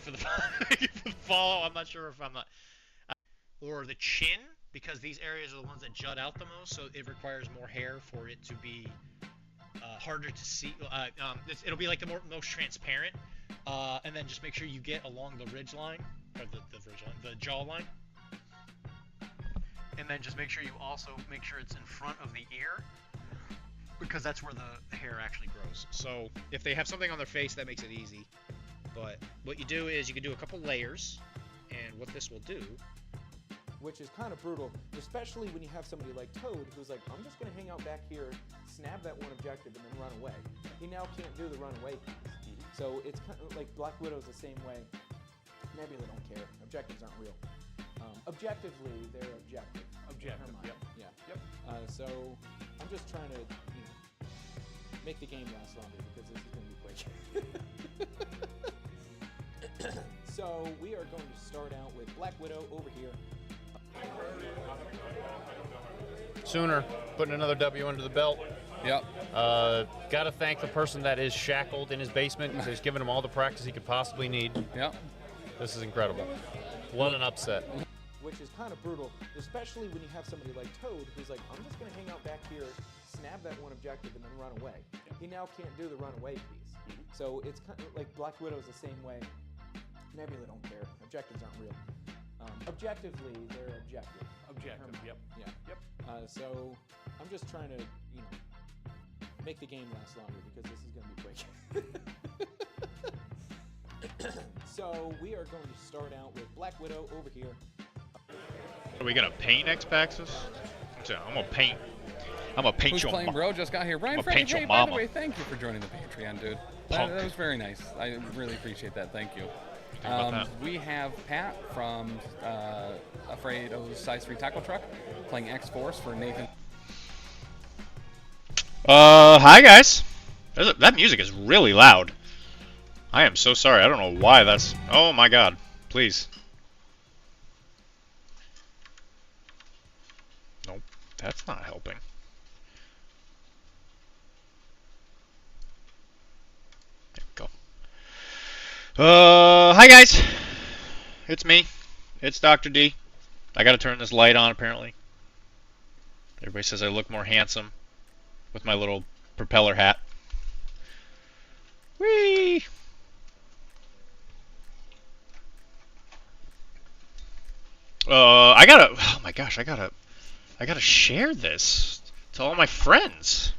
for the thank you for the follow. I'm not sure if I'm not. Or the chin, because these areas are the ones that jut out the most, so it requires more hair for it to be harder to see. It'll be like the most transparent. And then just make sure you get along the ridge line, or the jaw line. And then just make sure you also make sure it's in front of the ear, because that's where the hair actually grows. So if they have something on their face, that makes it easy. But what you do is you can do a couple layers, and what this will do, which is kind of brutal, especially when you have somebody like Toad who's like, I'm just going to hang out back here, snap that one objective, and then run away. He now can't do the runaway piece. So it's kind of like Black Widow's the same way. Maybe they don't care. Objectives aren't real. Objectively, they're objective. Objective, yep. Yeah. Yep. So I'm just trying to, make the game last longer, because this is going to be quick. So we are going to start out with Black Widow over here. Sooner, putting another W under the belt. Yep. Got to thank the person that is shackled in his basement, because he's given him all the practice he could possibly need. Yep. This is incredible. What an upset. Which is kind of brutal, especially when you have somebody like Toad who's like, I'm just going to hang out back here, snap that one objective, and then run away. He now can't do the runaway piece. So it's kind of like Black Widow's the same way. Maybe they don't care. Objectives aren't real. Objectively, they're objective. Objective, yep. Yeah. Yep. So I'm just trying to, make the game last longer, because this is going to be quick. So we are going to start out with Black Widow over here. are we gonna paint X-Paxis? I'm gonna paint. I'm gonna paint Who's your playing, bro? Just got here. Ryan I'm gonna Freddy, paint your hey, by the mama. way, thank you for joining the Patreon, dude. Punk. That was very nice. I really appreciate that. Thank you. about that? We have Pat from Afraid's Size 3 Tackle Truck playing X-Force for Nathan. Hi guys. That music is really loud. I am so sorry. I don't know why that's... Oh my god. Please. Nope. That's not helping. There we go. Hi guys. It's me. It's Dr.Deee. I gotta turn this light on apparently. Everybody says I look more handsome with my little propeller hat. Whee! Oh my gosh, I gotta share this to all my friends.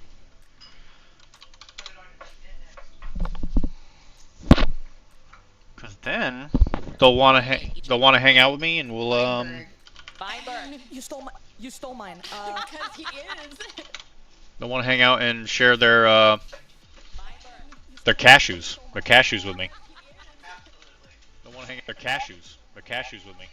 Cause then they'll wanna hang out with me, and we'll Viber. You stole mine. Because he is. they'll wanna hang out and share their cashews with me. They'll wanna hang their cashews with me.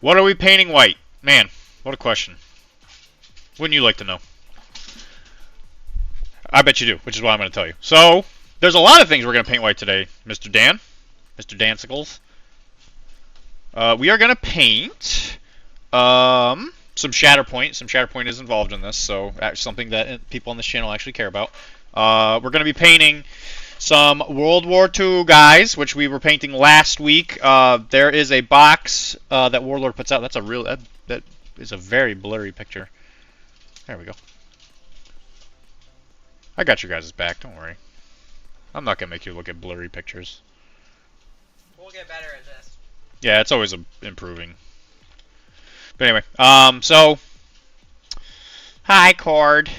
What are we painting white? Man, what a question. Wouldn't you like to know? I bet you do, which is why I'm going to tell you. So, there's a lot of things we're going to paint white today, Mr. Dan. Mr. Dancicles. We are going to paint some Shatterpoint. Some Shatterpoint is involved in this, so something that people on this channel actually care about. We're going to be painting some World War II guys, which we were painting last week. There is a box that Warlord puts out. That's a real... That is a very blurry picture. There we go. I got your guys' back, don't worry. I'm not going to make you look at blurry pictures. We'll get better at this. Yeah, it's always improving. But anyway, so... Hi, Cord.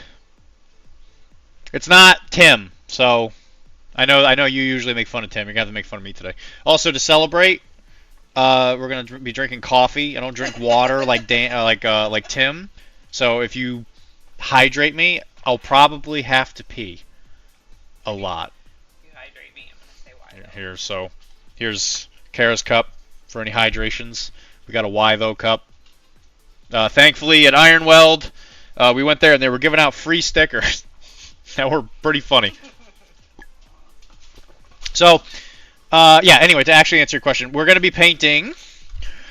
It's not Tim, so... I know you usually make fun of Tim. You're going to have to make fun of me today. Also, to celebrate, we're going to be drinking coffee. I don't drink water like Tim. So if you hydrate me, I'll probably have to pee a lot. You hydrate me. I'm going to say why. Here, so here's Kara's cup for any hydrations. We got a Why Though cup. Thankfully, at Iron Weld, we went there and they were giving out free stickers that were pretty funny. So, yeah, anyway, to actually answer your question, we're going to be painting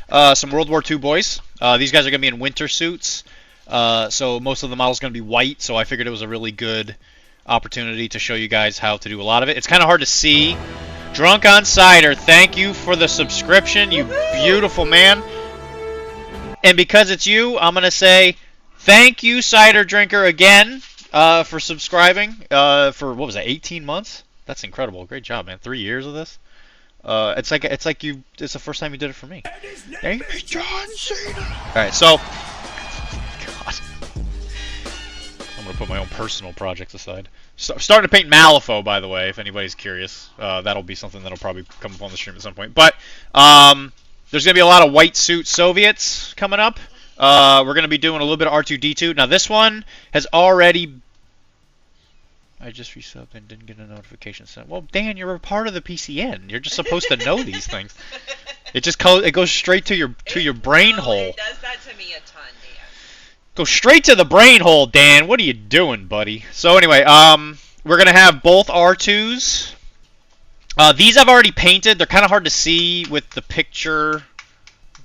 some World War II boys. These guys are going to be in winter suits, so most of the model's going to be white, so I figured it was a really good opportunity to show you guys how to do a lot of it. It's kind of hard to see. Drunk on Cider, thank you for the subscription, you beautiful man. And because it's you, I'm going to say thank you, Cider Drinker, again for subscribing for, what was that, 18 months? That's incredible. Great job, man. 3 years of this. It's like it's the first time you did it for me. Name is John Cena. All right, so God, I'm gonna put my own personal projects aside. So, starting to paint Malifaux, by the way, if anybody's curious. That'll be something that'll probably come up on the stream at some point. But there's gonna be a lot of white suit Soviets coming up. We're gonna be doing a little bit of R2D2. Now this one has already. I just resubbed and didn't get a notification sent. Well, Dan, you're a part of the PCN. You're just supposed to know these things. It goes straight to your brain hole. It does that to me a ton, Dan. Go straight to the brain hole, Dan. What are you doing, buddy? So anyway, we're gonna have both R2s. These I've already painted. They're kind of hard to see with the picture.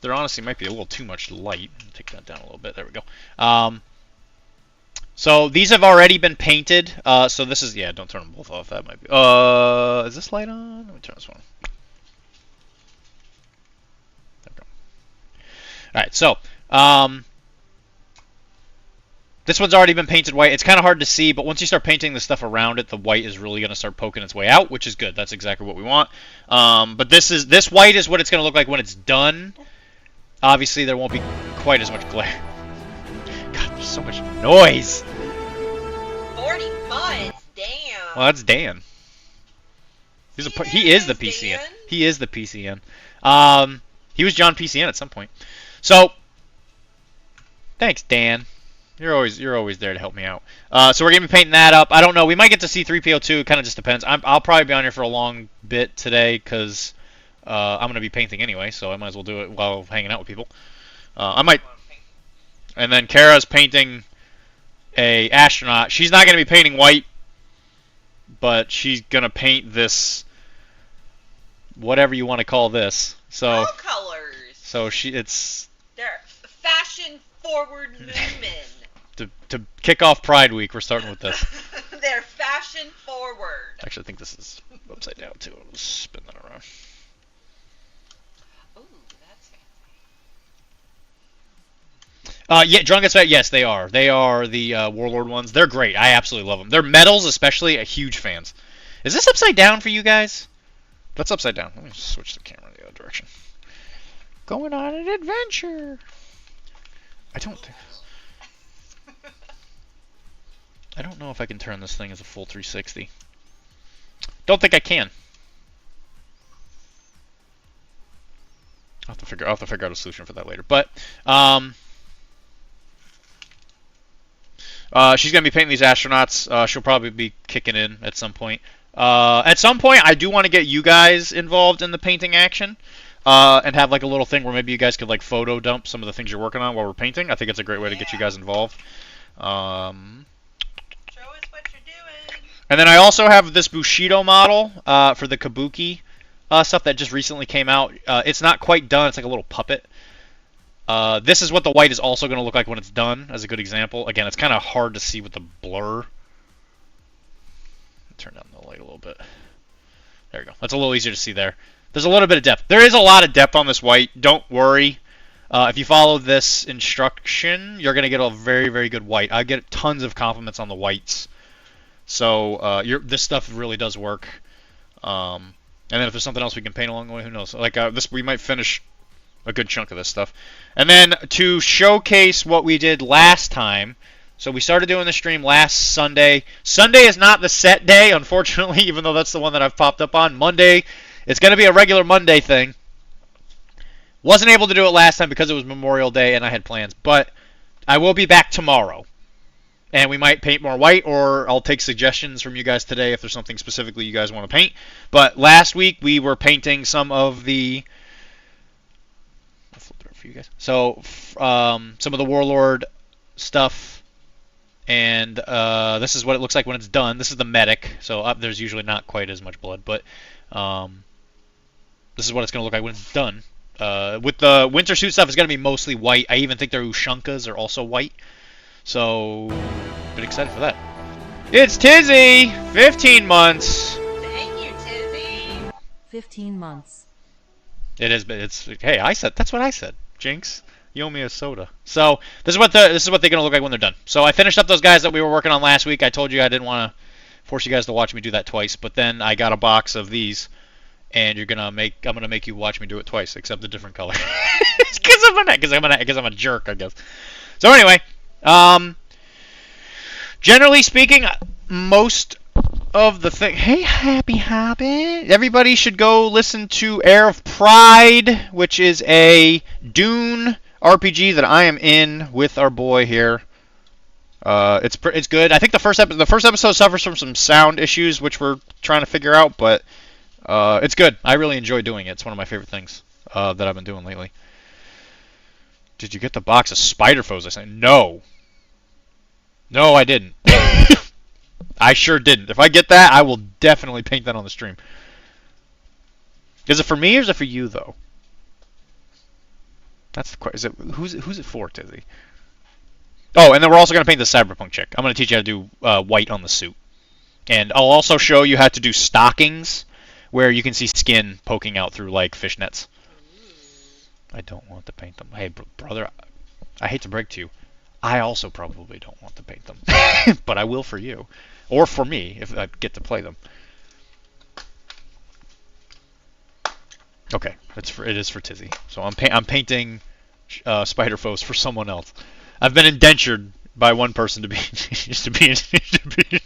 There honestly might be a little too much light. Take that down a little bit. There we go. So these have already been painted. So this is, yeah, don't turn them both off. That might be. Is this light on? Let me turn this one on. There we go. All right, so this one's already been painted white. It's kind of hard to see, but once you start painting the stuff around it, the white is really going to start poking its way out, which is good. That's exactly what we want. But this white is what it's going to look like when it's done. Obviously, there won't be quite as much glare. God, there's so much noise. 40 months, damn. Well, that's Dan. He is the PCN. Dan? He is the PCN. He was John PCN at some point. So, thanks, Dan. You're always there to help me out. So we're gonna be painting that up. I don't know. We might get to C3PO2. It kind of just depends. I'll probably be on here for a long bit today because I'm gonna be painting anyway. So I might as well do it while hanging out with people. I might. And then Kara's painting a astronaut. She's not going to be painting white, but she's going to paint this, whatever you want to call this. So all colors. So They're fashion-forward movement. to kick off Pride Week, we're starting with this. They're fashion-forward. Actually, I think this is upside down too. I'll spin that around. Yeah, Drunk Gets Fat, yes, they are. They are the Warlord ones. They're great. I absolutely love them. Their medals, especially, huge fans. Is this upside down for you guys? That's upside down. Let me switch the camera the other direction. Going on an adventure. I don't know if I can turn this thing as a full 360. Don't think I can. I'll have to figure out a solution for that later. But she's going to be painting these astronauts. She'll probably be kicking in at some point. At some point, I do want to get you guys involved in the painting action and have like a little thing where maybe you guys could like photo dump some of the things you're working on while we're painting. I think it's a great way to get you guys involved. Show us what you're doing. And then I also have this Bushido model for the Kabuki stuff that just recently came out. It's not quite done. It's like a little puppet. This is what the white is also going to look like when it's done, as a good example. Again, it's kind of hard to see with the blur. Turn down the light a little bit. There we go. That's a little easier to see there. There's a little bit of depth. There is a lot of depth on this white. Don't worry. If you follow this instruction, you're going to get a very, very good white. I get tons of compliments on the whites. So this stuff really does work. And then if there's something else we can paint along the way, who knows? Like this, we might finish a good chunk of this stuff. And then to showcase what we did last time, so we started doing the stream last Sunday. Sunday is not the set day, unfortunately, even though that's the one that I've popped up on. Monday, it's going to be a regular Monday thing. Wasn't able to do it last time because it was Memorial Day and I had plans, but I will be back tomorrow. And we might paint more white, or I'll take suggestions from you guys today if there's something specifically you guys want to paint. But last week we were painting some of the... I'll flip it up for you guys. So some of the Warlord stuff, and this is what it looks like when it's done. This is the medic, so there's usually not quite as much blood, but this is what it's going to look like when it's done. With the winter suit stuff, it's going to be mostly white. I even think their Ushunkas are also white. So, been excited for that. It's Tizzy! 15 months. Thank you, Tizzy. 15 months. It is, but it's, hey, I said, that's what I said. Jinx, you owe me a soda. So, this is what they're going to look like when they're done. So, I finished up those guys that we were working on last week. I told you I didn't want to force you guys to watch me do that twice, but then I got a box of these, and I'm gonna make you watch me do it twice, except a different color. Because I'm a jerk, I guess. So anyway, generally speaking, most of the thing. Hey, Happy Hobbit! Everybody should go listen to Heir of Pride, which is a Dune RPG that I am in with our boy here. It's good. I think the first episode suffers from some sound issues, which we're trying to figure out, but it's good. I really enjoy doing it. It's one of my favorite things that I've been doing lately. Did you get the box of spider foes? I said no. No, I didn't. I sure didn't. If I get that, I will definitely paint that on the stream. Is it for me or is it for you though? That's the question. Who's it for, Tizzy? Oh, and then we're also going to paint the cyberpunk chick. I'm going to teach you how to do white on the suit. And I'll also show you how to do stockings where you can see skin poking out through, like, fishnets. I don't want to paint them. Hey, brother, I hate to break to you. I also probably don't want to paint them. But I will for you. Or for me, if I get to play them. Okay, it is for Tizzy. So I'm painting spider foes for someone else. I've been indentured by one person to be as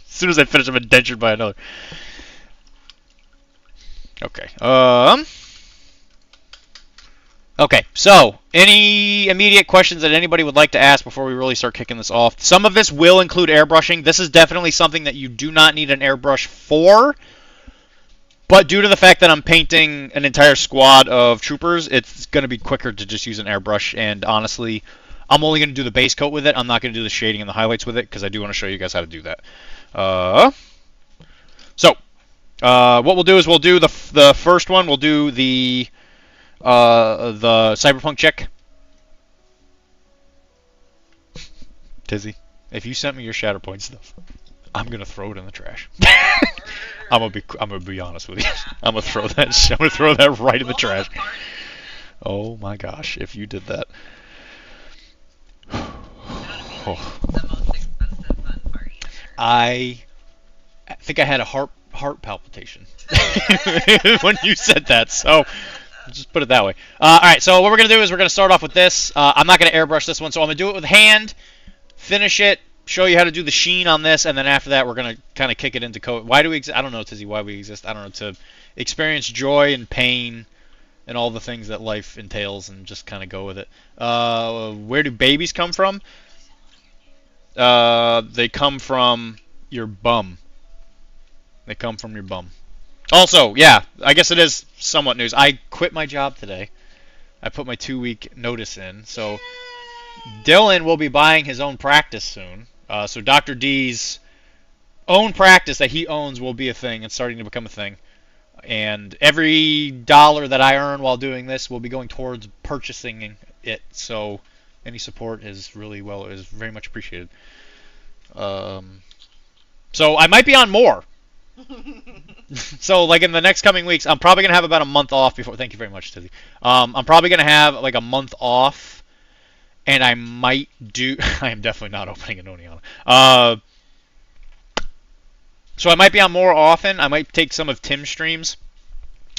soon as I finish, I'm indentured by another. Okay. Okay. So, any immediate questions that anybody would like to ask before we really start kicking this off? Some of this will include airbrushing. This is definitely something that you do not need an airbrush for. But due to the fact that I'm painting an entire squad of troopers, it's going to be quicker to just use an airbrush. And honestly, I'm only going to do the base coat with it. I'm not going to do the shading and the highlights with it because I do want to show you guys how to do that. What we'll do is we'll do the first one. We'll do the cyberpunk chick. Tizzy, if you sent me your Shatterpoint stuff, I'm gonna throw it in the trash. I'm gonna be honest with you. I'm gonna throw that right in the trash. Oh my gosh, if you did that. I think I had a heart palpitation when you said that, so just put it that way. Alright, so what we're going to do is we're going to start off with this. I'm not going to airbrush this one, so I'm going to do it with hand, finish it, show you how to do the sheen on this, and then after that we're going to kind of kick it into code. Why do we exist? I don't know, Tizzy, why we exist. I don't know, to experience joy and pain and all the things that life entails and just kind of go with it. Where do babies come from? They come from your bum. They come from your bum. Also, yeah, I guess it is somewhat news. I quit my job today. I put my 2-week notice in. So Dylan will be buying his own practice soon. So Dr.Dee's own practice that he owns will be a thing and starting to become a thing. And every dollar that I earn while doing this will be going towards purchasing it. So any support is very much appreciated. So I might be on more. So like in the next coming weeks, I'm probably gonna have about a month off before. Thank you very much, Tizzy. I'm probably gonna have like a month off, and I might do. I am definitely not opening an Oniana. So I might be on more often. I might take some of Tim's streams,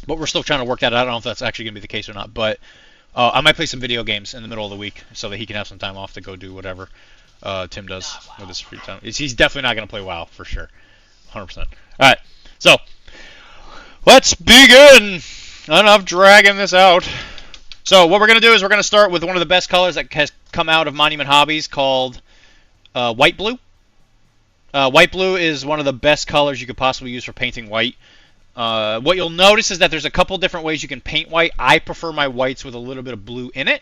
but we're still trying to work that out. I don't know if that's actually gonna be the case or not. But I might play some video games in the middle of the week so that he can have some time off to go do whatever Tim does with his free time. He's definitely not gonna play WoW for sure, 100%. Alright, so let's begin. Enough dragging this out. So what we're going to do is we're going to start with one of the best colors that has come out of Monument Hobbies called white blue. White blue is one of the best colors you could possibly use for painting white. What you'll notice is that there's a couple different ways you can paint white. I prefer my whites with a little bit of blue in it.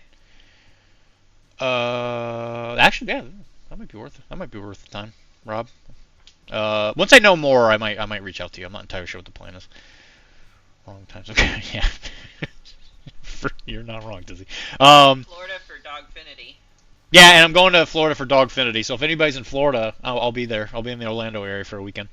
Actually, yeah, that might be worth it. That might be worth the time, Rob. Once I know more, I might reach out to you. I'm not entirely sure what the plan is. Long time. Okay, yeah. You're not wrong, Dizzy. Florida for Dogfinity. Yeah, and I'm going to Florida for Dogfinity. So if anybody's in Florida, I'll be there. I'll be in the Orlando area for a weekend.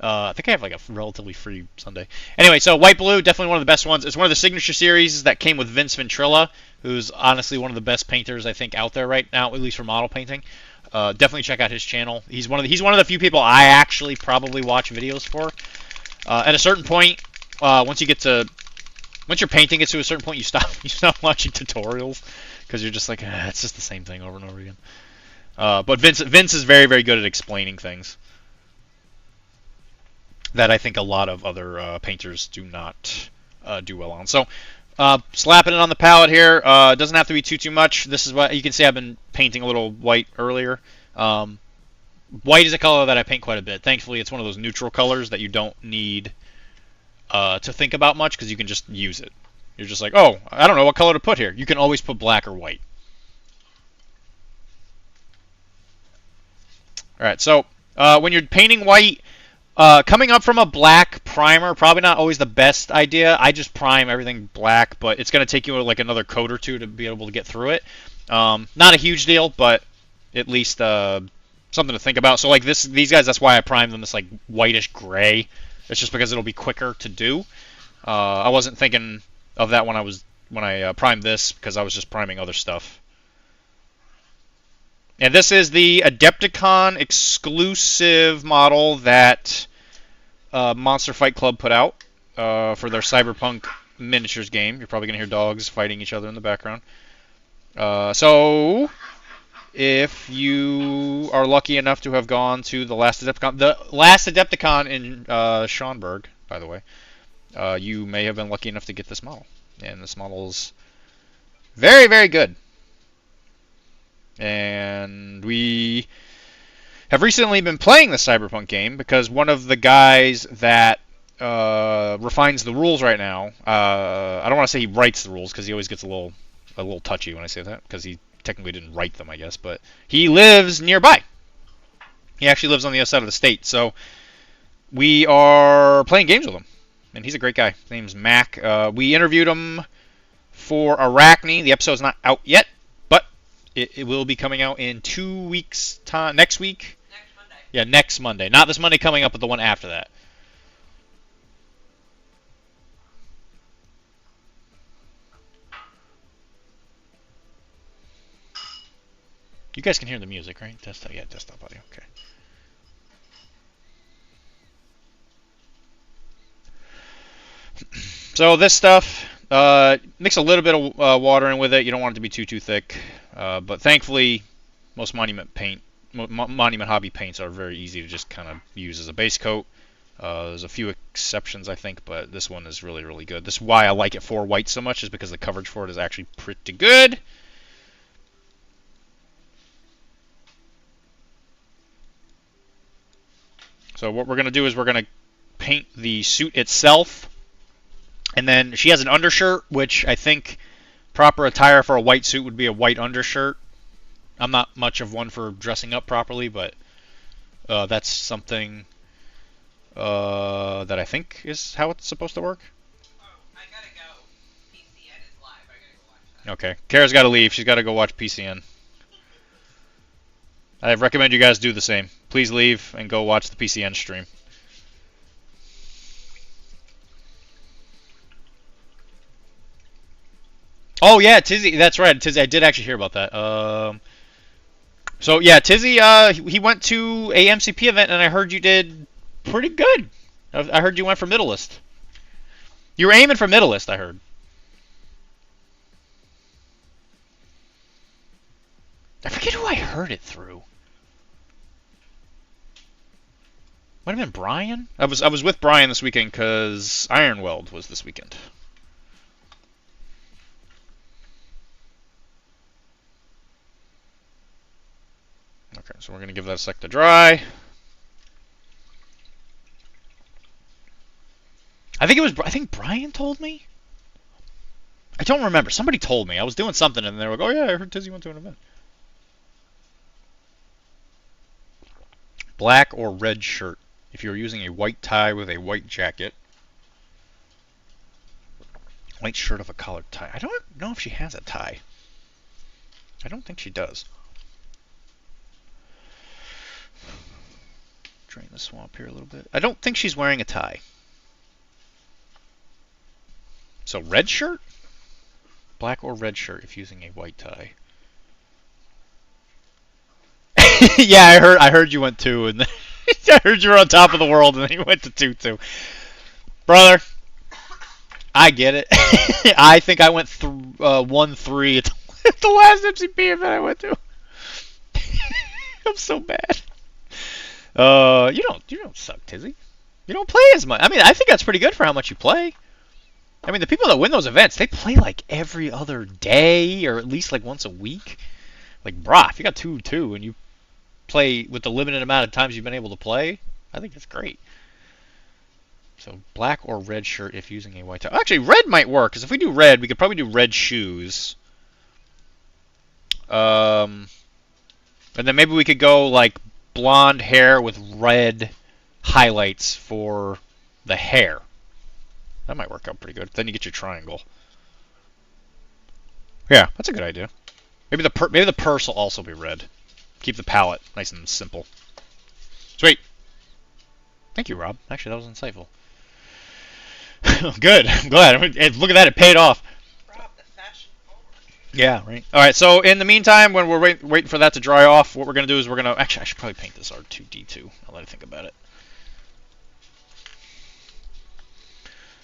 I think I have like a relatively free Sunday. Anyway, so White Blue, definitely one of the best ones. It's one of the signature series that came with Vince Ventrilla, who's honestly one of the best painters I think out there right now, at least for model painting. Definitely check out his channel. He's one of the few people I actually probably watch videos for. At a certain point, once your painting gets to a certain point, you stop watching tutorials because you're just like, it's just the same thing over and over again. But Vince is very, very good at explaining things that I think a lot of other painters do not do well on. So, slapping it on the palette here. It doesn't have to be too much. This is what you can see. I've been painting a little white earlier. White is a color that I paint quite a bit. Thankfully, it's one of those neutral colors that you don't need to think about much because you can just use it. You're just like, oh, I don't know what color to put here. You can always put black or white. All right, so when you're painting white, coming up from a black primer, probably not always the best idea. I just prime everything black, but it's going to take you like another coat or two to be able to get through it. Not a huge deal, but at least something to think about. So like these guys, that's why I prime them this like whitish gray. It's just because it'll be quicker to do. I wasn't thinking of that when I primed this because I was just priming other stuff. And this is the Adepticon exclusive model that Monster Fight Club put out for their Cyberpunk miniatures game. You're probably going to hear dogs fighting each other in the background. So, if you are lucky enough to have gone to the last Adepticon in Schaumburg, by the way, you may have been lucky enough to get this model. And this model is very, very good. And we have recently been playing the Cyberpunk game because one of the guys that refines the rules right now, I don't want to say he writes the rules because he always gets a little touchy when I say that because he technically didn't write them, I guess, but he lives nearby. He actually lives on the other side of the state, so we are playing games with him, and he's a great guy. His name's Mac. We interviewed him for Arachne. The episode's not out yet, but it will be coming out in 2 weeks' time. Next week? Next Monday. Yeah, next Monday. Not this Monday coming up, but the one after that. You guys can hear the music, right? Desktop, yeah, desktop audio. Okay. So this stuff, mix a little bit of water in with it. You don't want it to be too thick. But thankfully, most monument hobby paints are very easy to just kind of use as a base coat. There's a few exceptions, I think, but this one is really, really good. This is why I like it for white so much, is because the coverage for it is actually pretty good. So what we're going to do is we're going to paint the suit itself. And then she has an undershirt, which I think proper attire for a white suit would be a white undershirt. I'm not much of one for dressing up properly, but that's something that I think is how it's supposed to work. Oh, I gotta go. PCN is live. I gotta go watch that. Okay. Kara's got to leave. She's got to go watch PCN. I recommend you guys do the same. Please leave and go watch the PCN stream. Oh yeah, Tizzy. That's right, Tizzy. I did actually hear about that. So yeah, Tizzy. He went to a MCP event, and I heard you did pretty good. I heard you went for middleist. You were aiming for middleist, I heard. I forget who I heard it through. Might have been Brian. I was with Brian this weekend because Ironweld was this weekend. Okay, so we're gonna give that a sec to dry. I think Brian told me. I don't remember. Somebody told me. I was doing something and they were like, "Oh yeah, I heard Tizzy went to an event." Black or red shirt. If you're using a white tie with a white jacket. White shirt of a collared tie. I don't know if she has a tie. I don't think she does. Drain the swamp here a little bit. I don't think she's wearing a tie. So red shirt? Black or red shirt if using a white tie. Yeah, I heard you went 2, and then I heard you were on top of the world, and then you went to 2-2. Brother, I get it. I think I went 1-3 at the last MCP event I went to. I'm so bad. You don't suck, Tizzy. You don't play as much. I mean, I think that's pretty good for how much you play. I mean, the people that win those events, they play like every other day, or at least like once a week. Like, brah, if you got 2-2 and you play with the limited amount of times you've been able to play, I think that's great. So black or red shirt if using a white tie. Actually, red might work, because if we do red, we could probably do red shoes. And then maybe we could go like blonde hair with red highlights for the hair. That might work out pretty good. Then you get your triangle. Yeah, that's a good idea. Maybe the purse will also be red. Keep the palette nice and simple. Sweet. Thank you, Rob. Actually, that was insightful. Good. I'm glad. Look at that. It paid off. Rob, the fashion forward. Yeah, right. All right, so in the meantime, when we're waiting for that to dry off, what we're going to do is we're going to... Actually, I should probably paint this R2-D2. Now that I think about it.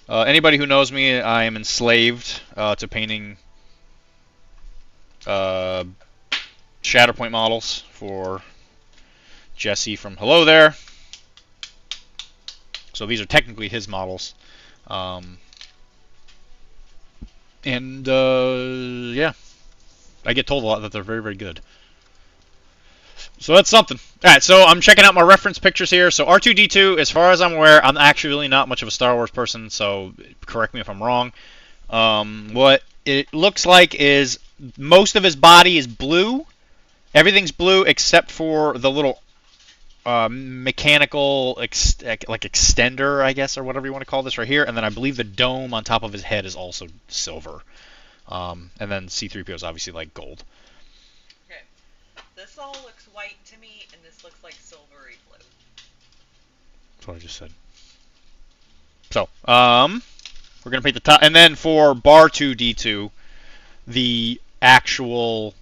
Anybody who knows me, I am enslaved to painting Shatterpoint models for Jesse from Hello There. So these are technically his models. Yeah, I get told a lot that they're very, very good. So that's something. Alright, so I'm checking out my reference pictures here. So R2-D2, as far as I'm aware, I'm actually really not much of a Star Wars person, so correct me if I'm wrong. What it looks like is most of his body is blue. Everything's blue except for the little mechanical extender, I guess, or whatever you want to call this right here. And then I believe the dome on top of his head is also silver. And then C-3PO is obviously like gold. Okay. This all looks white to me, and this looks like silvery blue. That's what I just said. So, we're going to paint the top. And then for bar 2-D2, the actual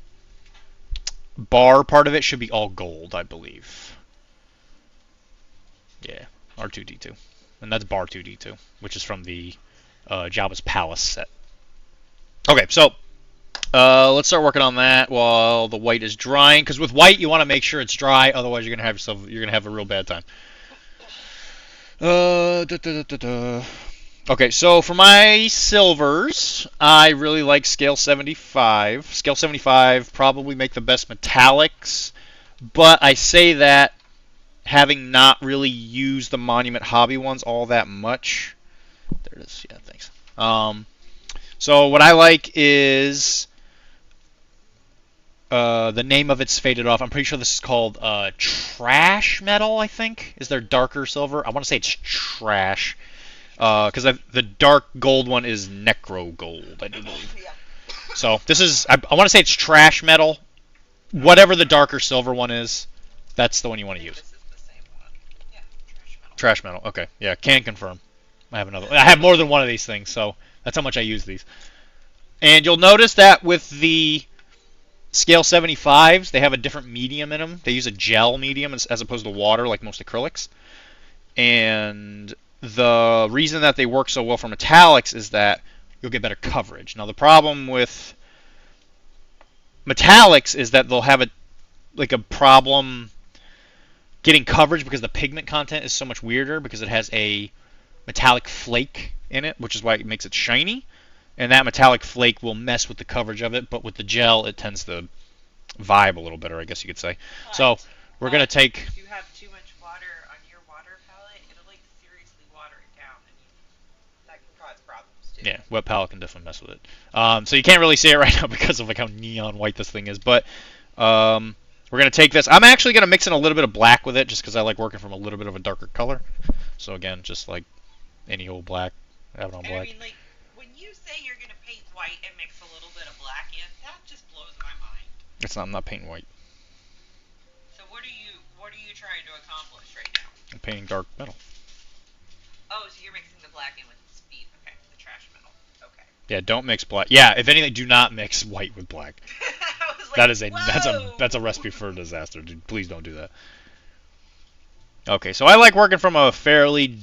bar part of it should be all gold, I believe. Yeah, R2-D2. And that's bar 2-D2, which is from the Jabba's Palace set. Okay, so let's start working on that while the white is drying. Because with white, you want to make sure it's dry, otherwise you're gonna have a real bad time. Okay, so for my silvers, I really like scale 75. Scale 75 probably make the best metallics, but I say that having not really used the Monument Hobby ones all that much. There it is. Yeah, thanks. So what I like is the name of it's faded off. I'm pretty sure this is called Trash Metal, I think, is their darker silver. I want to say it's Trash. Because the dark gold one is Necro Gold, I do believe. Yeah. So this is, I want to say it's Trash Metal. Whatever the darker silver one is, that's the one you want to use. This is the same one. Yeah, Trash Metal, okay. Yeah, can confirm. I have more than one of these things, so that's how much I use these. And you'll notice that with the scale 75s, they have a different medium in them. They use a gel medium as opposed to water like most acrylics. And the reason that they work so well for metallics is that you'll get better coverage. Now the problem with metallics is that they'll have a problem getting coverage because the pigment content is so much weirder because it has a metallic flake in it, which is why it makes it shiny. And that metallic flake will mess with the coverage of it, but with the gel it tends to vibe a little better, I guess you could say. So we're going to take... If you have too much water on your water palette, it'll like seriously water it down, and that can cause problems too. Yeah, wet palette can definitely mess with it. So you can't really see it right now because of like how neon white this thing is, but we're going to take this. I'm actually going to mix in a little bit of black with it just because I like working from a little bit of a darker color. So again, just like any old black, have it on black. I mean, like, when you say you're gonna paint white and mix a little bit of black in? That just blows my mind. I'm not painting white. So what are you trying to accomplish right now? I'm painting dark metal. Oh, so you're mixing the black in with the speed. Okay, the trash metal. Okay. Yeah, don't mix black. Yeah, if anything, do not mix white with black. I was like, That's a recipe for a disaster. Dude, please don't do that. Okay, so I like working from a fairly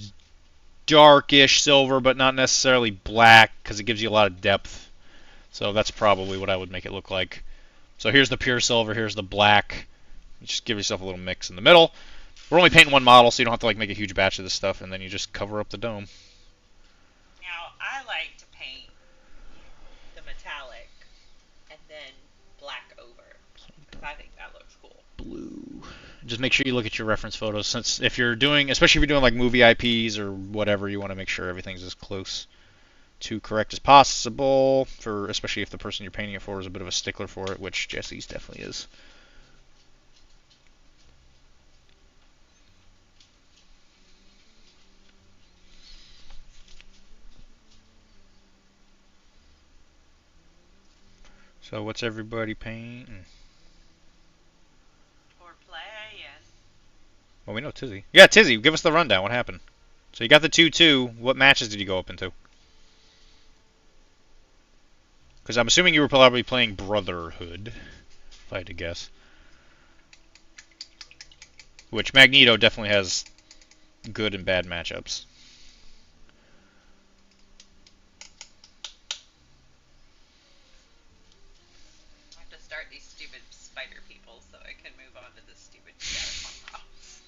darkish silver, but not necessarily black, because it gives you a lot of depth. So that's probably what I would make it look like. So here's the pure silver, here's the black. You just give yourself a little mix in the middle. We're only painting one model, so you don't have to like make a huge batch of this stuff, and then you just cover up the dome. Now, I like to paint the metallic and then black over, because I think that looks cool. Blue. Just make sure you look at your reference photos, since if you're doing, especially if you're doing like movie IPs or whatever, you want to make sure everything's as close to correct as possible, for especially if the person you're painting it for is a bit of a stickler for it, which Jesse's definitely is. So what's everybody painting? Or playing. Well, we know Tizzy. Yeah, Tizzy, give us the rundown. What happened? So you got the 2-2. What matches did you go up into? Because I'm assuming you were probably playing Brotherhood, if I had to guess. Which Magneto definitely has good and bad matchups. I have to start these stupid spider people so I can move on to this stupid Shatterpunk house.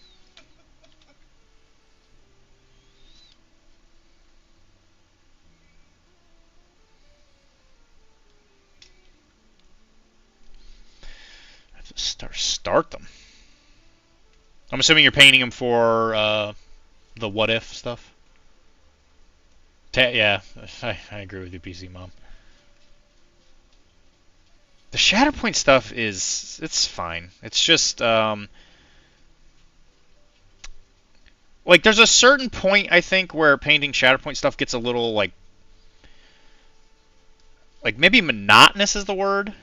I have to start them. I'm assuming you're painting them for the what if stuff. Yeah, I agree with you, PC Mom. The Shatterpoint stuff it's fine. It's just like there's a certain point I think where painting Shatterpoint stuff gets a little like maybe monotonous is the word.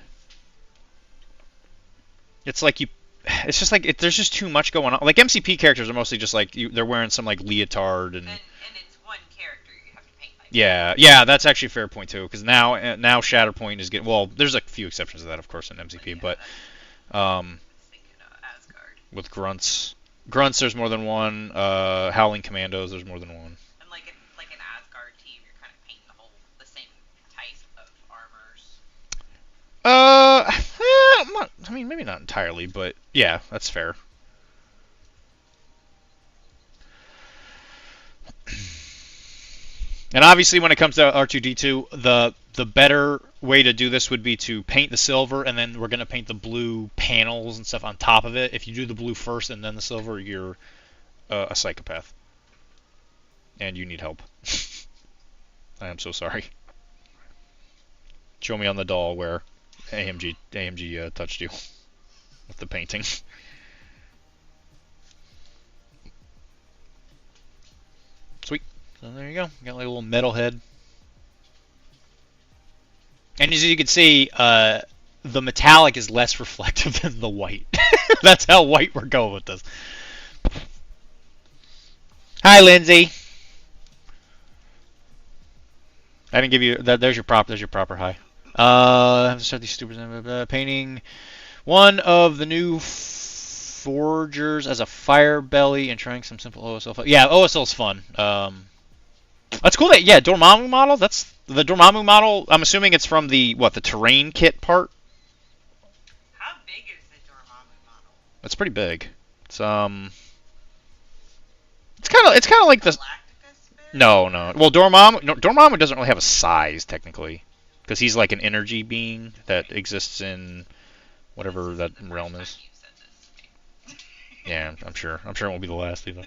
It's like it's just like there's just too much going on. Like MCP characters are mostly just like they're wearing some like leotard and it's one character you have to paint like yeah, that's actually a fair point too, because now Shatterpoint is getting, well, there's a few exceptions to that of course in MCP, but with grunts there's more than one. Howling Commandos there's more than one. And like an Asgard team, you're kind of painting the same type of armors. I mean, maybe not entirely, but yeah, that's fair. And obviously, when it comes to R2-D2, the better way to do this would be to paint the silver, and then we're going to paint the blue panels and stuff on top of it. If you do the blue first and then the silver, you're a psychopath. And you need help. I am so sorry. Show me on the doll where AMG touched you with the painting. Sweet. So there you go. Got like a little metal head. And as you can see, the metallic is less reflective than the white. That's how white we're going with this. Hi, Lindsay. I didn't give you that. There's your proper hi. I have to start these stupid painting one of the new forgers as a fire belly and trying some simple OSL. Yeah, OSL's fun. That's cool. Yeah, Dormammu model. That's the Dormammu model. I'm assuming it's from the terrain kit part. How big is the Dormammu model? It's pretty big. It's kind of like the. No. Well, Dormammu doesn't really have a size technically, because he's like an energy being that exists in whatever that realm is. Yeah, I'm sure. I'm sure it won't be the last either.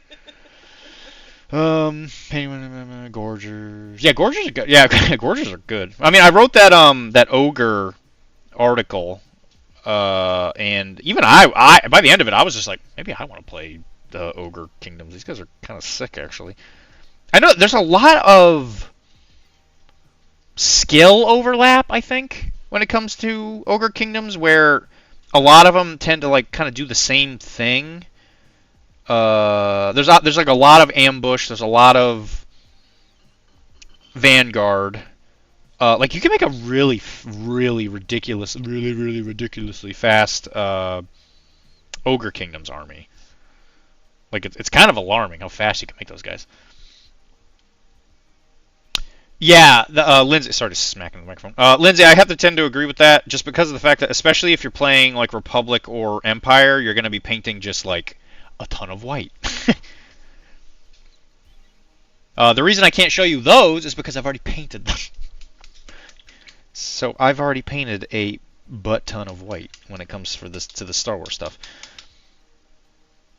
Gorgers. Yeah, Gorgers are good. Yeah, Gorgers are good. I mean, I wrote that ogre article, and even I by the end of it, I was just like, maybe I want to play the Ogre Kingdoms. These guys are kind of sick, actually. I know there's a lot of skill overlap, I think, when it comes to Ogre Kingdoms, where a lot of them tend to like kind of do the same thing. There's like a lot of ambush. There's a lot of vanguard. Like you can make a really ridiculously fast Ogre Kingdoms army. Like it's kind of alarming how fast you can make those guys. Yeah, Lindsay. Sorry to smacking the microphone. Lindsay, I have to tend to agree with that, just because of the fact that, especially if you're playing like Republic or Empire, you're going to be painting just like a ton of white. The reason I can't show you those is because I've already painted them. So I've already painted a butt ton of white when it comes to the Star Wars stuff.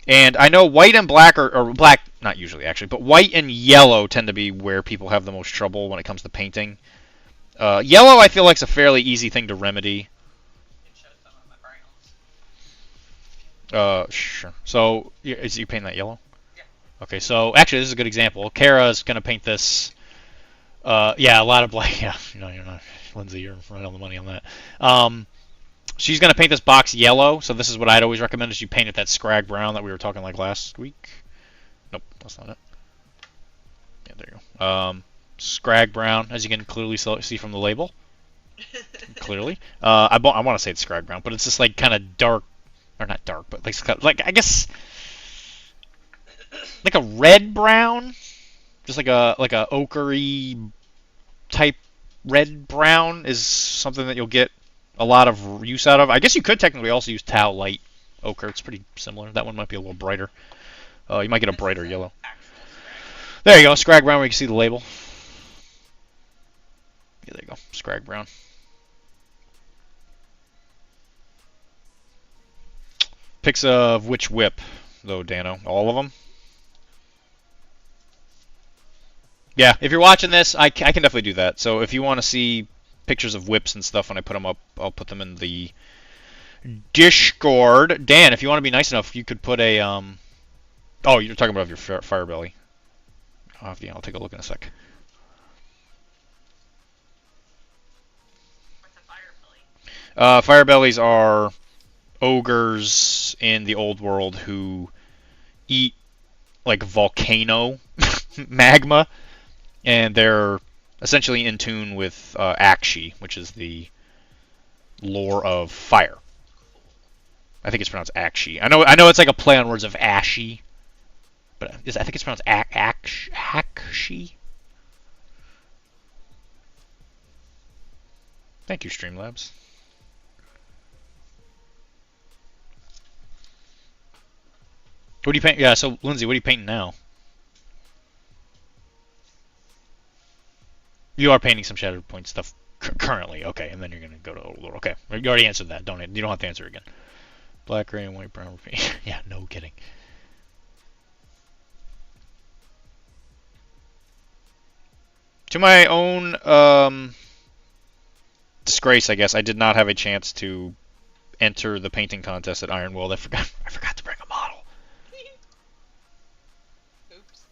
And I know white and black or black, not usually actually, but white and yellow tend to be where people have the most trouble when it comes to painting. Yellow, I feel like, is a fairly easy thing to remedy. Sure. So, is you painting that yellow? Yeah. Okay, so actually, this is a good example. Kara's gonna paint this. Yeah, a lot of black. Yeah, you're not, Lindsay. You're right on the money on that. She's going to paint this box yellow, so this is what I'd always recommend, is you paint it that scrag brown that we were talking like last week. Nope, that's not it. Yeah, there you go. Scrag brown, as you can clearly see from the label. Clearly. I want to say it's scrag brown, but it's just like kind of dark, or not dark, but like I guess like a red brown, just like a ochre-y type red brown is something that you'll get a lot of use out of. I guess you could technically also use Tau Light Ochre. It's pretty similar. That one might be a little brighter. You might get a brighter yellow. There you go, Scrag Brown, where you can see the label. Yeah, there you go, Scrag Brown. Pics of which whip, though, Dano? All of them? Yeah, if you're watching this, I can definitely do that. So if you want to see pictures of whips and stuff when I put them up, I'll put them in the Discord. Dan, if you want to be nice enough, you could put a oh, you're talking about your fire belly. I'll take a look in a sec. What's a fire belly? Fire bellies are ogres in the old world who eat like volcano magma, and they're essentially in tune with Akshi, which is the lore of fire. I think it's pronounced Akshi. I know it's like a play on words of ashy, but I think it's pronounced Akshi. Thank you, Streamlabs. What do you paint? Yeah, so Lindsay, what are you painting now? You are painting some Shattered Point stuff currently, okay, and then you're gonna go to Old Lord. Okay, you already answered that. You don't have to answer again. Black, gray, and white, brown. Yeah, no kidding. To my own disgrace, I guess, I did not have a chance to enter the painting contest at Ironworld. I forgot to bring a model. Oops.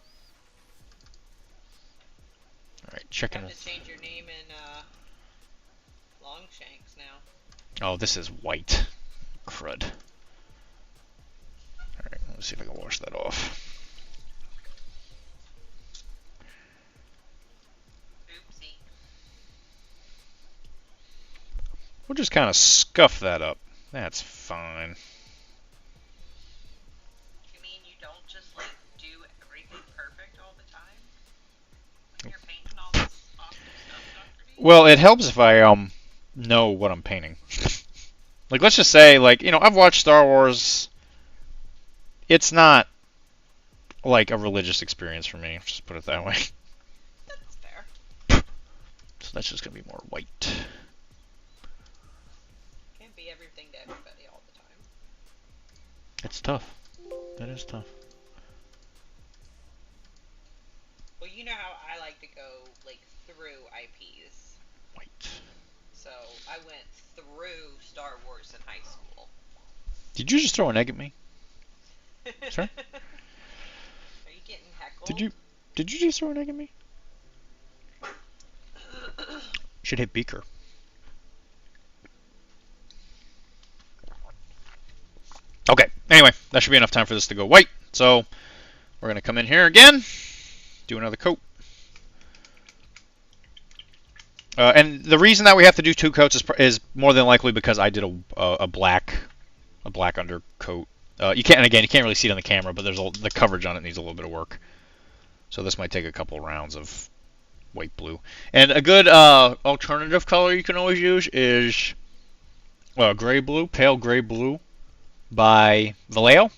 All right, checking. You have to change your name in Longshanks now. Oh, this is white. Crud. Alright, let's see if I can wash that off. Oopsie. We'll just kind of scuff that up. That's fine. You mean you don't just like do everything perfect all the time? When you're painting all this awesome stuff, Dr.Deee? Well, it helps if I know what I'm painting. Like, let's just say, like, you know, I've watched Star Wars. It's not like a religious experience for me. Just put it that way. That's fair. So that's just gonna be more white. Can't be everything to everybody all the time. It's tough. That is tough. Well, you know how I like to go like through IPs. White. So I went through Star Wars in high school. Did you just throw an egg at me? Sir? Are you getting heckled? Did you just throw an egg at me? Should hit Beaker. Okay, anyway, that should be enough time for this to go white. So we're going to come in here again, do another coat. And the reason that we have to do 2 coats is more than likely because I did a black undercoat. You can't really see it on the camera, but the coverage on it needs a little bit of work. So this might take a couple rounds of white blue. And a good alternative color you can always use is gray blue, pale gray blue by Vallejo.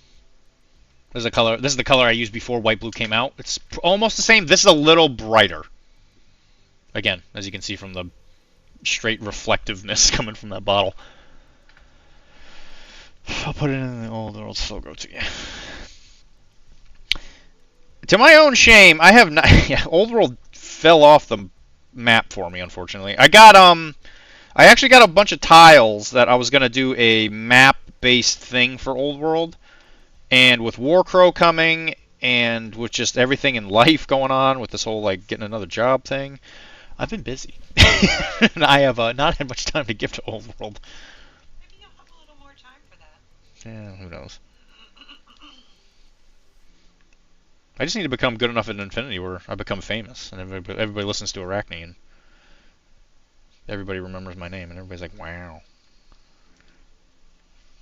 This is the color I used before white blue came out. It's almost the same. This is a little brighter. Again, as you can see from the straight reflectiveness coming from that bottle. I'll put it in the old logo to you. To my own shame, I have not. Yeah, Old World fell off the map for me, unfortunately. I actually got a bunch of tiles that I was gonna do a map-based thing for Old World, and with Warcrow coming, and with just everything in life going on, with this whole like getting another job thing, I've been busy, and I have not had much time to give to Old World. Maybe you'll have a little more time for that. Yeah, who knows? I just need to become good enough at Infinity where I become famous, and everybody listens to Arachne, and everybody remembers my name, and everybody's like, wow.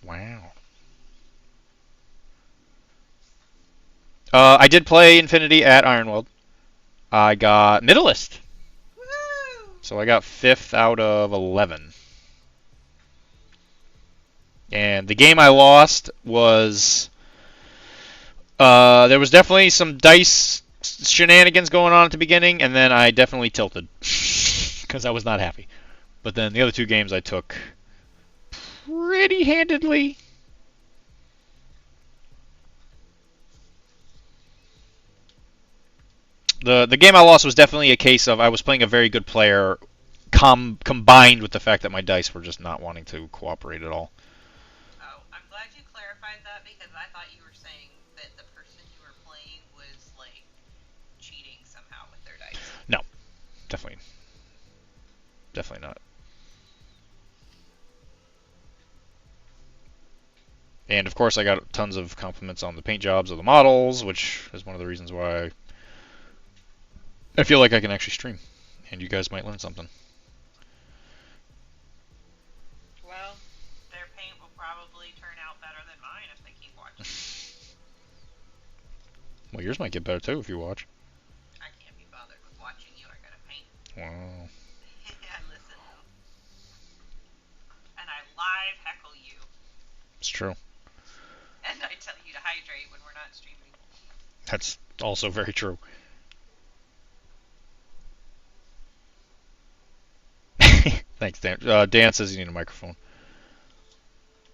Wow. I did play Infinity at Ironworld. I got Middleist. Woo! So I got 5th out of 11. And the game I lost was... there was definitely some dice shenanigans going on at the beginning, and then I definitely tilted. Because I was not happy. But then the other 2 games I took pretty handedly. The game I lost was definitely a case of I was playing a very good player combined with the fact that my dice were just not wanting to cooperate at all. Oh, I'm glad you clarified that because I thought you were saying that the person you were playing was, like, cheating somehow with their dice. No, definitely not. And of course I got tons of compliments on the paint jobs of the models, which is one of the reasons why I feel like I can actually stream, and you guys might learn something. Well, their paint will probably turn out better than mine if they keep watching. Well, yours might get better too if you watch. I can't be bothered with watching you. I gotta paint. Wow. I listen though. And I live heckle you. It's true. And I tell you to hydrate when we're not streaming. That's also very true. Thanks, Dan. Dan says you need a microphone.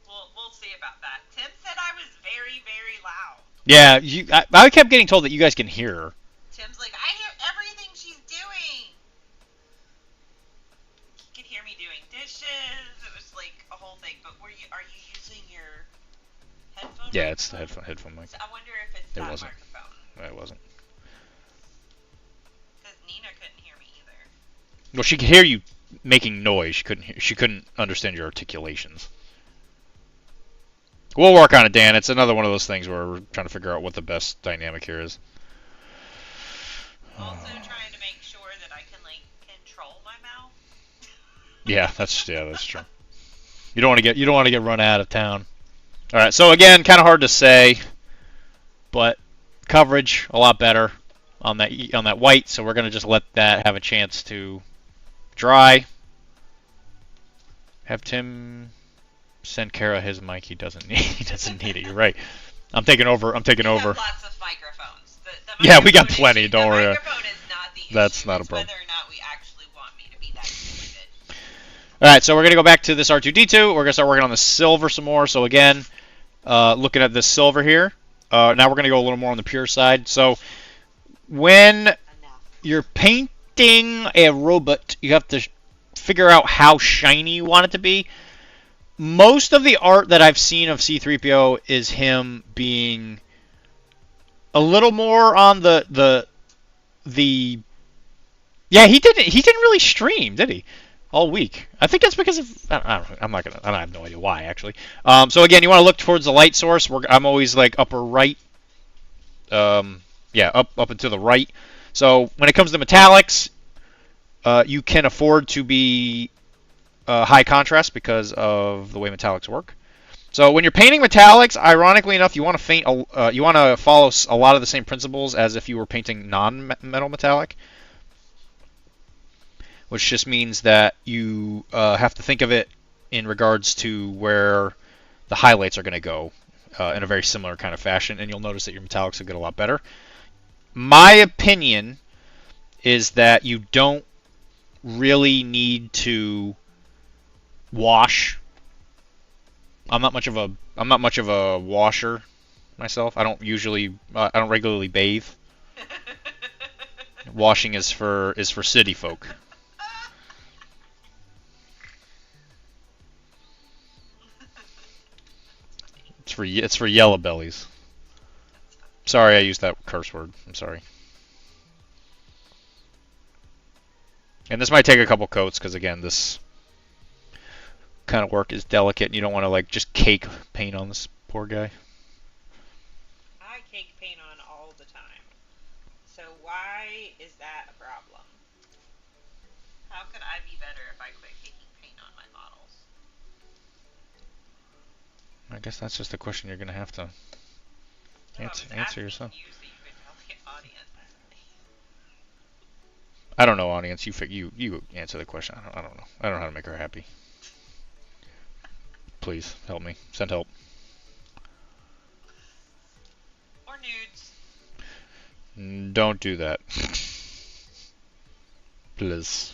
We'll see about that. Tim said I was very, very loud. Yeah, I kept getting told that you guys can hear her. Tim's like, I hear everything she's doing. You could hear me doing dishes. It was like a whole thing. But are you using your headphone? Yeah, it's the headphone mic. So I wonder if it's It that wasn't. microphone. No, it wasn't. Because Nina couldn't hear me either. Well, she could hear you making noise. She couldn't understand your articulations. We'll work on it, Dan. It's another one of those things where we're trying to figure out what the best dynamic here is. Also trying to make sure that I can like control my mouth. Yeah, that's true. You don't want to get run out of town. All right, so again, kind of hard to say, but coverage a lot better on that white. So we're gonna just let that have a chance to dry. Have Tim send Kara his mic. He doesn't need it. You're right. I'm taking over. We have lots of microphones. Yeah, we got plenty. Don't worry. The microphone is not the issue. That's not a It's problem. whether or not we actually want me to be that stupid. All right, so we're gonna go back to this R2D2. We're gonna start working on the silver some more. So again, looking at this silver here. Now we're gonna go a little more on the pure side. So when you're painting a robot, you have to figure out how shiny you want it to be. Most of the art that I've seen of C-3PO is him being a little more on the Yeah, he didn't. He didn't really stream, did he? All week. I think that's because of. I don't know. I'm not gonna. I have no idea why actually. So again, you want to look towards the light source. I'm always like upper right. Yeah, up and to the right. So when it comes to metallics, you can afford to be high contrast because of the way metallics work. So when you're painting metallics, ironically enough, you want to follow a lot of the same principles as if you were painting non-metal metallic, which just means that you have to think of it in regards to where the highlights are going to go in a very similar kind of fashion, and you'll notice that your metallics will get a lot better. My opinion is that you don't really need to wash. I'm not much of a washer myself. I don't regularly bathe. Washing is for city folk. It's for yellow bellies. Sorry, I used that curse word. I'm sorry. And this might take a couple coats because again, this kind of work is delicate, and you don't want to like just cake paint on this poor guy. I cake paint on all the time. So why is that a problem? How could I be better if I quit caking paint on my models? I guess that's just a question you're gonna have to answer yourself. You so you could tell the audience. I don't know, audience. You answer the question. I don't know. I don't know how to make her happy. Please help me. Send help. Or nudes. Don't do that. Please.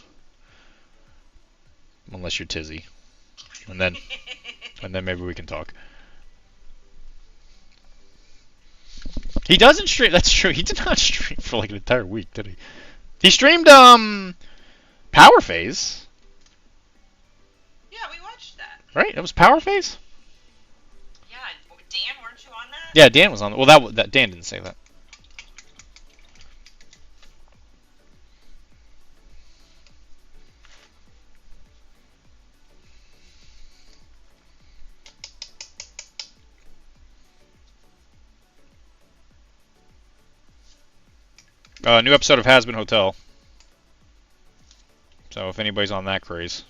Unless you're Tizzy. And then maybe we can talk. He doesn't stream. That's true. He did not stream for like an entire week, did he? He streamed Power Phase. Yeah, we watched that. Right? It was Power Phase? Yeah, Dan, weren't you on that? Yeah, Dan was on. Well, that Dan didn't say that. New episode of Has Been Hotel. So if anybody's on that craze.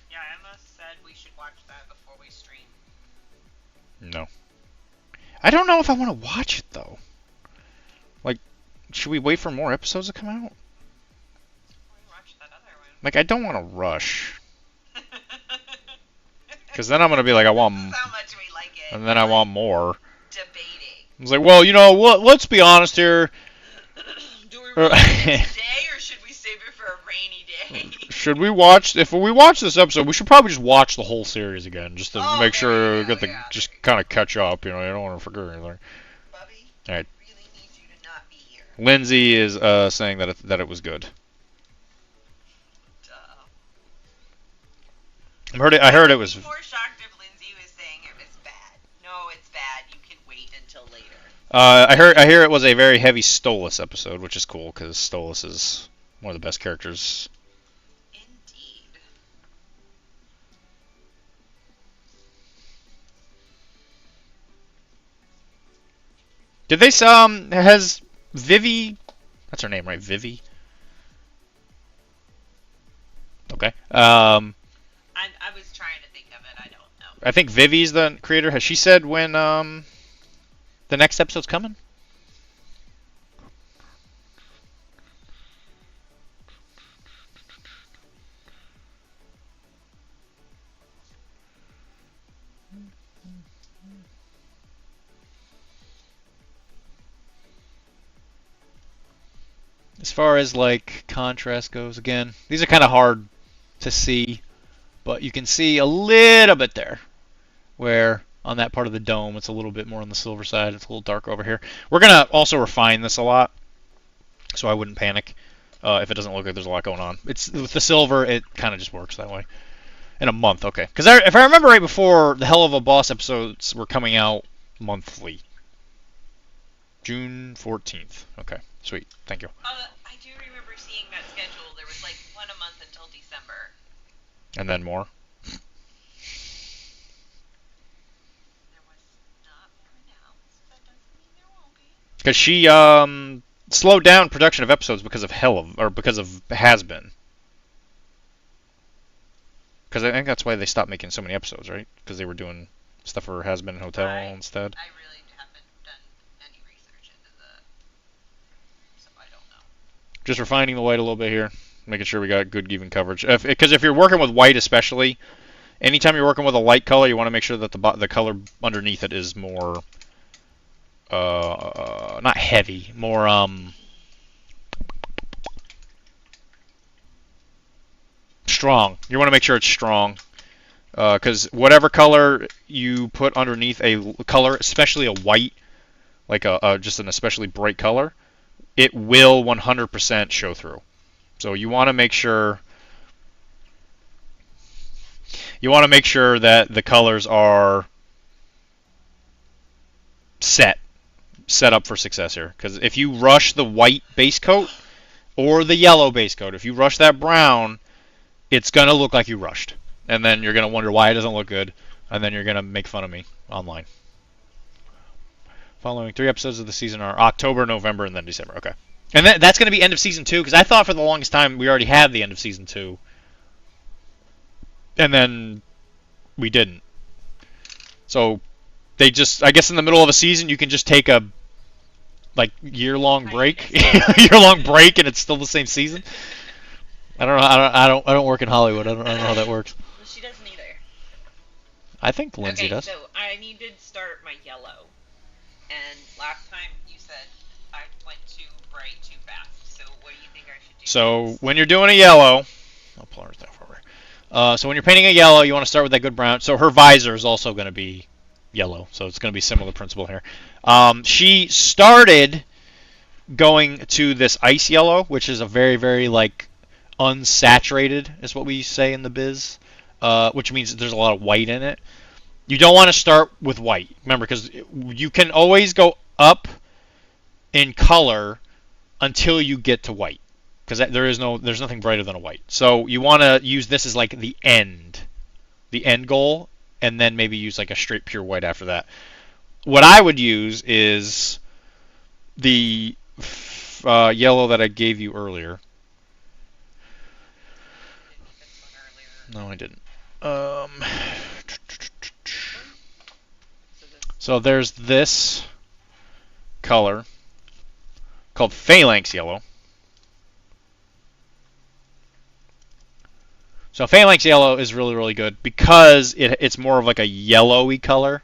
Yeah, Emma said we should watch that before we stream. No. I don't know if I want to watch it though. Like, should we wait for more episodes to come out? We watched that other one. Like, I don't want to rush. Because then I'm going to be like, I want... This is how much we like it. And then I want more. Debating. I was like, well, you know what? Let's be honest here. Do we really watch it today, or should we save it for a rainy day? Should we watch... If we watch this episode, we should probably just watch the whole series again. Just to make sure we get the... Just kind of catch up, you know. I don't want to forget anything. Bubby, Alright. really need you to not be here. Lindsay is saying that it was good. I heard it was... More shocked if Lindsay was saying it was bad. No, it's bad. You can wait until later. I hear it was a very heavy Stolas episode, which is cool because Stolas is one of the best characters. Indeed. Did they has Vivi? That's her name, right? Vivi. Okay. I was trying to think of it. I don't know. I think Vivi's the creator. Has she said when the next episode's coming? As far as like contrast goes, again, these are kind of hard to see, but you can see a little bit there where on that part of the dome it's a little bit more on the silver side. It's a little darker over here. We're going to also refine this a lot, so I wouldn't panic if it doesn't look like there's a lot going on. It's with the silver, it kind of just works that way. In a month, okay. Because if I remember right, before the Hell of a Boss episodes were coming out monthly. June 14th. Okay, sweet. Thank you. I do remember remember seeing that schedule. There was like one a month until December. And then more. There was not more announced. That doesn't mean there won't be. Because she slowed down production of episodes because of because of Has Been. Because I think that's why they stopped making so many episodes, right? Because they were doing stuff for Has Been Hotel instead. I really haven't done any research into so I don't know. Just refining the white a little bit here, making sure we got good even coverage. Because if you're working with white especially, anytime you're working with a light color, you want to make sure that the color underneath it is more, not heavy, more, strong. You want to make sure it's strong. Because whatever color you put underneath a color, especially a white, like just an especially bright color, it will 100% show through. So you want to make sure that the colors are set up for success here. Because if you rush the white base coat or the yellow base coat, if you rush that brown, it's going to look like you rushed. And then you're going to wonder why it doesn't look good. And then you're going to make fun of me online. Following 3 episodes of the season are October, November, and then December. Okay. And that's going to be end of season 2. Because I thought for the longest time we already had the end of season 2. And then we didn't. So they just, I guess in the middle of a season, you can just take a year-long break. Year-long break and it's still the same season. I don't know. I don't work in Hollywood. I don't know how that works. Well, she doesn't either. I think Lindsay does. So I need to start my yellow. And last time you said I went too bright too fast. So what do you think I should do? So when you're doing a yellow, I'll pull her that forward. So when you're painting a yellow, you want to start with that good brown. So her visor is also going to be yellow. So it's going to be similar principle here. She started going to this ice yellow, which is a very, very unsaturated, is what we say in the biz, which means there's a lot of white in it. You don't want to start with white, remember, because you can always go up in color until you get to white, because there's nothing brighter than a white. So you want to use this as the end goal, and then maybe use a straight pure white after that. What I would use is the yellow that I gave you earlier. No, I didn't. So there's this color called Phalanx Yellow. So Phalanx Yellow is really, really good because it's more of a yellowy color.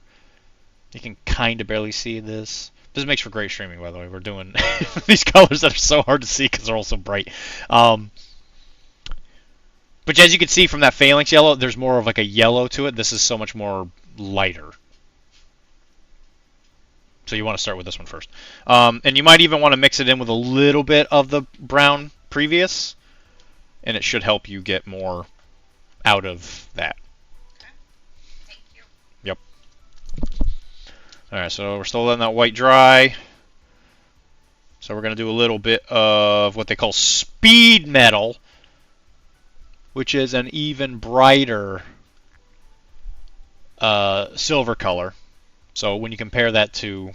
You can kind of barely see this. This makes for great streaming, by the way. We're doing these colors that are so hard to see because they're all so bright. But as you can see from that Phalanx Yellow, there's more of a yellow to it. This is so much more lighter. So you want to start with this one first. And you might even want to mix it in with a little bit of the brown previous. And it should help you get more out of that. Okay. Thank you. Yep. Alright, so we're still letting that white dry. So we're going to do a little bit of what they call speed metal, which is an even brighter silver color. So when you compare that to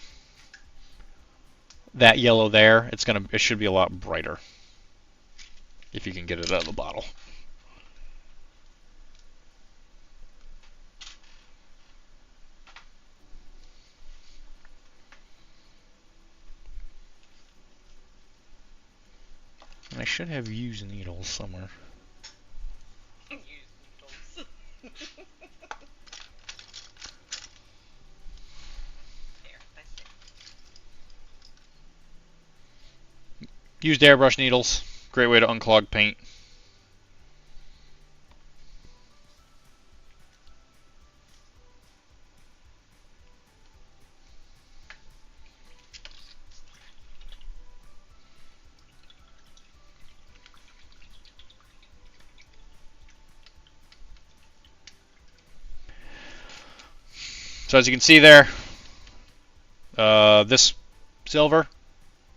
that yellow there, it should be a lot brighter if you can get it out of the bottle. And I should have used needles somewhere. Use needles. There, that's it. Used airbrush needles. Great way to unclog paint. So as you can see there, this silver,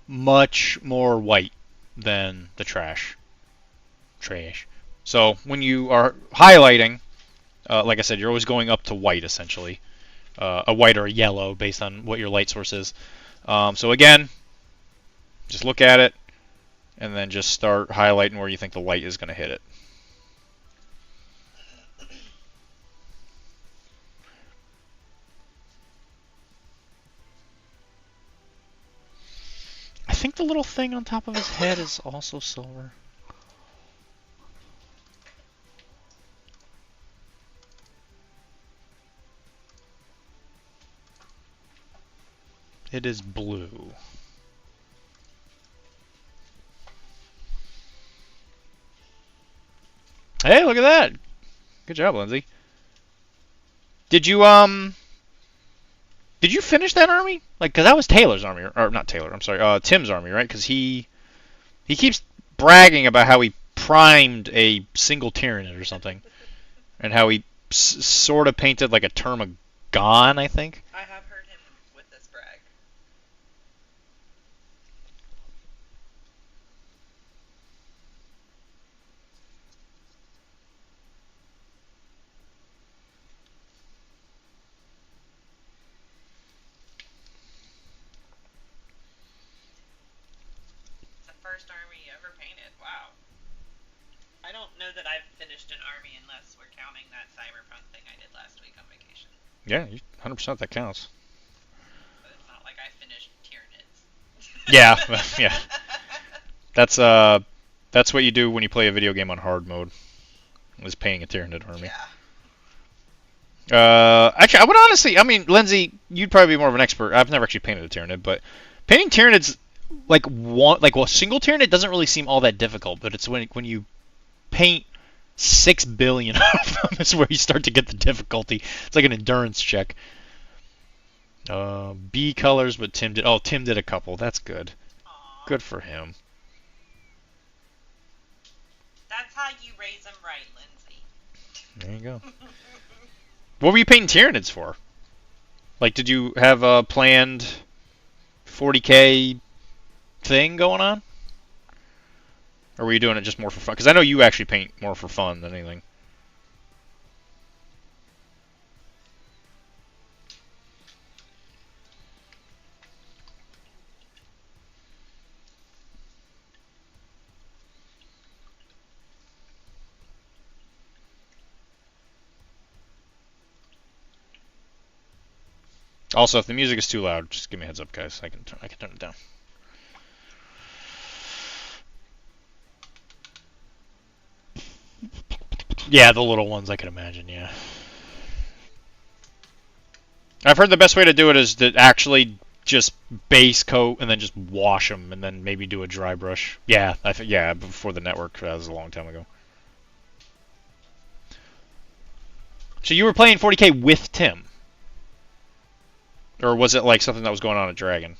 much more white than the trash. So when you are highlighting, like I said, you're always going up to white essentially, a white or a yellow based on what your light source is. So again, just look at it and then just start highlighting where you think the light is going to hit it. I think the little thing on top of his head is also silver. It is blue. Hey, look at that. Good job, Lindsay. Did you finish that army? Like, cause that was Taylor's army, or not Taylor. I'm sorry, Tim's army, right? Cause he keeps bragging about how he primed a single Tyranid or something, and how he sort of painted like a term of gone, I think. I have heard him with this brag. It's the first army you ever painted. Wow. I don't know that I've finished an army unless we're counting that cyberpunk thing I did last week on vacation. Yeah, 100% that counts. But it's not like I finished Tyranids. Yeah, yeah. That's what you do when you play a video game on hard mode. Is painting a Tyranid army. Yeah. Actually, I would honestly, I mean, Lindsay, you'd probably be more of an expert. I've never actually painted a Tyranid, but painting Tyranids, like a single Tyranid doesn't really seem all that difficult. But it's when you paint 6 billion of them is where you start to get the difficulty. It's like an endurance check. B colors, but Tim did. Oh, Tim did a couple. That's good. Aww. Good for him. That's how you raise them right, Lindsay. There you go. What were you painting Tyranids for? Like, did you have a planned 40K thing going on? Or were you doing it just more for fun? Because I know you actually paint more for fun than anything. Also, if the music is too loud, just give me a heads up, guys. I can turn it down. Yeah, the little ones, I can imagine, yeah. I've heard the best way to do it is to actually just base coat and then just wash them and then maybe do a dry brush. Yeah, yeah, before the network. That was a long time ago. So you were playing 40K with Tim? Or was it like something that was going on at Dragon?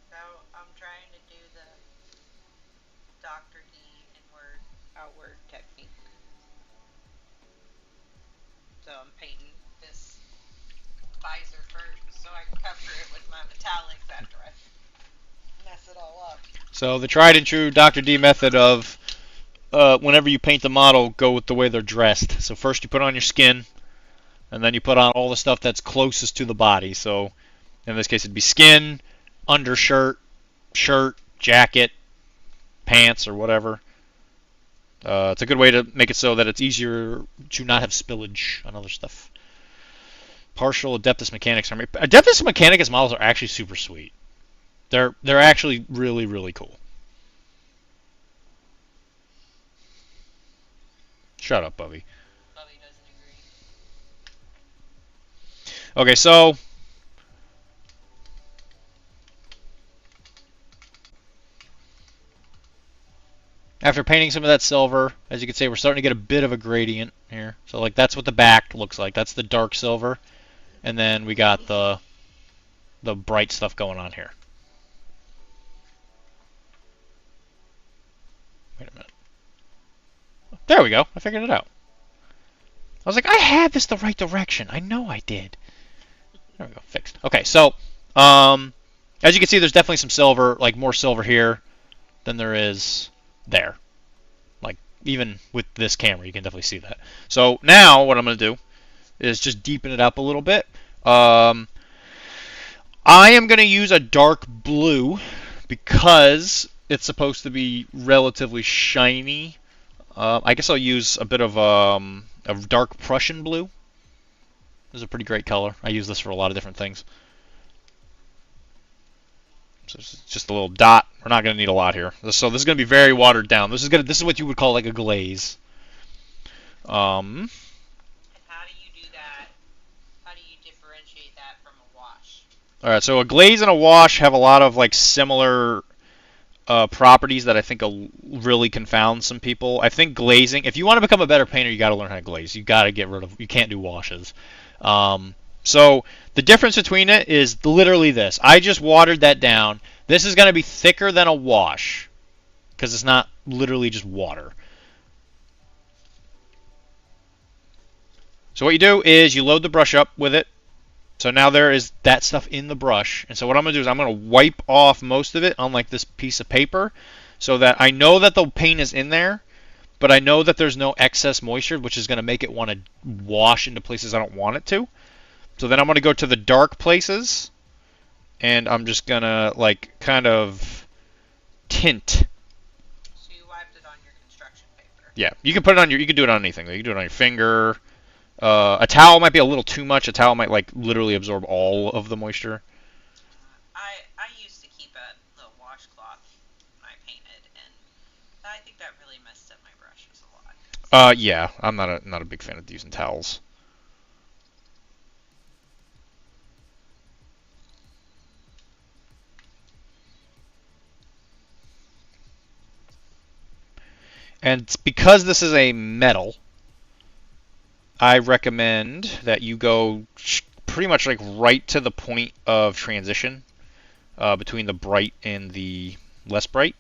So I'm trying to do the Dr.Deee inward, outward technique. So I'm painting this visor first so I can cover it with my metallics after I mess it all up. So the tried and true Dr.Deee method of whenever you paint the model, go with the way they're dressed. So first you put on your skin, and then you put on all the stuff that's closest to the body. So in this case it'd be skin, undershirt, shirt, jacket, pants, or whatever. It's a good way to make it so that it's easier to not have spillage on other stuff. Partial Adeptus Mechanicus army. Adeptus Mechanicus models are actually super sweet. They're actually really, really cool. Shut up, Bubby. Bubby doesn't agree. Okay, so after painting some of that silver, as you can see, we're starting to get a bit of a gradient here. So like that's what the back looks like. That's the dark silver. And then we got the the bright stuff going on here. Wait a minute. There we go. I figured it out. I was like, I had this the right direction. I know I did. There we go. Fixed. Okay, so as you can see, there's definitely some silver, like more silver here than there is there. Like even with this camera, you can definitely see that. So now what I'm going to do is just deepen it up a little bit. I am going to use a dark blue because it's supposed to be relatively shiny. I guess I'll use a bit of a dark Prussian blue. This is a pretty great color. I use this for a lot of different things. So it's just a little dot. We're not going to need a lot here. So this is going to be very watered down. This is what you would call like a glaze. And how do you do that? How do you differentiate that from a wash? All right, so a glaze and a wash have a lot of like similar properties that I think will really confound some people. I think glazing, if you want to become a better painter, you got to learn how to glaze. You got to get rid of, you can't do washes. So the difference between it is literally this. I just watered that down. This is going to be thicker than a wash because it's not literally just water. So what you do is you load the brush up with it. So now there is that stuff in the brush. And so what I'm going to do is I'm going to wipe off most of it on like this piece of paper so that I know that the paint is in there, but I know that there's no excess moisture, which is going to make it want to wash into places I don't want it to. So then I'm going to go to the dark places, and I'm just going to like kind of tint. So you wiped it on your construction paper. Yeah, you can put it on your, you can do it on anything. You can do it on your finger. A towel might be a little too much. A towel might like literally absorb all of the moisture. I used to keep a little washcloth when I painted, and I think that really messed up my brushes a lot. Yeah, I'm not a big fan of using towels. And because this is a metal, I recommend that you go pretty much like right to the point of transition between the bright and the less bright,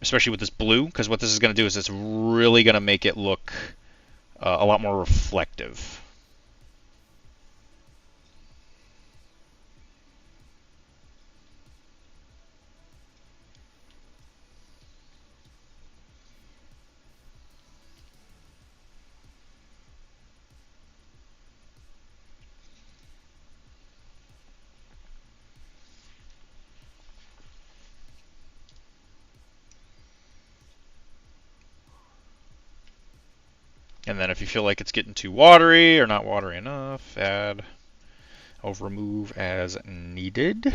especially with this blue, because what this is going to do is it's really going to make it look a lot more reflective. And then if you feel like it's getting too watery or not watery enough, add or remove as needed.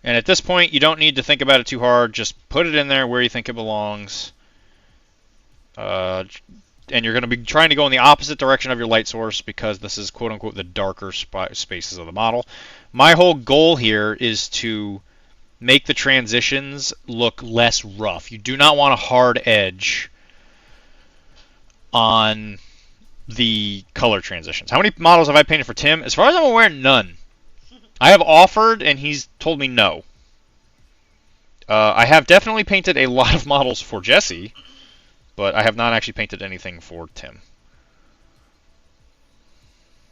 And at this point, you don't need to think about it too hard. Just put it in there where you think it belongs. And you're going to be trying to go in the opposite direction of your light source because this is quote-unquote the darker spaces of the model. My whole goal here is to make the transitions look less rough. You do not want a hard edge on the color transitions. How many models have I painted for Tim? As far as I'm aware, none. I have offered, and he's told me no. I have definitely painted a lot of models for Jesse, but I have not actually painted anything for Tim.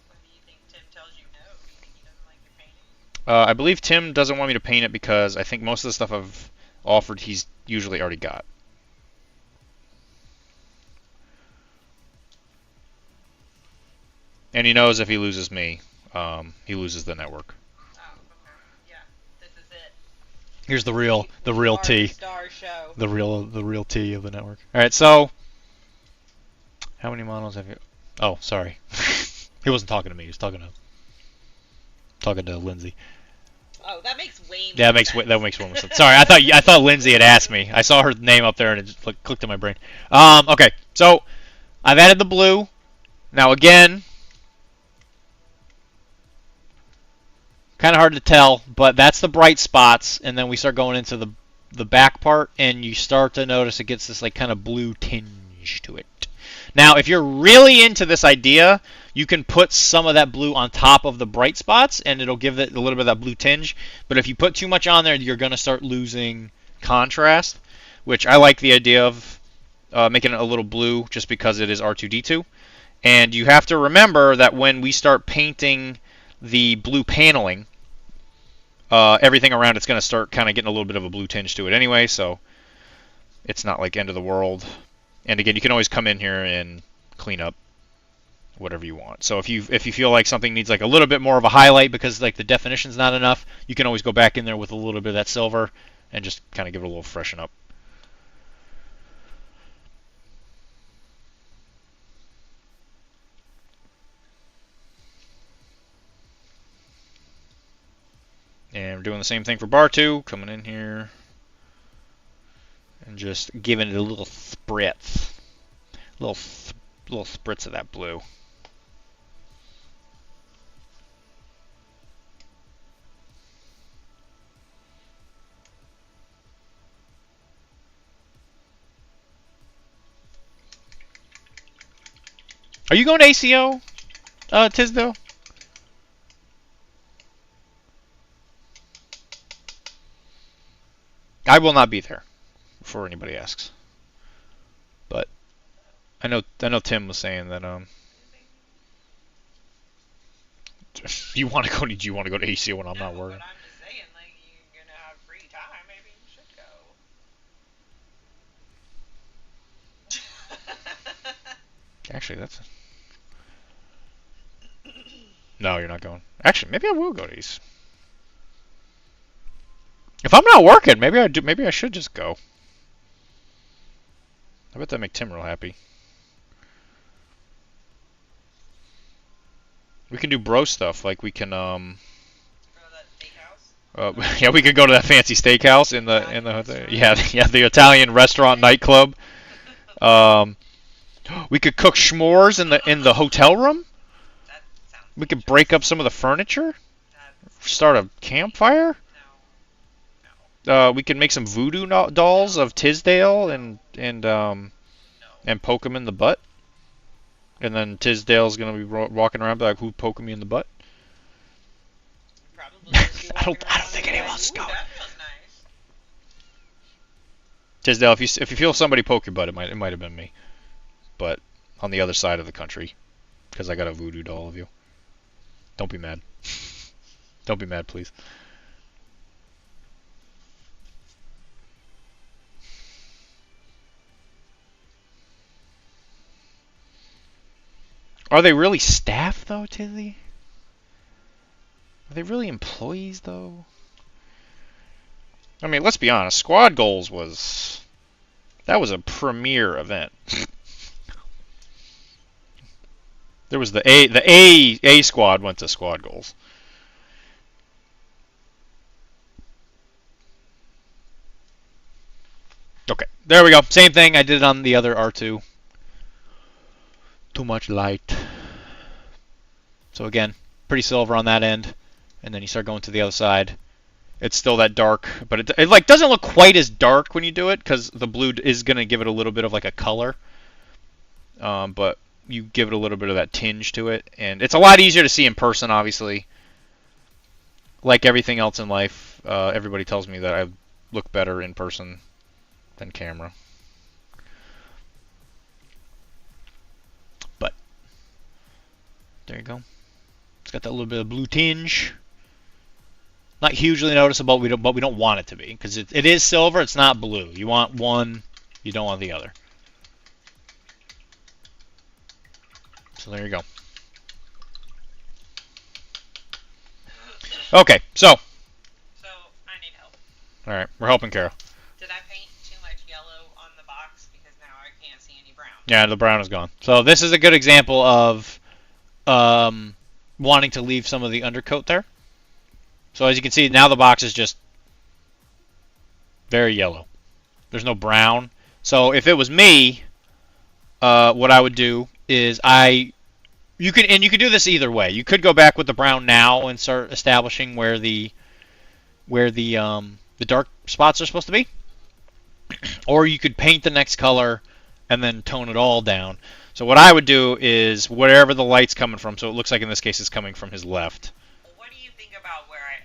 What do you think Tim tells you no? Do you think he doesn't like your painting? I believe Tim doesn't want me to paint it because I think most of the stuff I've offered he's usually already got. And he knows if he loses me, he loses the network. Oh, okay. Yeah, this is it. Here's the real T. Star show. The real T of the network. All right, so how many models have you? Oh, sorry. He wasn't talking to me. He was talking to Lindsay. Oh, that makes way more Yeah, sense. that makes way more sense. Sorry, I thought Lindsay had asked me. I saw her name up there and it just clicked in my brain. Okay, so I've added the blue. Now again, kind of hard to tell, but that's the bright spots, and then we start going into the back part, and you start to notice it gets this like kind of blue tinge to it. Now, if you're really into this idea, you can put some of that blue on top of the bright spots, and it'll give it a little bit of that blue tinge. But if you put too much on there, you're going to start losing contrast, which I like the idea of making it a little blue just because it is R2-D2. And you have to remember that when we start painting the blue paneling, everything around it's going to start kind of getting a little bit of a blue tinge to it anyway, so it's not like end of the world. And again, you can always come in here and clean up whatever you want. So if you feel like something needs like a little bit more of a highlight because like the definition's not enough, you can always go back in there with a little bit of that silver and just kind of give it a little freshen up. And we're doing the same thing for bar 2, coming in here and just giving it a little spritz. Little spritz of that blue. Are you going to ACO, Tisdale? I will not be there, before anybody asks. But I know Tim was saying that you want to go to ACO when I'm not working. But I'm just saying, like, you're gonna have free time. Maybe you should go. Actually, that's no, you're not going. Actually, maybe I will go to ACO. If I'm not working, maybe I do. Maybe I should just go. I bet that make Tim real happy. We can do bro stuff, like we can yeah, we could go to that fancy steakhouse in the hotel. Yeah, the Italian restaurant nightclub. We could cook s'mores in the hotel room. We could break up some of the furniture. Start a campfire. We could make some voodoo dolls of Tisdale and poke him in the butt. And then Tisdale's gonna be walking around like, who poking me in the butt? I don't think anyone else is going. Nice. Tisdale, if you feel somebody poke your butt, it might have been me, but on the other side of the country, because I got a voodoo doll of you. Don't be mad. Don't be mad, please. Are they really staff, though, Tizzy? Are they really employees, though? I mean, let's be honest. Squad Goals was... That was a premier event. There was the A squad went to Squad Goals. Okay, there we go. Same thing I did on the other R2. Too much light. So again, pretty silver on that end, and then you start going to the other side. It's still that dark, but it like doesn't look quite as dark when you do it because the blue is gonna give it a little bit of like a color. But you give it a little bit of that tinge to it, and it's a lot easier to see in person, obviously. Like everything else in life, everybody tells me that I look better in person than camera. But there you go. It's got that little bit of blue tinge. Not hugely noticeable, but we don't want it to be because it is silver. It's not blue. You want one, you don't want the other. So there you go. Okay, so I need help. All right, we're helping Carol. Did I paint too much yellow on the box because now I can't see any brown? Yeah, the brown is gone. So this is a good example of wanting to leave some of the undercoat there. So as you can see, now the box is just very yellow. There's no brown. So if it was me, what I would do is you could do this either way. You could go back with the brown now and start establishing where the dark spots are supposed to be, or you could paint the next color and then tone it all down. So what I would do is wherever the light's coming from, so it looks like in this case it's coming from his left. What do you think about where I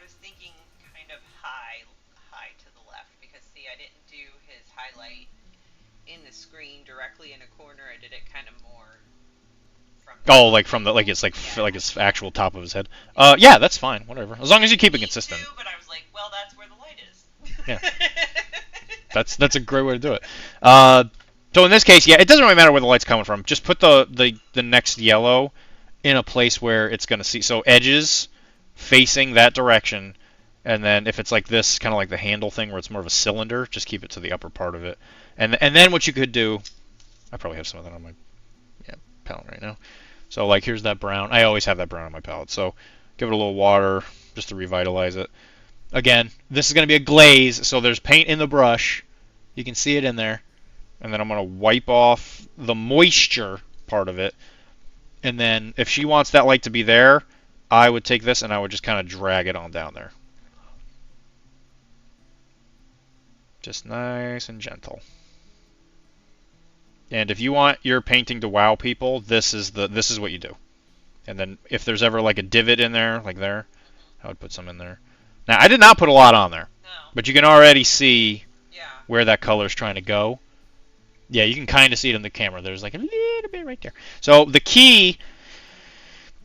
was thinking kind of high to the left, because see, I didn't do his highlight in the screen directly in a corner. I did it kind of more from Oh, like from the, like it's it's actual top of his head. Yeah, that's fine, whatever. As long as you keep it consistent. Too, but I was like, well, that's where the light is. Yeah. That's a great way to do it. So in this case, yeah, it doesn't really matter where the light's coming from. Just put the next yellow in a place where it's going to see. So edges facing that direction, and then if it's like this, kind of like the handle thing where it's more of a cylinder, just keep it to the upper part of it. And then what you could do, I probably have some of that on my palette right now. So like here's that brown. I always have that brown on my palette. So give it a little water just to revitalize it. Again, this is going to be a glaze, so there's paint in the brush. You can see it in there. And then I'm going to wipe off the moisture part of it. And then if she wants that light to be there, I would take this and I would just kind of drag it on down there. Just nice and gentle. And if you want your painting to wow people, this is what you do. And then if there's ever like a divot in there, like there, I would put some in there. Now I did not put a lot on there, but you can already see where that color is trying to go. Yeah, you can kind of see it in the camera. There's like a little bit right there. So the key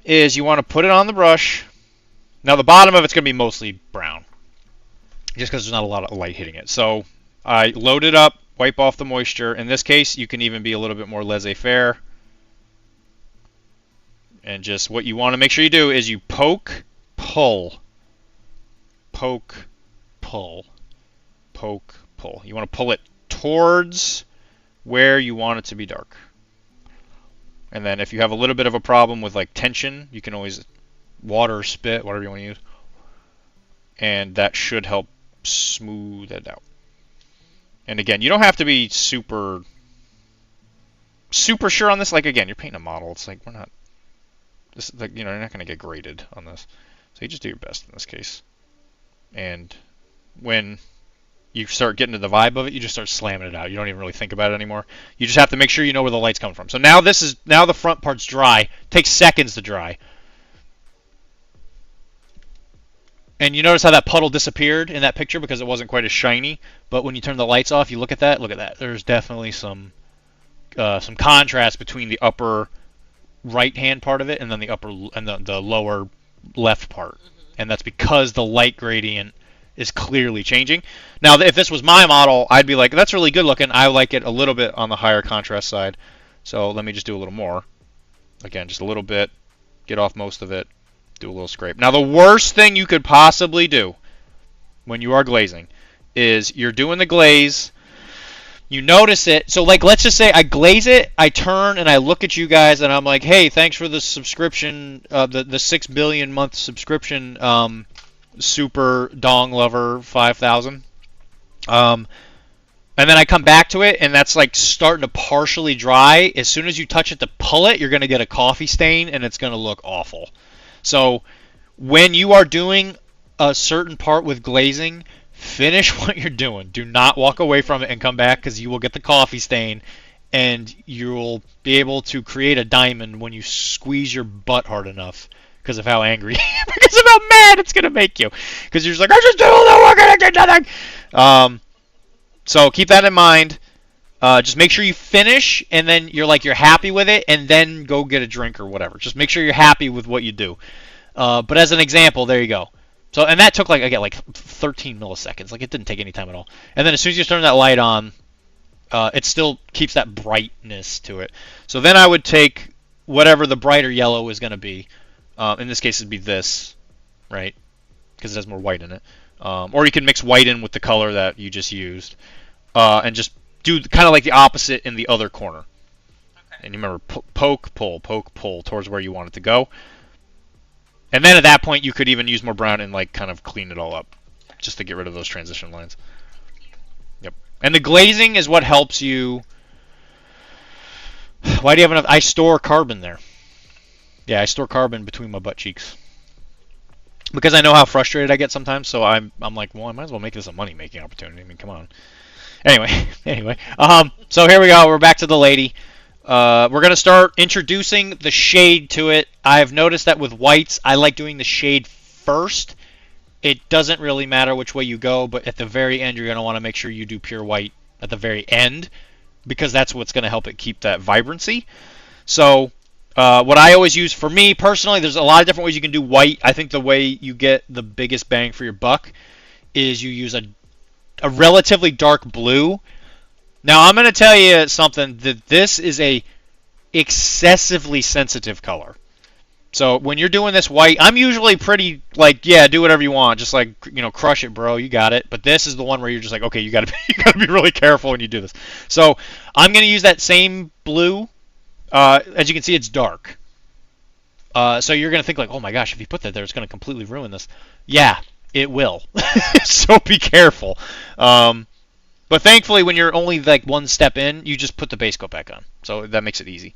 is you want to put it on the brush. Now the bottom of it's going to be mostly brown, just because there's not a lot of light hitting it. So I load it up, wipe off the moisture. In this case, you can even be a little bit more laissez-faire. And just what you want to make sure you do is you poke, pull. Poke, pull. Poke, pull. You want to pull it towards where you want it to be dark. And then if you have a little bit of a problem with like tension, you can always water or spit, whatever you want to use. And that should help smooth it out. And again, you don't have to be super sure on this. Like again, you're painting a model. It's like we're not this, like, you know, you're not going to get graded on this. So you just do your best in this case. And when you start getting to the vibe of it, you just start slamming it out. You don't even really think about it anymore. You just have to make sure you know where the light's coming from. So now the front part's dry. It takes seconds to dry. And you notice how that puddle disappeared in that picture because it wasn't quite as shiny. But when you turn the lights off, you look at that. Look at that. There's definitely some contrast between the upper right-hand part of it and then the upper and the lower left part. And that's because the light gradient is clearly changing. Now, if this was my model, I'd be like, that's really good looking. I like it a little bit on the higher contrast side. So let me just do a little more. Again, just a little bit. Get off most of it. Do a little scrape. Now, the worst thing you could possibly do when you are glazing is you're doing the glaze. You notice it. So, like, let's just say I glaze it, I turn, and I look at you guys, and I'm like, hey, thanks for the subscription, the 6 billion month subscription, Super Dong Lover 5000. And then I come back to it, and that's like starting to partially dry. As soon as you touch it to pull it, you're going to get a coffee stain, and it's going to look awful. So when you are doing a certain part with glazing, finish what you're doing. Do not walk away from it and come back, because you will get the coffee stain, and you'll be able to create a diamond when you squeeze your butt hard enough. Because of how angry, because of how mad it's gonna make you. Because you're just like, I just did all the work and I did nothing. So keep that in mind. Just make sure you finish, and then you're happy with it, and then go get a drink or whatever. Just make sure you're happy with what you do. But as an example, there you go. So, and that took like 13 milliseconds. Like, it didn't take any time at all. And then as soon as you turn that light on, it still keeps that brightness to it. So then I would take whatever the brighter yellow is gonna be. In this case, it'd be this, right? Because it has more white in it. Or you can mix white in with the color that you just used, and just do kind of like the opposite in the other corner. Okay. And you remember, poke, pull towards where you want it to go. And then at that point, you could even use more brown and like kind of clean it all up, just to get rid of those transition lines. Yep. And the glazing is what helps you. Why do you have enough? I store carbon there. Yeah, I store carbon between my butt cheeks. Because I know how frustrated I get sometimes, so I'm like, well, I might as well make this a money-making opportunity. I mean, come on. Anyway. So here we go. We're back to the lady. We're going to start introducing the shade to it. I've noticed that with whites, I like doing the shade first. It doesn't really matter which way you go, but at the very end, you're going to want to make sure you do pure white at the very end, because that's what's going to help it keep that vibrancy. So what I always use, for me personally, there's a lot of different ways you can do white. I think the way you get the biggest bang for your buck is you use a relatively dark blue. Now, I'm going to tell you something, that this is a excessively sensitive color. So when you're doing this white, I'm usually pretty like, yeah, do whatever you want, just like, you know, crush it, bro, you got it. But this is the one where you're just like, okay, you got to be really careful when you do this. So I'm going to use that same blue. As you can see, it's dark. So you're going to think like, oh my gosh, if you put that there, it's going to completely ruin this. Yeah, it will. So be careful. But thankfully, when you're only like one step in, you just put the base coat back on. So that makes it easy.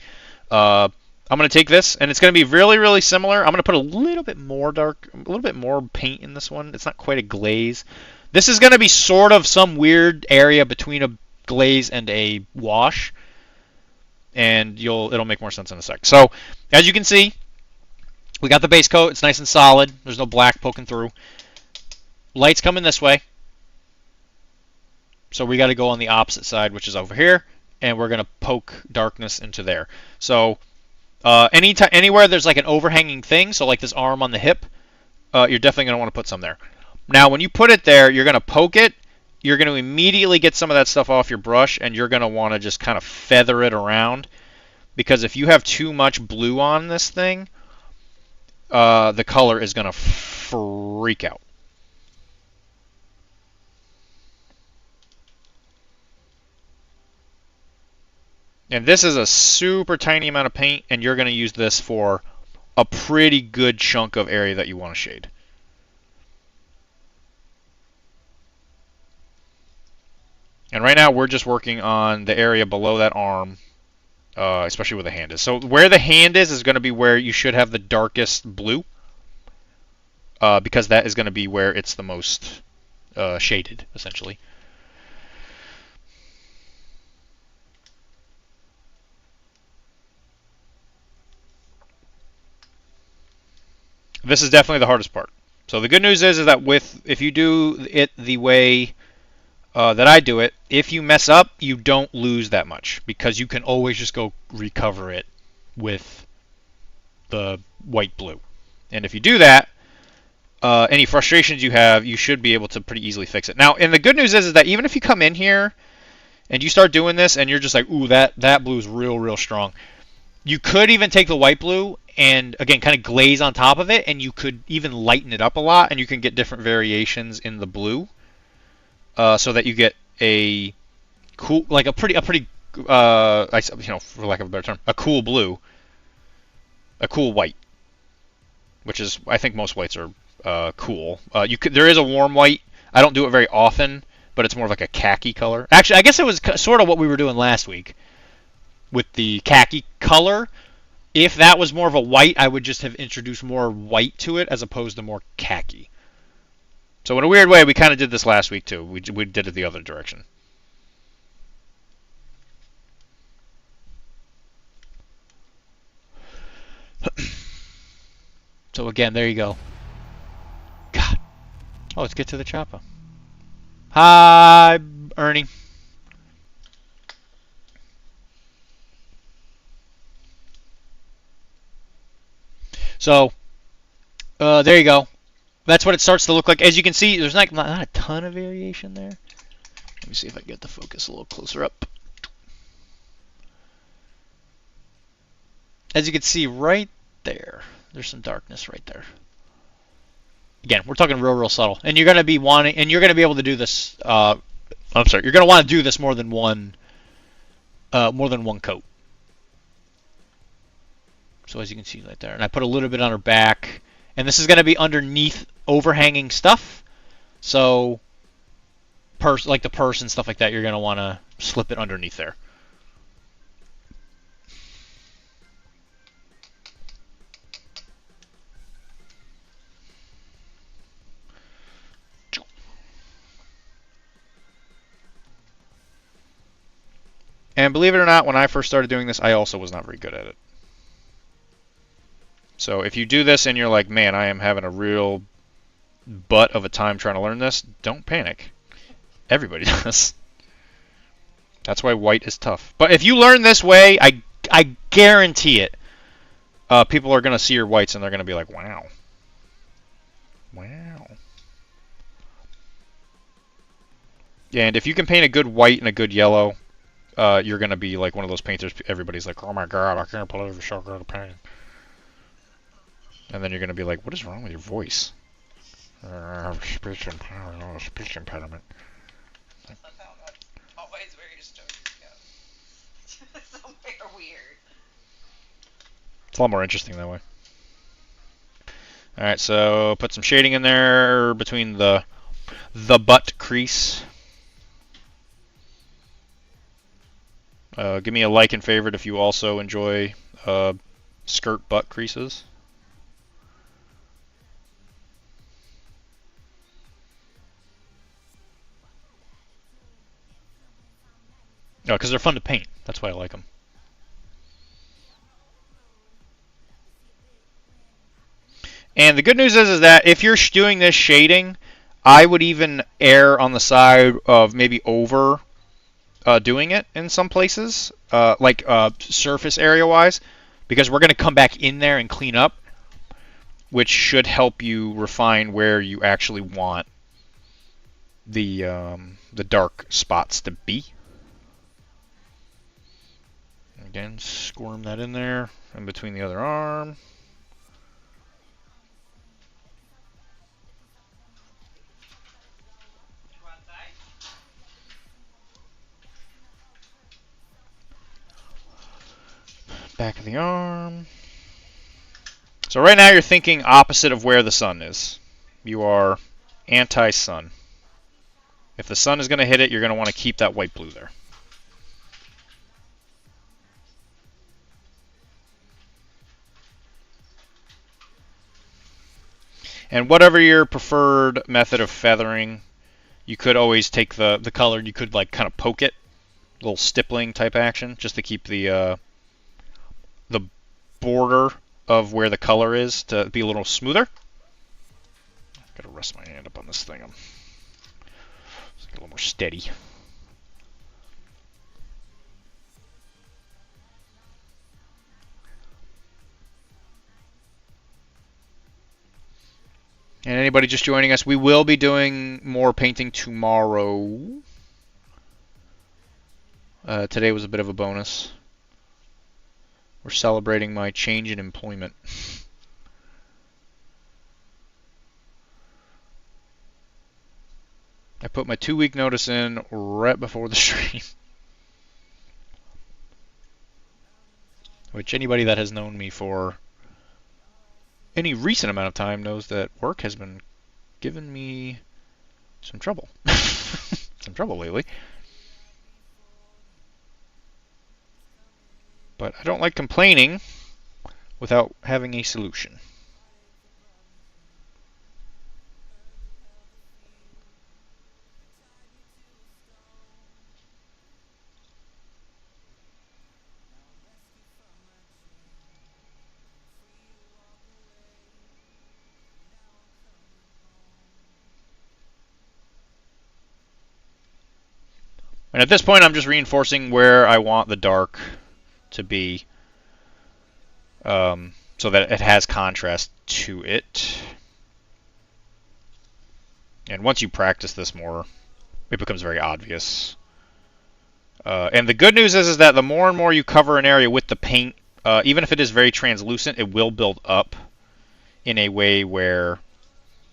I'm going to take this, and it's going to be really, really similar. I'm going to put a little bit more paint in this one. It's not quite a glaze. This is going to be sort of some weird area between a glaze and a wash, and it'll make more sense in a sec. So, as you can see, we got the base coat. It's nice and solid. There's no black poking through. Light's coming this way. So we got to go on the opposite side, which is over here, and we're going to poke darkness into there. So anywhere there's like an overhanging thing, so like this arm on the hip, you're definitely going to want to put some there. Now, when you put it there, you're going to poke it. You're going to immediately get some of that stuff off your brush, and you're going to want to just kind of feather it around, because if you have too much blue on this thing, the color is going to freak out. And this is a super tiny amount of paint, and you're going to use this for a pretty good chunk of area that you want to shade. And right now we're just working on the area below that arm, especially where the hand is. So where the hand is going to be where you should have the darkest blue, because that is going to be where it's the most shaded, essentially. This is definitely the hardest part. So the good news is that if you do it the way that I do it, if you mess up, you don't lose that much, because you can always just go recover it with the white blue. And if you do that, any frustrations you have, you should be able to pretty easily fix it. Now, and the good news is that even if you come in here and you start doing this and you're just like, ooh, that blue is real strong, you could even take the white blue and, again, kind of glaze on top of it, and you could even lighten it up a lot, and you can get different variations in the blue, so that you get a cool, like a pretty, for lack of a better term, a cool blue, a cool white, which is, I think most whites are cool. There is a warm white. I don't do it very often, but it's more of like a khaki color. Actually, I guess it was sort of what we were doing last week with the khaki color. If that was more of a white, I would just have introduced more white to it as opposed to more khaki. So in a weird way, we kind of did this last week too. We did it the other direction. So again, there you go. God. Oh, let's get to the chopper. Hi, Ernie. So, there you go. That's what it starts to look like. As you can see, there's not a ton of variation there. Let me see if I can get the focus a little closer up. As you can see right there, there's some darkness right there. Again, we're talking real subtle. And you're going to be wanting, and you're going to be able to do this, you're going to want to do this more than one coat. So as you can see right there, and I put a little bit on her back, and this is going to be underneath overhanging stuff. So, like the purse and stuff like that, you're going to want to slip it underneath there. And believe it or not, when I first started doing this, I also was not very good at it. So if you do this and you're like, man, I am having a real butt of a time trying to learn this, don't panic. Everybody does. That's why white is tough. But if you learn this way, I guarantee it, people are going to see your whites and they're going to be like, wow. Wow. And if you can paint a good white and a good yellow, you're going to be like one of those painters. Everybody's like, oh my god, I can't believe you're so good at painting. And then you're going to be like, what is wrong with your voice? I have a speech impediment. Always where your stories go. Somewhere weird. It's a lot more interesting that way. Alright, so put some shading in there between the butt crease. Give me a like and favorite if you also enjoy skirt butt creases. No, because they're fun to paint. That's why I like them. And the good news is that if you're doing this shading, I would even err on the side of maybe over doing it in some places, like surface area-wise, because we're going to come back in there and clean up, which should help you refine where you actually want the dark spots to be. Again, squirm that in there, in between the other arm. Back of the arm. So right now you're thinking opposite of where the sun is. You are anti-sun. If the sun is going to hit it, you're going to want to keep that white blue there. And whatever your preferred method of feathering, you could always take the color, you could like kind of poke it, a little stippling type action, just to keep the border of where the color is to be a little smoother. Gotta rest my hand up on this thing. It's a little more steady. And anybody just joining us, we will be doing more painting tomorrow. Today was a bit of a bonus. We're celebrating my change in employment. I put my 2-week notice in right before the stream. Which anybody that has known me for any recent amount of time knows that work has been giving me some trouble. Some trouble lately. But I don't like complaining without having a solution. And at this point, I'm just reinforcing where I want the dark to be, so that it has contrast to it. And once you practice this more, it becomes very obvious. And the good news is that the more and more you cover an area with the paint, even if it is very translucent, it will build up in a way where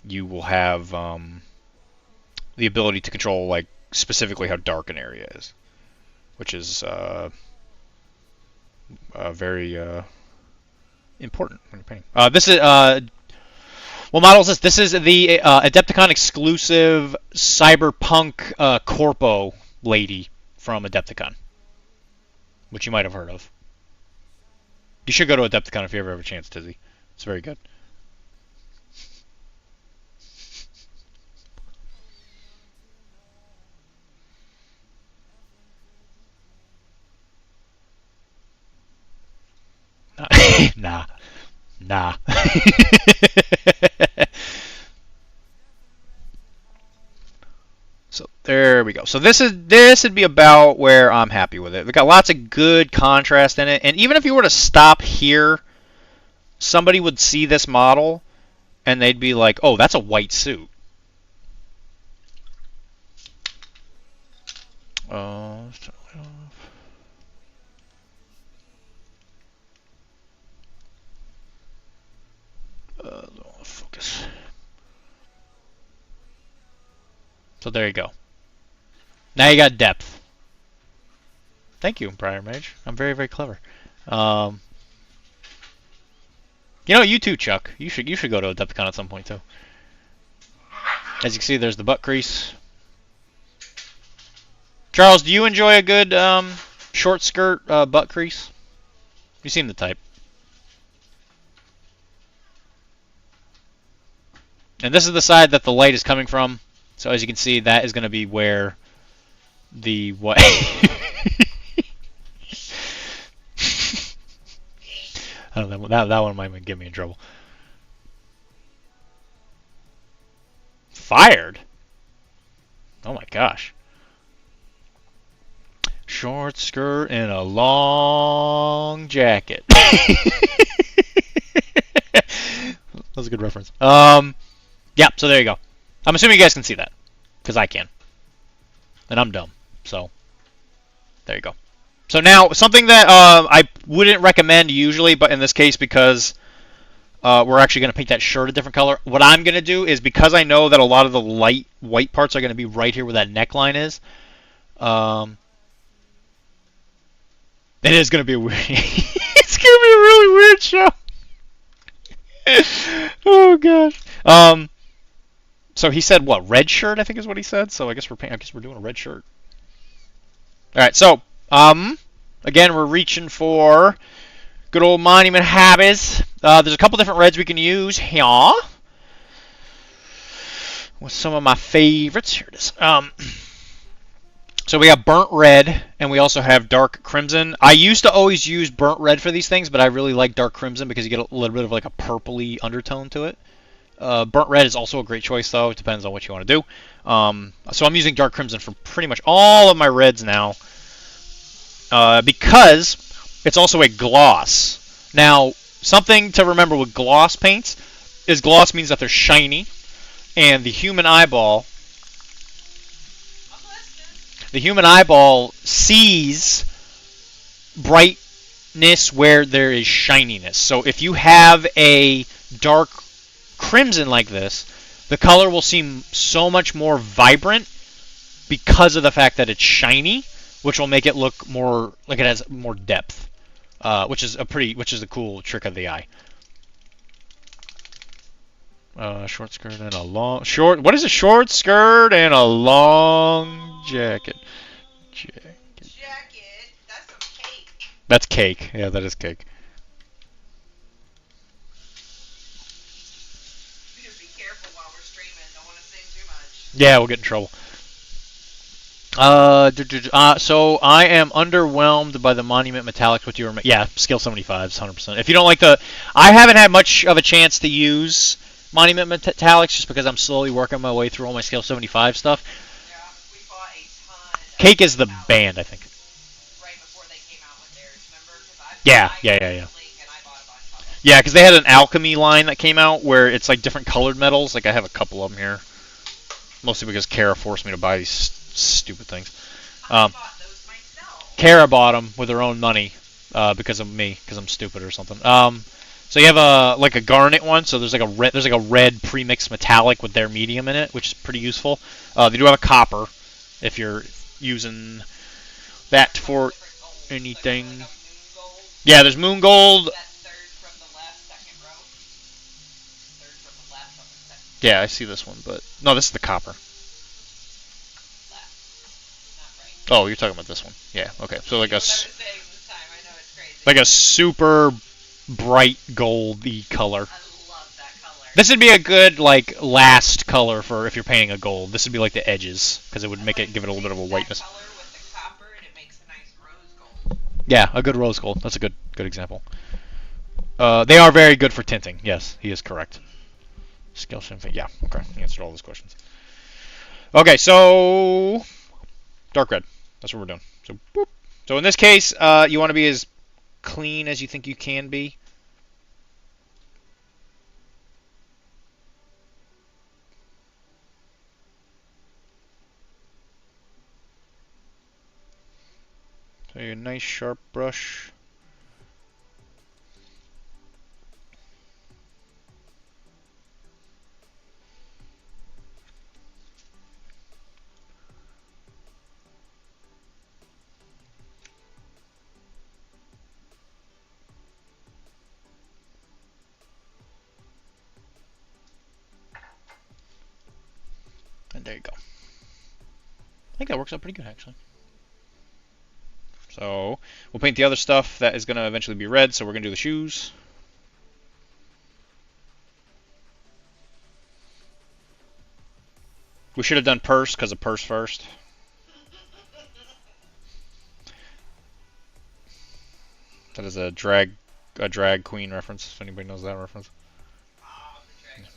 you will have the ability to control, like, specifically how dark an area is, which is very important when you're painting. This is what model is this? This is the Adepticon exclusive Cyberpunk Corpo lady from Adepticon, which you might have heard of. You should go to Adepticon if you ever have a chance, Tizzy. It's very good. Nah. Nah. So there we go. So this would be about where I'm happy with it. We got lots of good contrast in it, and even if you were to stop here, somebody would see this model and they'd be like, "Oh, that's a white suit." Focus. So there you go. Now you got depth. Thank you, Briar Mage. I'm very, very clever. You know, you too, Chuck. You should go to a depth con at some point too. As you can see, there's the butt crease. Charles, do you enjoy a good short skirt butt crease? You seem the type. And this is the side that the light is coming from. So as you can see, that is going to be where the what? I don't know. That one might get me in trouble. Fired? Oh my gosh. Short skirt and a long jacket. That was a good reference. Yeah, so there you go. I'm assuming you guys can see that, because I can. And I'm dumb, so there you go. So now, something that I wouldn't recommend usually, but in this case, because we're actually going to paint that shirt a different color, what I'm going to do is, because I know that a lot of the light white parts are going to be right here where that neckline is, it is going to be a weird... it's going to be a really weird show. Oh, gosh. So he said, what, red shirt, I think is what he said. So I guess we're doing a red shirt. All right, so again, we're reaching for good old monument habits. There's a couple different reds we can use here. With some of my favorites. Here it is. So we have burnt red, and we also have dark crimson. I used to always use burnt red for these things, but I really like dark crimson because you get a little bit of like a purpley undertone to it. Burnt red is also a great choice, though. It depends on what you want to do. So I'm using dark crimson for pretty much all of my reds now because it's also a gloss. Now, something to remember with gloss paints is gloss means that they're shiny, and the human eyeball sees brightness where there is shininess. So if you have a dark crimson like this, the color will seem so much more vibrant because of the fact that it's shiny, which will make it look more like it has more depth, which is a cool trick of the eye. Short skirt and a long short. What is a short skirt and a long jacket? Jacket. That's some cake. That's cake. Yeah, that is cake. Just be careful while we're streaming. Don't want to sing too much. Yeah, we'll get in trouble. So I am underwhelmed by the Monument Metallics with your... Yeah, skill 75s, 100%. If you don't like the... I haven't had much of a chance to use Monument Metallics just because I'm slowly working my way through all my skill 75 stuff. Yeah, we bought a ton of Cake is the Metallics band, I think. right before they came out with theirs, remember? 'Cause I Yeah. got the link and I bought a bunch of them. Yeah, because they had an alchemy line that came out where it's like different colored metals. Like I have a couple of them here. Mostly because Kara forced me to buy these stupid things. I bought those myself. Kara bought them with her own money because of me, because I'm stupid or something. So you have a garnet one. So there's like a red pre-mixed metallic with their medium in it, which is pretty useful. They do have a copper if you're using that for anything. Like moon gold. Yeah, there's moon gold. That third from the left, second row. Third from the left on the second. Yeah, I see this one, but no, this is the copper. Left. Not right. Oh, you're talking about this one. Yeah, okay. So like You know what I was saying this time. I know it's crazy. like a super bright goldy color. I love that color. This would be a good like last color for if you're painting a gold. This would be like the edges because it would make it give it a little bit of a whiteness. That color with the copper and it makes a nice rose gold. Yeah, a good rose gold. That's a good example. They are very good for tinting. Yes, he is correct. Scale shifting. Yeah. Okay. He answered all those questions. Okay, so dark red. That's what we're doing. So boop. So in this case, you want to be as clean as you think you can be. So a nice sharp brush. And there you go. I think that works out pretty good, actually. So we'll paint the other stuff that is going to eventually be red, so we're going to do the shoes. We should have done purse because of purse first. That is a drag queen reference, if anybody knows that reference.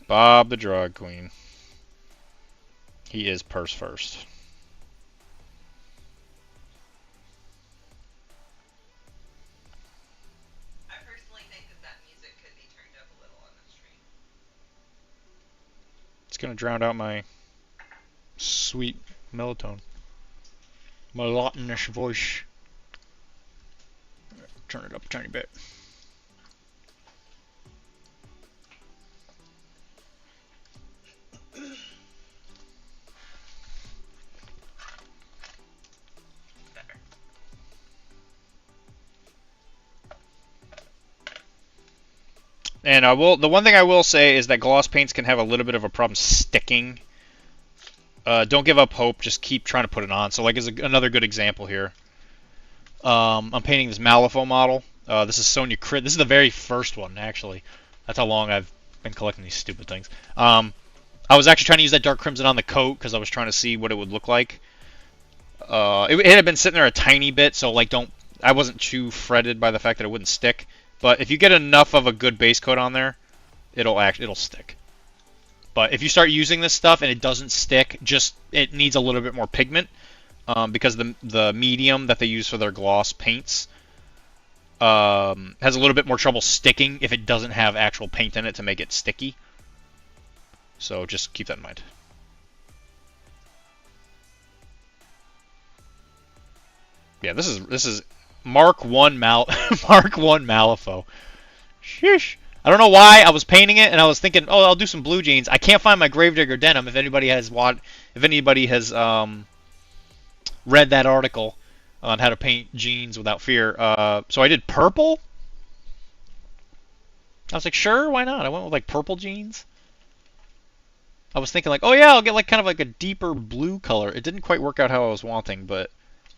Bob the drag queen. He is purse first. I personally think that music could be turned up a little on the stream. It's going to drown out my sweet melotone. My Latinish voice. Turn it up a tiny bit. And the one thing I will say is that gloss paints can have a little bit of a problem sticking. Don't give up hope. Just keep trying to put it on. So, like, as another good example here, I'm painting this Malifaux model. This is Sonia Crit. This is the very first one, actually. That's how long I've been collecting these stupid things. I was actually trying to use that dark crimson on the coat because I was trying to see what it would look like. It had been sitting there a tiny bit, so like I wasn't too fretted by the fact that it wouldn't stick. But if you get enough of a good base coat on there, it'll stick. But if you start using this stuff and it doesn't stick, it needs a little bit more pigment because the medium that they use for their gloss paints has a little bit more trouble sticking if it doesn't have actual paint in it to make it sticky. So just keep that in mind. Yeah, this is Mark 1 Mark 1 Malifaux. Sheesh. I don't know why I was painting it and I was thinking, oh, I'll do some blue jeans. I can't find my Gravedigger denim. If anybody has read that article on how to paint jeans without fear, so I did purple. I was like, sure, why not? I went with like purple jeans. I was thinking like, oh yeah, I'll get like kind of like a deeper blue color. It didn't quite work out how I was wanting, but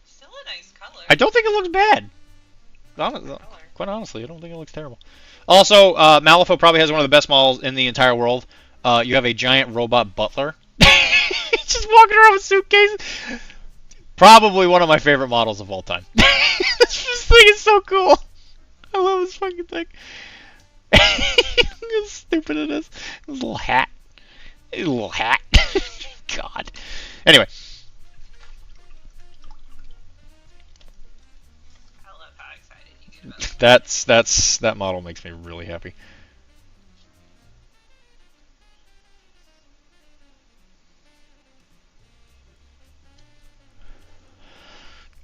still a nice color. I don't think it looks bad. Quite honestly, I don't think it looks terrible. Also, Malifaux probably has one of the best models in the entire world. You have a giant robot butler. He's just walking around with suitcases. Probably one of my favorite models of all time. This thing is so cool. I love this fucking thing. Look how stupid it is. His little hat. His little hat. God. Anyway. I love how excited you get about it. That model makes me really happy.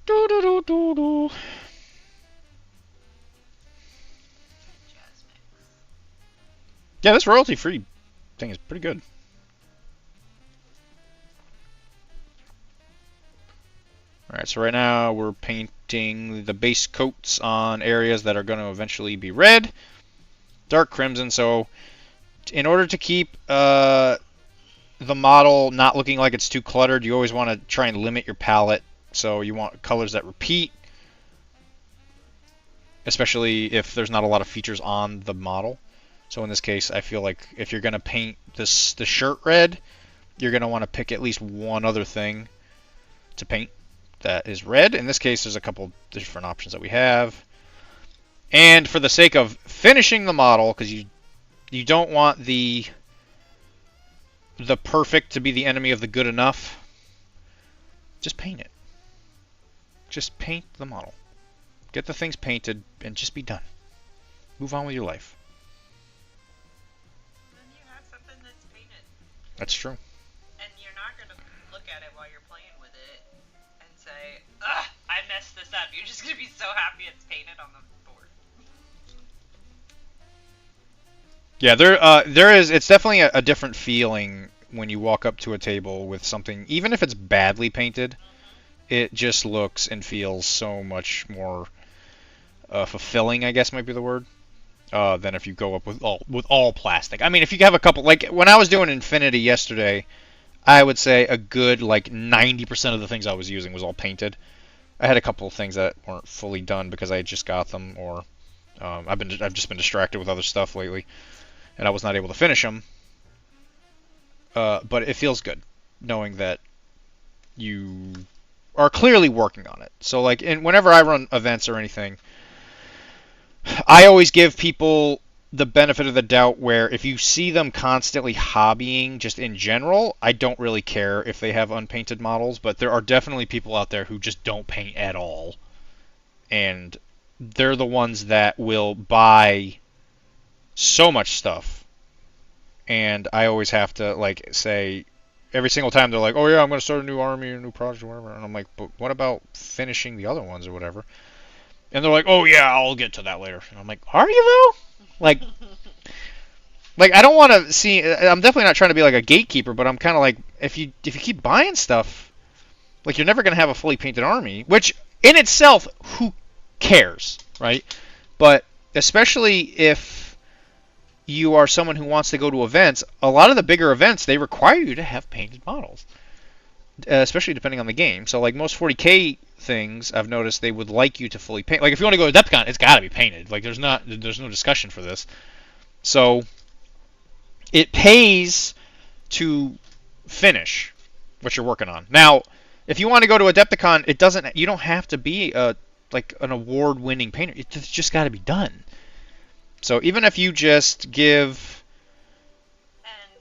Do do do do do. Yeah, this royalty-free thing is pretty good. Alright, so right now we're painting the base coats on areas that are going to eventually be red. Dark crimson, so in order to keep the model not looking like it's too cluttered, you always want to try and limit your palette. So you want colors that repeat, especially if there's not a lot of features on the model. So in this case, I feel like if you're going to paint the shirt red, you're going to want to pick at least one other thing to paint that is red. In this case, there's a couple different options that we have. And for the sake of finishing the model, because you don't want the perfect to be the enemy of the good enough, just paint it. Just paint the model. Get the things painted and just be done. Move on with your life. Then you have something that's painted. That's true. And you're not going to look at it while you're playing with it and say, ugh, I messed this up. You're just going to be so happy it's painted on the board. Yeah, there is. It's definitely a different feeling when you walk up to a table with something, even if it's badly painted. It just looks and feels so much more fulfilling, I guess might be the word, than if you go up with all plastic. I mean, if you have a couple, like when I was doing Infinity yesterday, I would say a good like 90% of the things I was using was all painted. I had a couple of things that weren't fully done because I had just got them, or I've just been distracted with other stuff lately, and I was not able to finish them. But it feels good knowing that you are clearly working on it. So like, whenever I run events or anything, I always give people the benefit of the doubt where if you see them constantly hobbying just in general, I don't really care if they have unpainted models, but there are definitely people out there who just don't paint at all. And they're the ones that will buy so much stuff. And I always have to like say, every single time they're like, oh yeah, I'm going to start a new army or a new project or whatever. And I'm like, but what about finishing the other ones or whatever? And they're like, oh yeah, I'll get to that later. And I'm like, are you though? Like I don't want to see. I'm definitely not trying to be like a gatekeeper, but I'm kind of like, if you keep buying stuff, like you're never going to have a fully painted army. Which in itself, who cares, right? But especially if you are someone who wants to go to events, a lot of the bigger events, they require you to have painted models, especially depending on the game. So like most 40K things, I've noticed they would like you to fully paint. Like if you want to go to Depcon, it's got to be painted. Like there's no discussion for this. So it pays to finish what you're working on. Now, if you want to go to Adepticon, you don't have to be like an award-winning painter. It's just got to be done. So even if you just give, and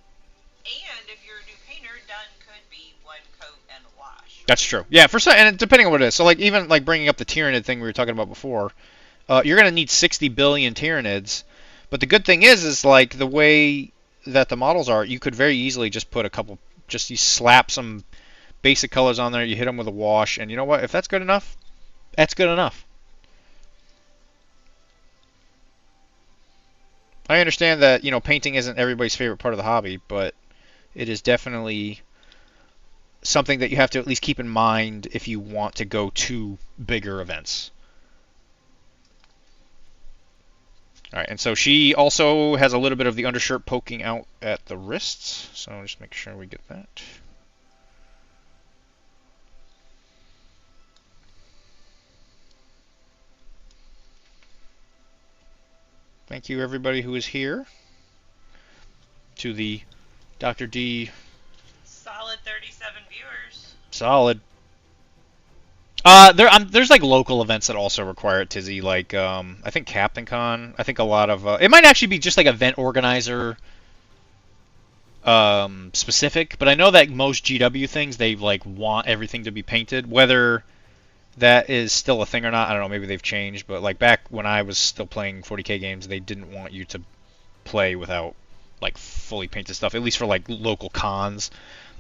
if you're a new painter, done could be one coat and a wash. That's true. Yeah, for some, and depending on what it is. So like even like bringing up the Tyranid thing we were talking about before, you're gonna need 60 billion Tyranids. But the good thing is like the way that the models are, you could very easily just put a couple, you slap some basic colors on there, you hit them with a wash, and you know what? If that's good enough, that's good enough. I understand that, painting isn't everybody's favorite part of the hobby, but it is definitely something that you have to at least keep in mind if you want to go to bigger events. All right, and so she also has a little bit of the undershirt poking out at the wrists, so just make sure we get that. Thank you, everybody who is here, to the Dr.Deee. Solid 37 viewers. Solid. There's like local events that also require it, Tizzy. Like I think Captain Con. I think a lot of it might actually be just like event organizer specific. But I know that most GW things they like want everything to be painted. Whether that is still a thing or not, I don't know. Maybe they've changed. But like back when I was still playing 40K games, they didn't want you to play without like fully painted stuff. At least for like local cons.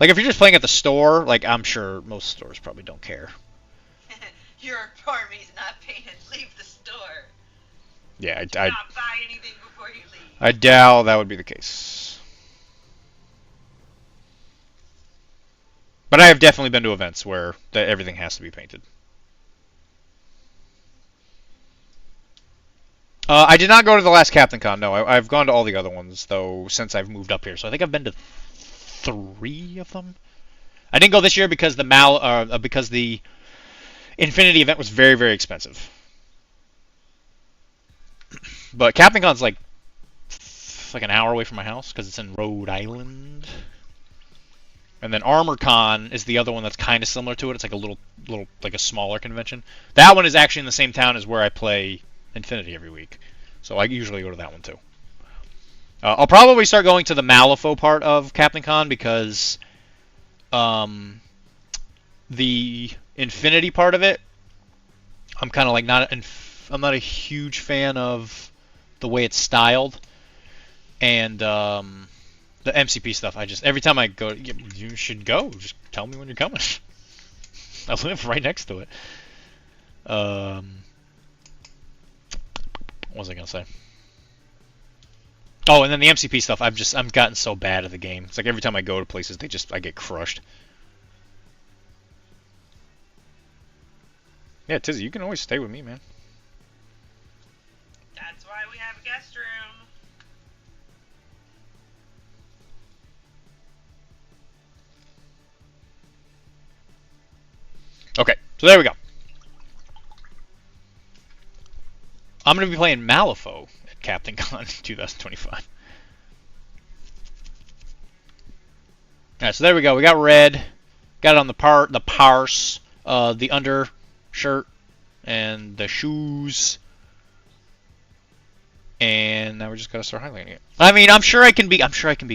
Like if you're just playing at the store, like I'm sure most stores probably don't care. Your army's not painted. Leave the store. Yeah, Do not buy anything before you leave. I doubt that would be the case. But I have definitely been to events where everything has to be painted. I did not go to the last Captain Con. No, I've gone to all the other ones though since I've moved up here. So I think I've been to 3 of them. I didn't go this year because the Infinity event was very, very expensive. But Captain Con's like an hour away from my house because it's in Rhode Island. And then Armor Con is the other one that's kind of similar to it. It's like a little like a smaller convention. That one is actually in the same town as where I play Infinity every week. So I usually go to that one too. I'll probably start going to the Malifaux part of Captain Con because the Infinity part of it, I'm kind of like I'm not a huge fan of the way it's styled, and the MCP stuff. Every time I go, you should go. Just tell me when you're coming. I live right next to it. What was I gonna say? Oh, and then the MCP stuff. I've gotten so bad at the game. It's like every time I go to places, I get crushed. Yeah, Tizzy, you can always stay with me, man. That's why we have a guest room. Okay, so there we go. I'm going to be playing Malifaux at Captain Con 2025. Alright, so there we go. We got red. Got it on the parse, the undershirt, and the shoes. And now we're just gotta start highlighting it. I mean, I'm sure I can be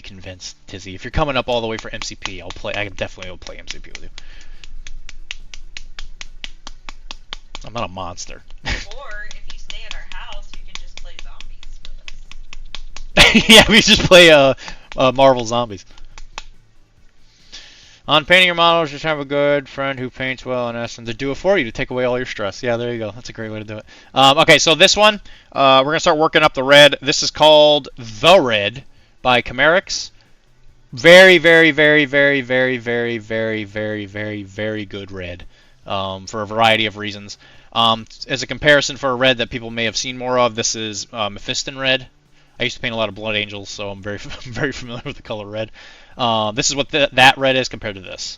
convinced, Tizzy. If you're coming up all the way for MCP, I definitely will play MCP with you. I'm not a monster. Or if you stay at our house, you can just play zombies with us. Yeah, we just play Marvel Zombies. On painting your models, just have a good friend who paints well in essence to do it for you to take away all your stress. Yeah, there you go. That's a great way to do it. Okay, so this one, we're going to start working up the red. This is called The Red by Chimerix. Very, very, very, very, very, very, very, very, very, very good red for a variety of reasons. As a comparison for a red that people may have seen more of, this is Mephiston red. I used to paint a lot of Blood Angels, so I'm very familiar with the color red. This is what that red is compared to this.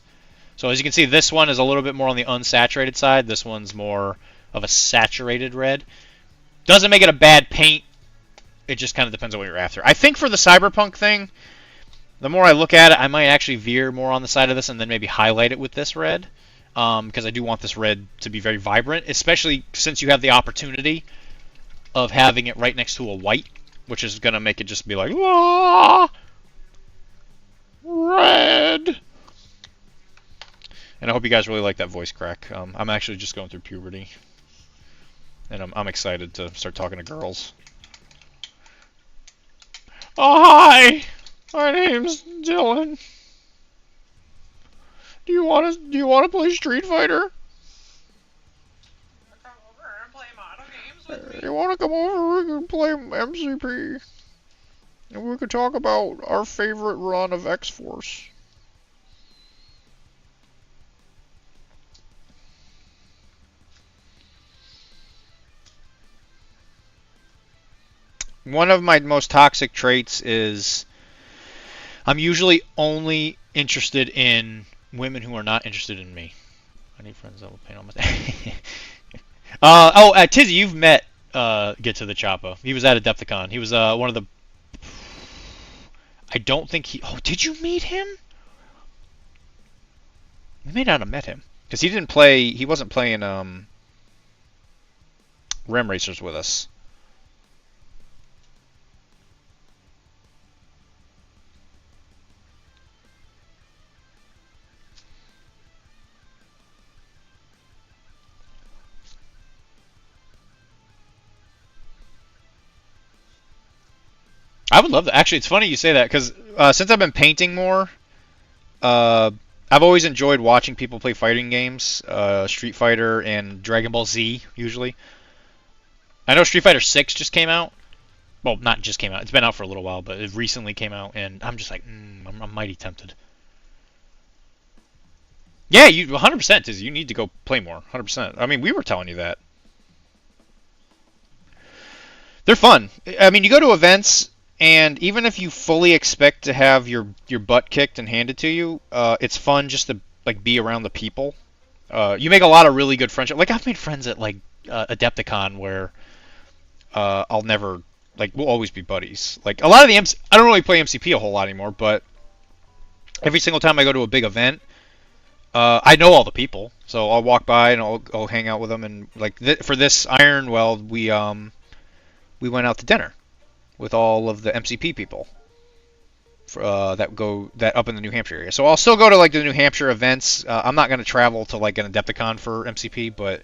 So as you can see, this one is a little bit more on the unsaturated side. This one's more of a saturated red. Doesn't make it a bad paint. It just kind of depends on what you're after. I think for the cyberpunk thing, the more I look at it, I might actually veer more on the side of this and then maybe highlight it with this red. Because I do want this red to be very vibrant, especially since you have the opportunity of having it right next to a white, which is going to make it just be like, ah, red. And I hope you guys really like that voice crack. I'm actually just going through puberty. And I'm excited to start talking to girls. Oh, hi! My name's Dylan. Do you want to play Street Fighter? Come over and play model games with me. You want to come over? We can play MCP. And we could talk about our favorite run of X-Force. One of my most toxic traits is I'm usually only interested in women who are not interested in me. I need friends that will paint on my... Tizzy, you've met Get to the Choppa. He was at Adepticon. He was one of the... I don't think he... Oh, did you meet him? We may not have met him. Because he didn't play... He wasn't playing Rim Racers with us. I would love that. Actually, it's funny you say that because since I've been painting more, I've always enjoyed watching people play fighting games, Street Fighter and Dragon Ball Z usually. I know Street Fighter 6 just came out. Well, not just came out. It's been out for a little while, but it recently came out, and I'm just like, I'm mighty tempted. Yeah, you 100% is. You need to go play more. 100%. I mean, we were telling you that. They're fun. I mean, you go to events. And even if you fully expect to have your butt kicked and handed to you, it's fun just to like be around the people. You make a lot of really good friendships. Like I've made friends at like Adepticon where I'll never we'll always be buddies. Like a lot of the I don't really play MCP a whole lot anymore, but every single time I go to a big event, I know all the people, so I'll walk by and I'll hang out with them. And like for this Iron Weld, we went out to dinner with all of the MCP people that up in the New Hampshire area. So I'll still go to like the New Hampshire events. I'm not going to travel to like an Adepticon for MCP, but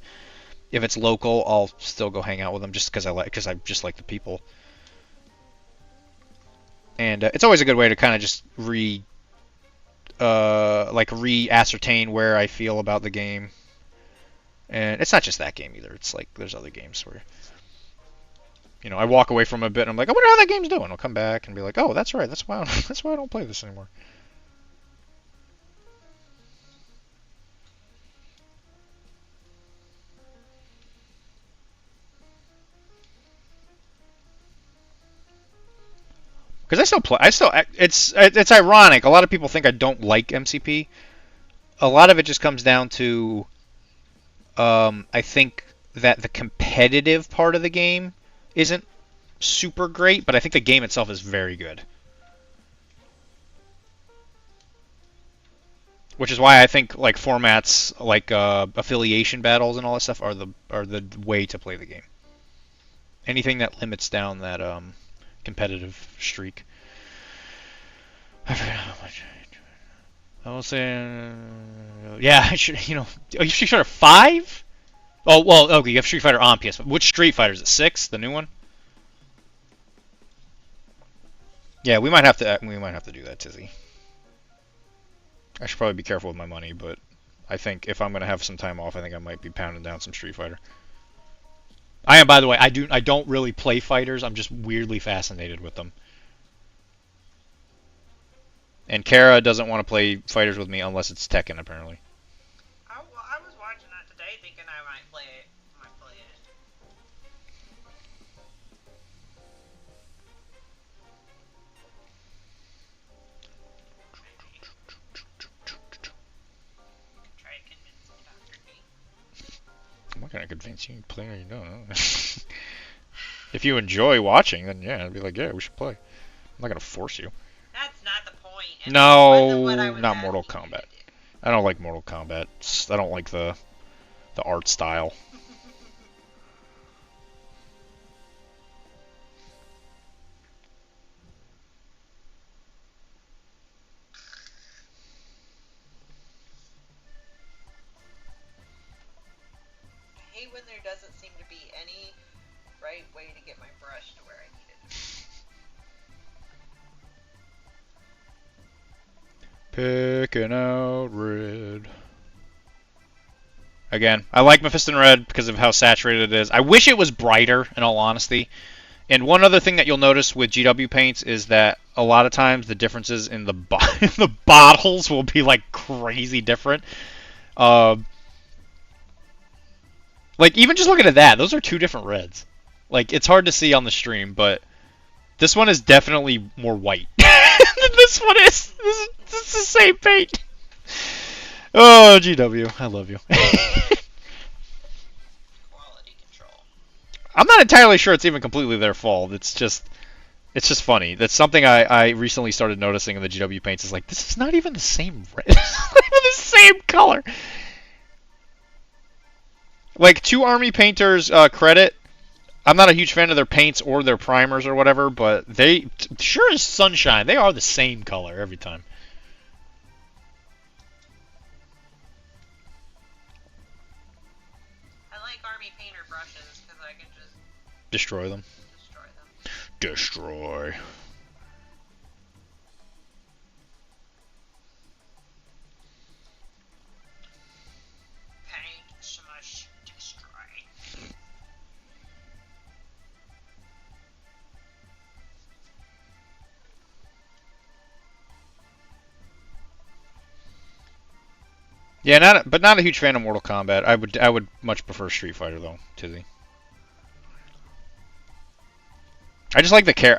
if it's local, I'll still go hang out with them just because I just like the people. And it's always a good way to kind of just re-ascertain where I feel about the game. And it's not just that game either. It's like there's other games where, I walk away from a bit and I'm like, I wonder how that game's doing. I'll come back and be like, oh, that's right. That's why I don't play this anymore. Because I still play. It's ironic. A lot of people think I don't like MCP. A lot of it just comes down to, I think that the competitive part of the game isn't super great, but I think the game itself is very good. Which is why I think like formats like affiliation battles and all that stuff are the way to play the game. Anything that limits down that competitive streak. I forgot how much. I will say, yeah, I should, you have Street Fighter 5? Oh, well, okay, you have Street Fighter on PS. Which Street Fighter is it? 6, the new one? Yeah, we might have to do that, Tizzy. I should probably be careful with my money, but I think if I'm gonna have some time off, I think I might be pounding down some Street Fighter. I am, by the way. I don't really play fighters. I'm just weirdly fascinated with them. And Kara doesn't want to play fighters with me unless it's Tekken, apparently. I was watching that today, thinking I might play it. Try to convince Dr.Deee. I'm not gonna convince you to play or you don't. If you enjoy watching, then yeah, I'd be like, yeah, we should play. I'm not gonna force you. That's not the point. No, not Mortal Kombat. I don't like Mortal Kombat. I don't like the art style. I hate when there doesn't seem to be any right way to get my brush to where I need it to be. Picking out red. Again, I like Mephiston Red because of how saturated it is. I wish it was brighter, in all honesty. And one other thing that you'll notice with GW paints is that a lot of times the differences in the the bottles will be like crazy different. Like even just looking at that, those are two different reds. Like it's hard to see on the stream, but this one is definitely more white than this one is. This is the same paint. Oh, GW, I love you. Quality control. I'm not entirely sure it's even completely their fault. It's just funny. That's something I recently started noticing in the GW paints. Is like this is not even the same red. It's not even the same color. Like two Army painters credit. I'm not a huge fan of their paints or their primers or whatever, but they sure as sunshine. They are the same color every time. Army painter brushes because I can just destroy them. Destroy. Paint, smush, destroy. Yeah, but not a huge fan of Mortal Kombat. I would much prefer Street Fighter though, Tizzy. I just like the care.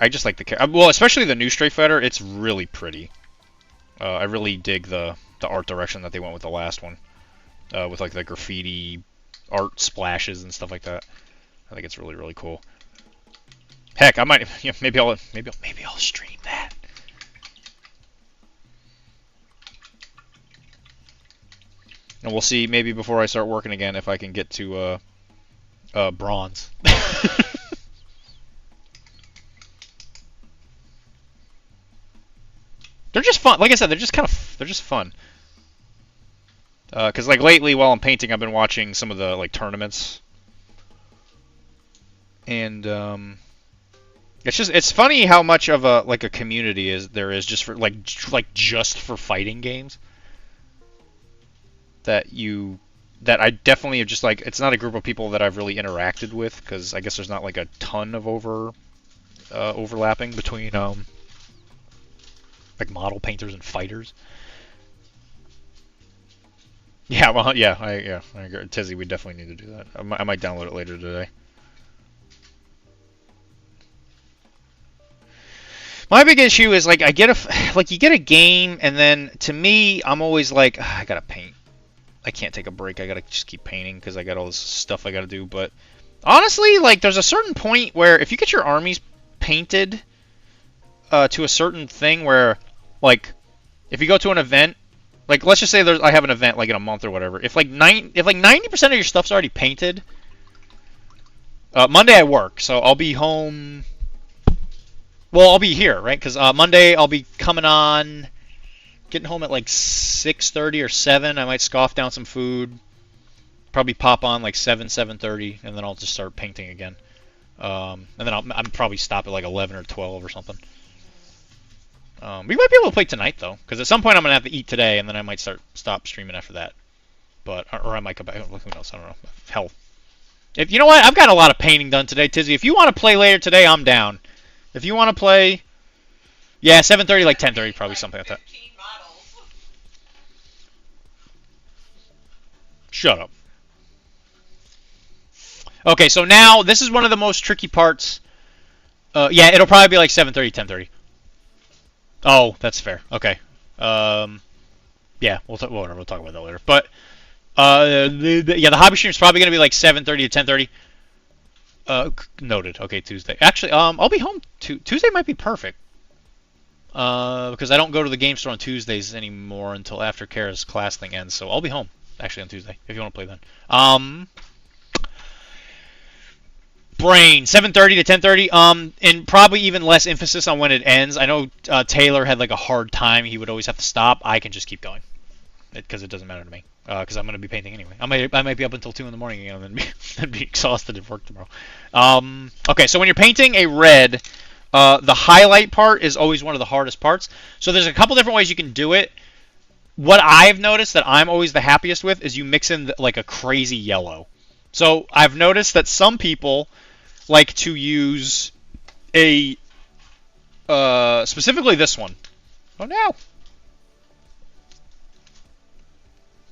Well, especially the new Street Fighter. It's really pretty. I really dig the art direction that they went with the last one, with like the graffiti art splashes and stuff like that. I think it's really really cool. Heck, I might maybe I'll stream that. And we'll see maybe before I start working again if I can get to bronze. They're just fun. Like I said, they're just fun. Because like lately, while I'm painting, I've been watching some of the like tournaments, and it's funny how much of a community there is just for just for fighting games. That I definitely have just like, it's not a group of people that I've really interacted with, because I guess there's not like a ton of overlapping between like model painters and fighters. Yeah, well, yeah, I agree. Tizzy, we definitely need to do that. I might download it later today. My big issue is like you get a game, and then to me, I'm always like, I gotta paint. I can't take a break. I gotta just keep painting because I got all this stuff I gotta do. But honestly, like, there's a certain point where if you get your armies painted to a certain thing where, like, if you go to an event, like, let's just say I have an event like in a month or whatever. If like 90% of your stuff's already painted, Monday I work, so I'll be home. Well, I'll be here, right? Because Monday I'll be getting home at like 6:30 or 7. I might scoff down some food, probably pop on like 7:30, and then I'll just start painting again. And then I'm probably stop at like 11 or 12 or something. We might be able to play tonight though, because at some point I'm gonna have to eat today, and then I might stop streaming after that. But or I might come back. Who knows? I don't know. Hell, you know what? I've got a lot of painting done today, Tizzy. If you want to play later today, I'm down. If you want to play, yeah, 7:30, like 10:30, probably something like that. Shut up. Okay, so now this is one of the most tricky parts. Yeah, it'll probably be like 7:30, 10:30. Oh, that's fair. Okay. Yeah, whatever. We'll talk about that later. But yeah, the hobby stream is probably gonna be like 7:30 to 10:30. Noted. Okay, Tuesday. Actually, I'll be home. Tuesday might be perfect. Because I don't go to the game store on Tuesdays anymore until after Kara's class thing ends. So I'll be home actually on Tuesday if you want to play then. Brain 7:30 to 10:30. And probably even less emphasis on when it ends. I know Taylor had like a hard time. He would always have to stop. I can just keep going because it doesn't matter to me. Because I'm going to be painting anyway. I might be up until 2 in the morning again and then be exhausted at work tomorrow. Okay, so when you're painting a red, the highlight part is always one of the hardest parts. So there's a couple different ways you can do it. What I've noticed that I'm always the happiest with is you mix in like a crazy yellow. So I've noticed that some people like to use specifically this one. Oh no!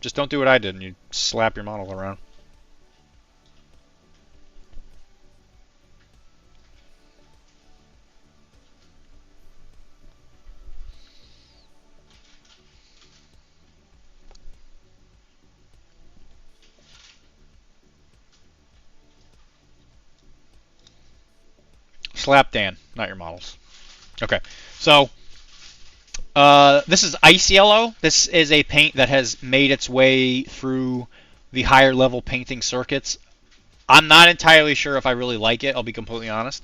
Just don't do what I did and you slap your model around. Slap Dan, not your models. Okay, so this is ice yellow. This is a paint that has made its way through the higher level painting circuits. I'm not entirely sure if I really like it, I'll be completely honest.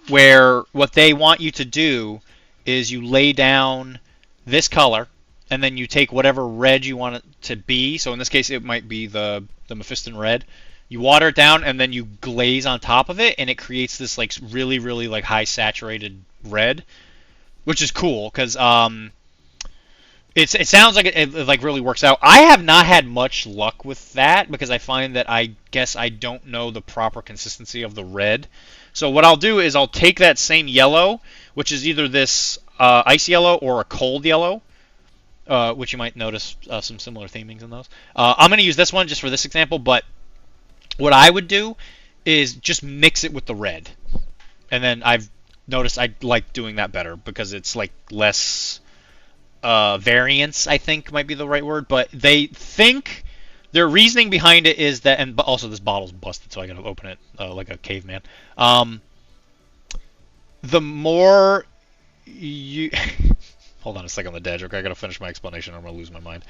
Where what they want you to do is you lay down this color, and then you take whatever red you want it to be. So in this case, it might be the Mephiston red. You water it down, and then you glaze on top of it, and it creates this like really, really like high saturated red, which is cool because it sounds like it like really works out. I have not had much luck with that because I find that I guess I don't know the proper consistency of the red. So what I'll do is I'll take that same yellow, which is either this ice yellow or a cold yellow, which you might notice some similar themings in those. I'm going to use this one just for this example, but what I would do is just mix it with the red. And then I've noticed I like doing that better because it's like less variance, I think might be the right word. But they think their reasoning behind it is that, and also this bottle's busted, so I gotta open it like a caveman. The more you hold on a second on the dad joke. I gotta finish my explanation or I'm gonna lose my mind.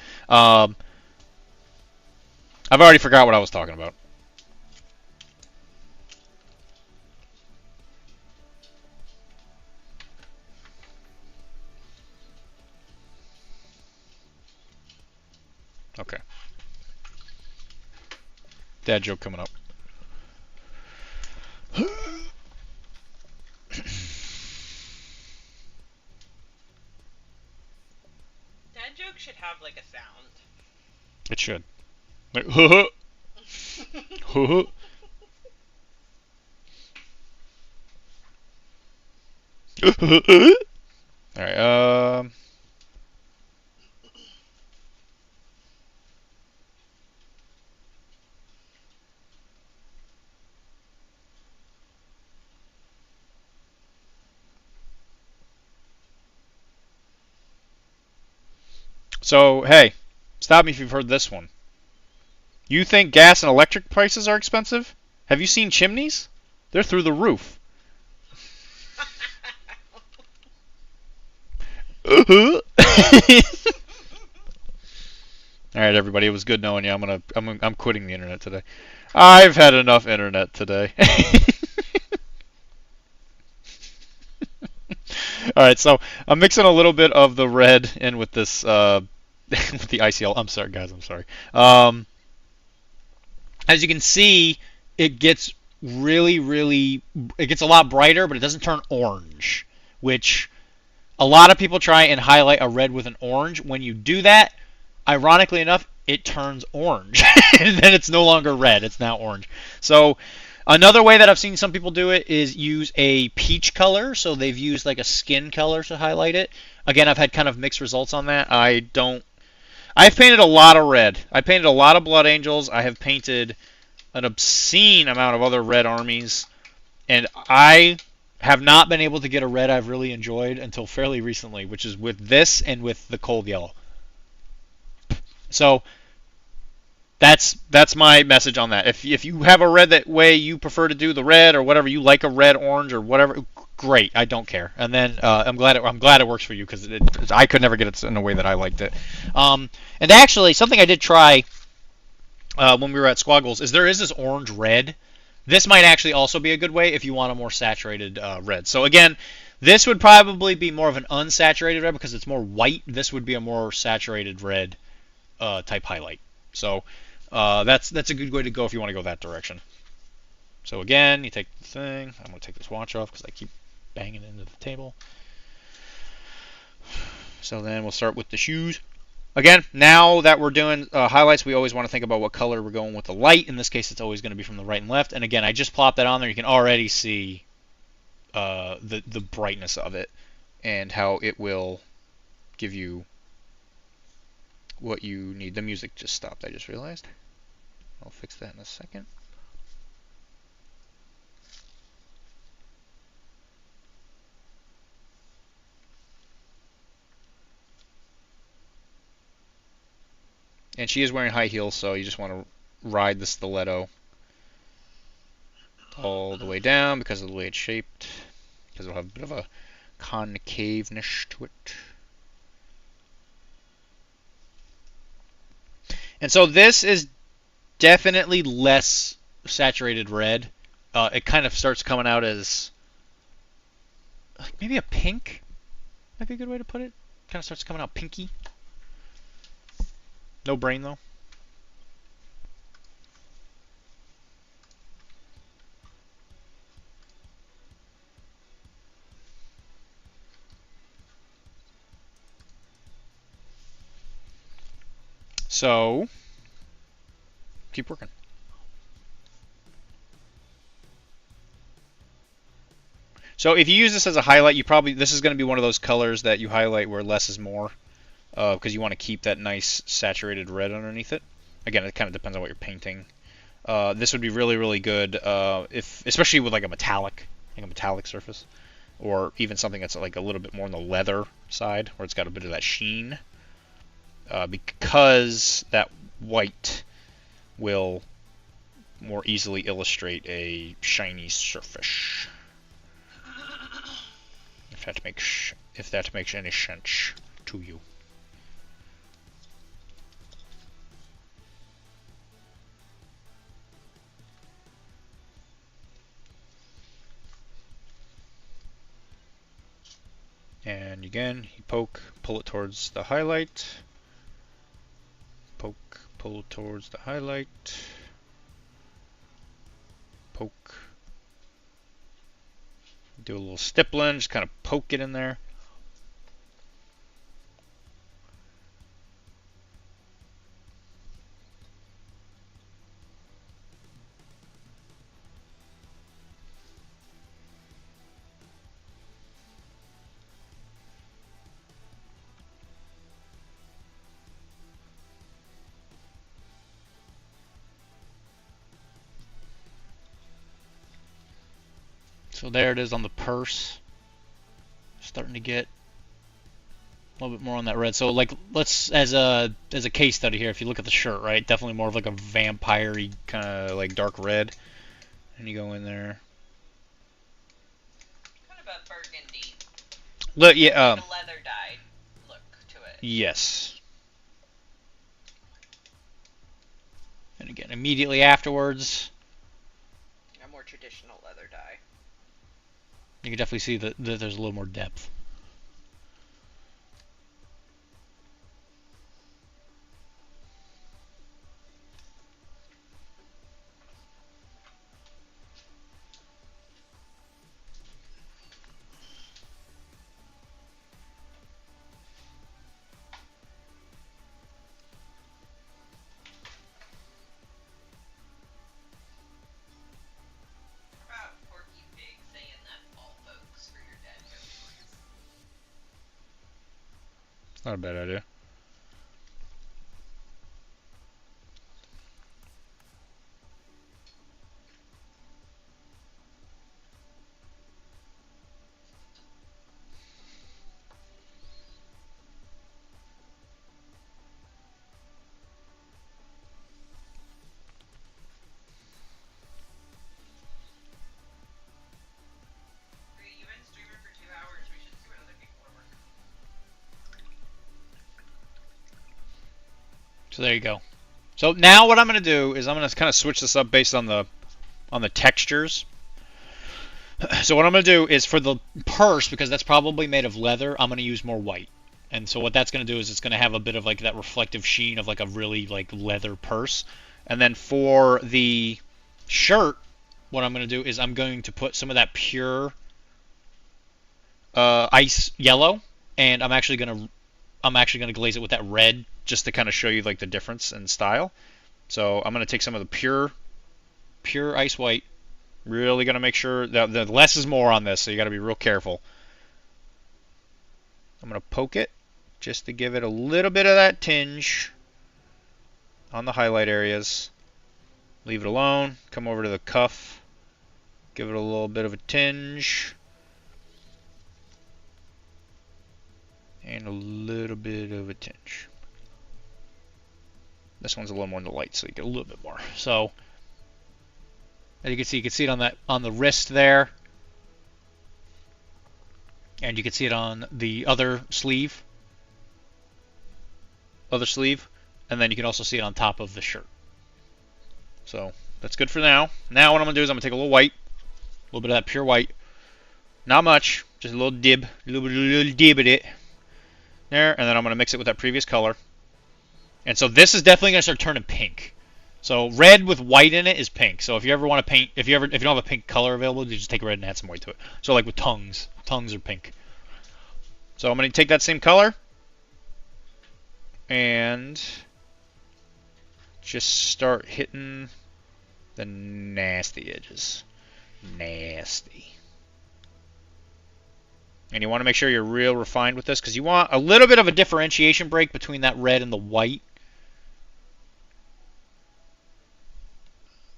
I've already forgot what I was talking about. Okay. Dad joke coming up. Dad joke should have like a sound. It should. Like, huh. Alright, so, hey, stop me if you've heard this one. You think gas and electric prices are expensive? Have you seen chimneys? They're through the roof. All right, everybody. It was good knowing you. I'm quitting the internet today. I've had enough internet today. All right, so I'm mixing a little bit of the red in with this with the ICL. I'm sorry, guys. I'm sorry. As you can see, it gets it gets a lot brighter, but it doesn't turn orange, which a lot of people try and highlight a red with an orange. When you do that, ironically enough, it turns orange. And then it's no longer red, it's now orange. So another way that I've seen some people do it is use a peach color. So they've used like a skin color to highlight it. Again, I've had kind of mixed results on that. I've painted a lot of red. I painted a lot of Blood Angels. I have painted an obscene amount of other red armies. And I have not been able to get a red I've really enjoyed until fairly recently, which is with this and with the cold yellow. So that's my message on that. If you have a red that way you prefer to do the red or whatever, you like a red, orange, or whatever, great. I don't care. And then I'm glad it works for you because I could never get it in a way that I liked it. And actually, something I did try when we were at Squaggles is there is this orange red. This might actually also be a good way if you want a more saturated red. So again, this would probably be more of an unsaturated red because it's more white. This would be a more saturated red type highlight. So that's a good way to go if you want to go that direction. So again, you take the thing. I'm going to take this watch off because I keep banging into the table. So then we'll start with the shoes. Again, now that we're doing highlights, we always want to think about what color we're going with the light. In this case, it's always going to be from the right and left. And again, I just plopped that on there. You can already see the brightness of it and how it will give you what you need. The music just stopped, I just realized. I'll fix that in a second. And she is wearing high heels, so you just want to ride the stiletto all the way down because of the way it's shaped. Because it'll have a bit of a concaveness to it. And so this is definitely less saturated red. It kind of starts coming out as like maybe a pink. Might be a good way to put it. Kind of starts coming out pinky. No brain though. So keep working. So if you use this as a highlight, this is going to be one of those colors that you highlight where less is more, because you want to keep that nice saturated red underneath it. Again, it kind of depends on what you're painting. This would be really, really good especially with like a metallic surface, or even something that's like a little bit more on the leather side, where it's got a bit of that sheen, because that white will more easily illustrate a shiny surface. If that makes any sense to you. And again, you poke, pull it towards the highlight. Poke, pull towards the highlight. Poke. Do a little stippling, just kind of poke it in there. So there it is on the purse. Starting to get a little bit more on that red. So like, let's as a case study here, if you look at the shirt, right, definitely more of like a vampire-y kind of like dark red. And you go in there. Kind of a burgundy. Look, yeah. Like a leather dyed look to it. Yes. And again, immediately afterwards, A more traditional leather dye. you can definitely see that there's a little more depth. How about Porky Pig saying that's all folks for your dad joke? It's not a bad idea. You've been streaming for 2 hours. We should see what other people are working on. So there you go. So now what I'm going to do is I'm going to kind of switch this up based on the textures. So what I'm going to do is for the purse, because that's probably made of leather, I'm going to use more white. And so what that's going to do is it's going to have a bit of like that reflective sheen of like a really like leather purse. And then for the shirt, what I'm going to do is I'm going to put some of that pure ice yellow, and I'm actually going to glaze it with that red just to kind of show you like the difference in style. So I'm going to take some of the pure ice white. Really going to make sure that the less is more on this, so you got to be real careful. I'm going to poke it just to give it a little bit of that tinge on the highlight areas. Leave it alone. Come over to the cuff. Give it a little bit of a tinge. And a little bit of a tinge. This one's a little more in the light, so you get a little bit more. So, as you can see it on the wrist there, and you can see it on the other sleeve, and then you can also see it on top of the shirt. So that's good for now. Now what I'm gonna do is I'm gonna take a little white, a little bit of that pure white, not much, just a little dib, a little dib at it there, and then I'm gonna mix it with that previous color. And so this is definitely gonna start turning pink. So red with white in it is pink. So if you ever want to paint, if you don't have a pink color available, you just take red and add some white to it. So like with tongues are pink. So I'm going to take that same color and just start hitting the nasty edges. Nasty. And you want to make sure you're real refined with this because you want a little bit of a differentiation break between that red and the white.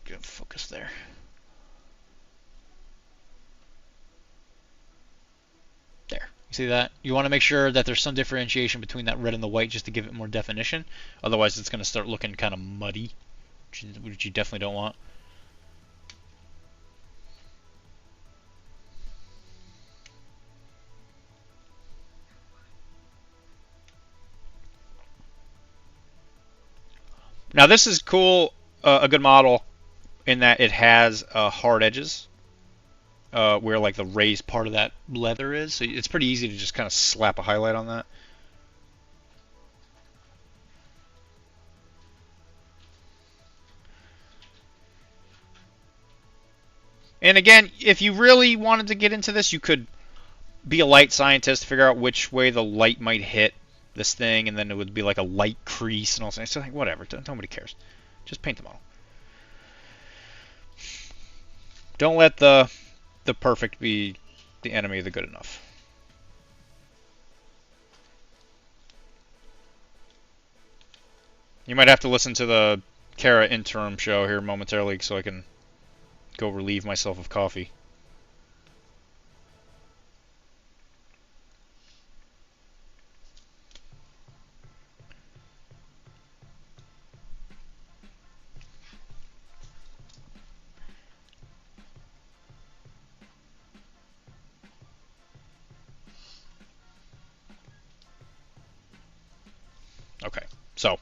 Good focus there. There. You see that? You want to make sure that there's some differentiation between that red and the white just to give it more definition. Otherwise, it's going to start looking kind of muddy, which you definitely don't want. Now this is cool, a good model in that it has hard edges. where like the raised part of that leather is. So it's pretty easy to just kind of slap a highlight on that. And again, if you really wanted to get into this, you could be a light scientist, figure out which way the light might hit this thing, and then it would be like a light crease and all that. So like, whatever, nobody cares. Just paint the model. Don't let the perfect be the enemy of the good enough. You might have to listen to the Kara interim show here momentarily so I can go relieve myself of coffee. Okay, so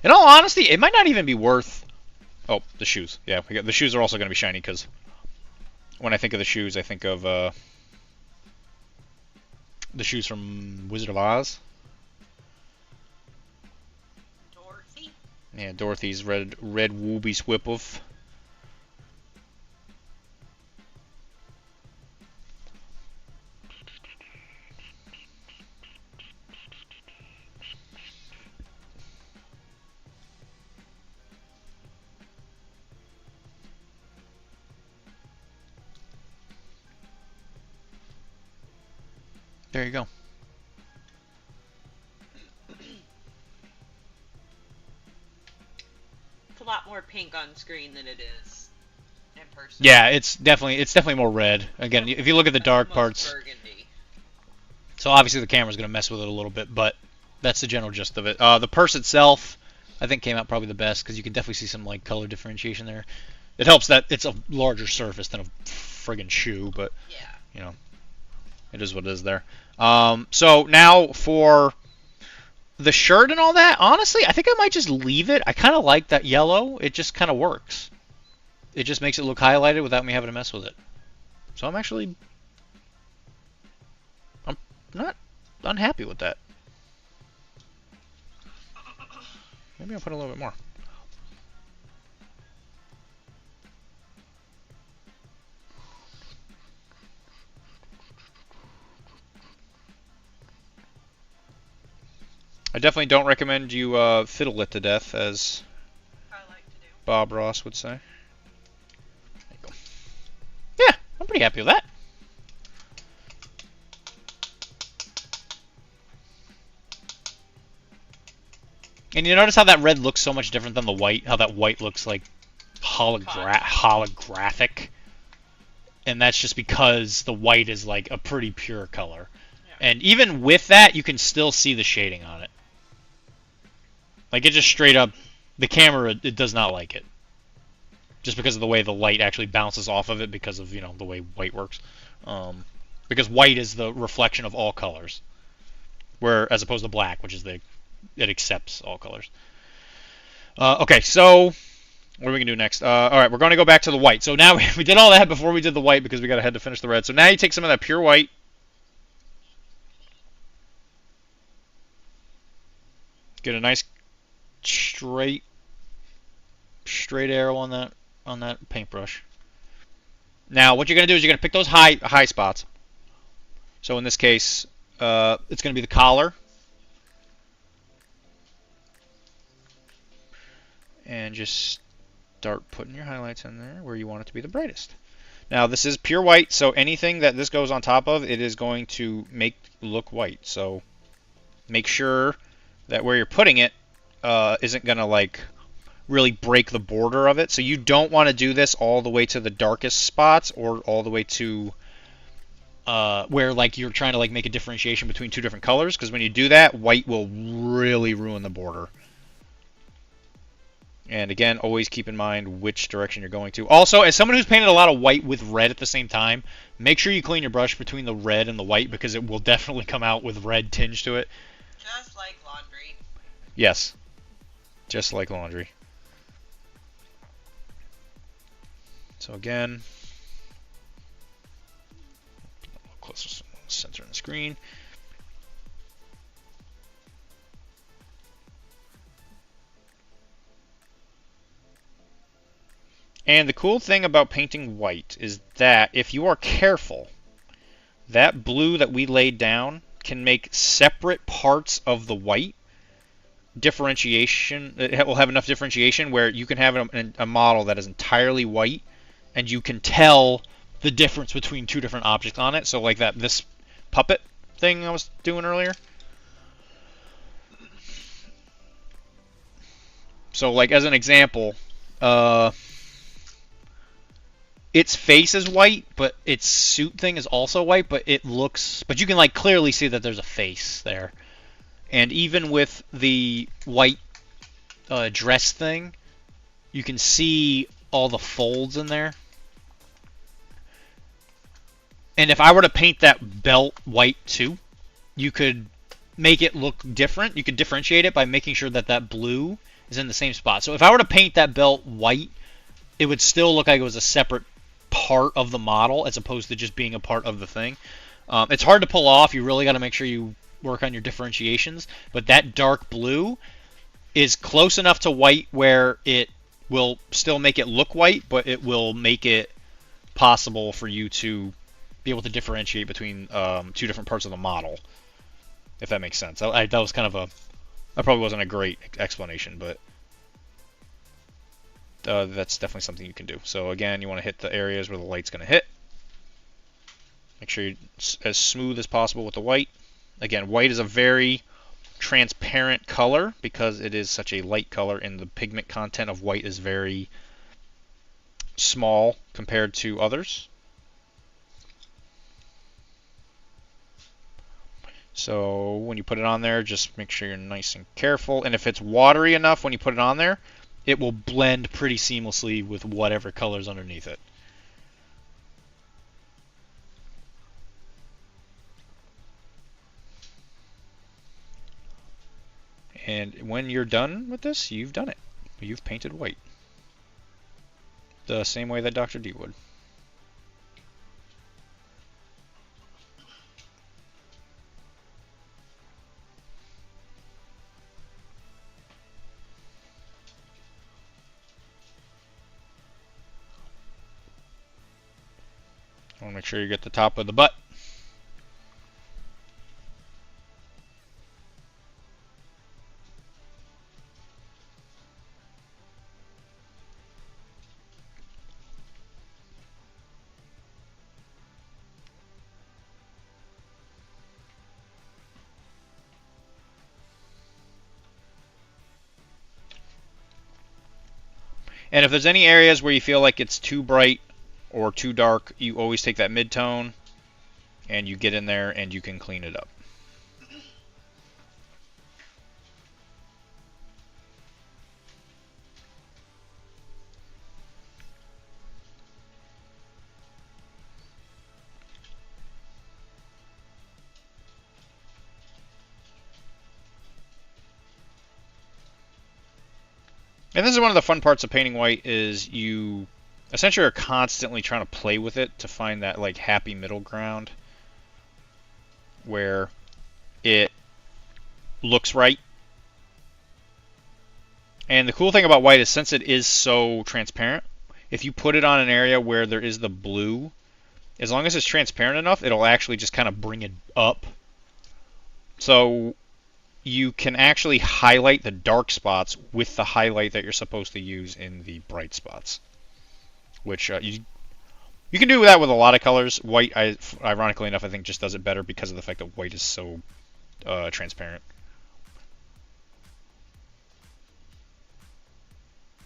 in all honesty, it might not even be worth. Oh, the shoes. Yeah, the shoes are also going to be shiny because when I think of the shoes, I think of the shoes from Wizard of Oz. Dorothy? Yeah, Dorothy's red wooby swipov. There you go. It's a lot more pink on screen than it is in person. Yeah, it's definitely more red. Again, if you look at the dark parts. Burgundy. So obviously the camera's going to mess with it a little bit, but that's the general gist of it. The purse itself, I think, came out probably the best because you can definitely see some like color differentiation there. It helps that it's a larger surface than a friggin' shoe, but Yeah. you know, it is what it is there. So now for the shirt and all that, honestly, I think I might just leave it. I kind of like that yellow. It just kind of works. It just makes it look highlighted without me having to mess with it. So I'm not unhappy with that. Maybe I'll put a little bit more. I definitely don't recommend you fiddle it to death, as I like to do. Bob Ross would say. There you go. Yeah, I'm pretty happy with that. And you notice how that red looks so much different than the white? How that white looks like holographic? And that's just because the white is like a pretty pure color. Yeah. And even with that, you can still see the shading on it. Like, it just straight up, the camera, it does not like it. Just because of the way the light actually bounces off of it because of, you know, the way white works. Because white is the reflection of all colors. Where, as opposed to black, which is it accepts all colors. Okay, so what are we going to do next? Alright, we're going to go back to the white. So now we did all that before we did the white because we got ahead to finish the red. So now you take some of that pure white. Get a nice straight arrow on that paintbrush. Now what you're going to do is you're going to pick those high spots. So in this case, it's going to be the collar. And just start putting your highlights in there where you want it to be the brightest. Now this is pure white, so anything that this goes on top of, it is going to make look white. So make sure that where you're putting it isn't going to like really break the border of it. So you don't want to do this all the way to the darkest spots or all the way to where like you're trying to like make a differentiation between two different colors, because when you do that, white will really ruin the border. And again, always keep in mind which direction you're going to. Also, as someone who's painted a lot of white with red at the same time, make sure you clean your brush between the red and the white, because it will definitely come out with red tinge to it. Just like laundry. Yes. Just like laundry. So again, let's just center in the screen. And the cool thing about painting white is that if you are careful, that blue that we laid down can make separate parts of the white differentiation. It will have enough differentiation where you can have a model that is entirely white, and you can tell the difference between two different objects on it. So like this puppet thing I was doing earlier. So like as an example, its face is white, but its suit thing is also white, but you can like clearly see that there's a face there. And even with the white dress thing, you can see all the folds in there. And if I were to paint that belt white too, you could make it look different. You could differentiate it by making sure that that blue is in the same spot. So if I were to paint that belt white, it would still look like it was a separate part of the model as opposed to just being a part of the thing. It's hard to pull off. You really got to make sure you work on your differentiations. But that dark blue is close enough to white where it will still make it look white, but it will make it possible for you to be able to differentiate between two different parts of the model, if that makes sense. That was kind of that probably wasn't a great explanation, but that's definitely something you can do. So again, you want to hit the areas where the light's going to hit. Make sure you're as smooth as possible with the white. Again, white is a very transparent color because it is such a light color, and the pigment content of white is very small compared to others. So when you put it on there, just make sure you're nice and careful. And if it's watery enough when you put it on there, it will blend pretty seamlessly with whatever color's underneath it. And when you're done with this, you've done it. You've painted white. The same way that Dr.Deee would. I want to make sure you get the top of the butt. And if there's any areas where you feel like it's too bright or too dark, you always take that mid-tone and you get in there and you can clean it up. And this is one of the fun parts of painting white is you essentially are constantly trying to play with it to find that like happy middle ground where it looks right. And the cool thing about white is since it is so transparent, if you put it on an area where there is the blue, as long as it's transparent enough, it'll actually just kind of bring it up. So you can actually highlight the dark spots with the highlight that you're supposed to use in the bright spots. Which you can do that with a lot of colors. White, ironically enough, I think just does it better because of the fact that white is so transparent.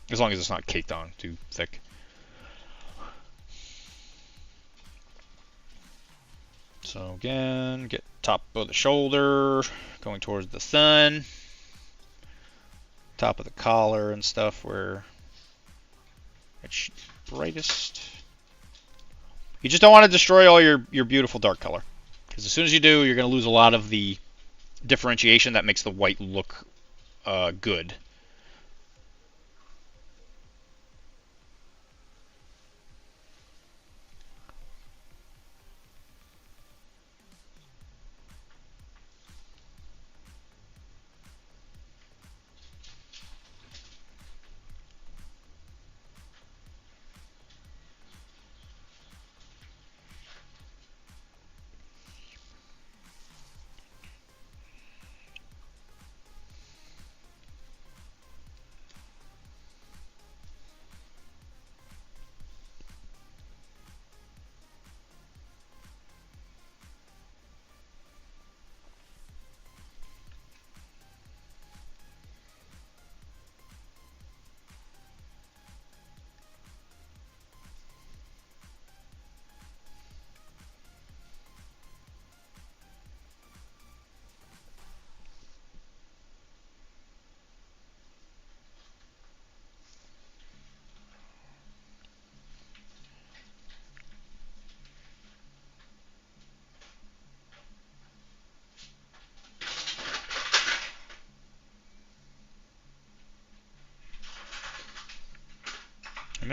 As long as it's not caked on too thick. So again, get top of the shoulder, going towards the sun. Top of the collar and stuff where it's brightest. You just don't want to destroy all your beautiful dark color. Because as soon as you do, you're going to lose a lot of the differentiation that makes the white look good.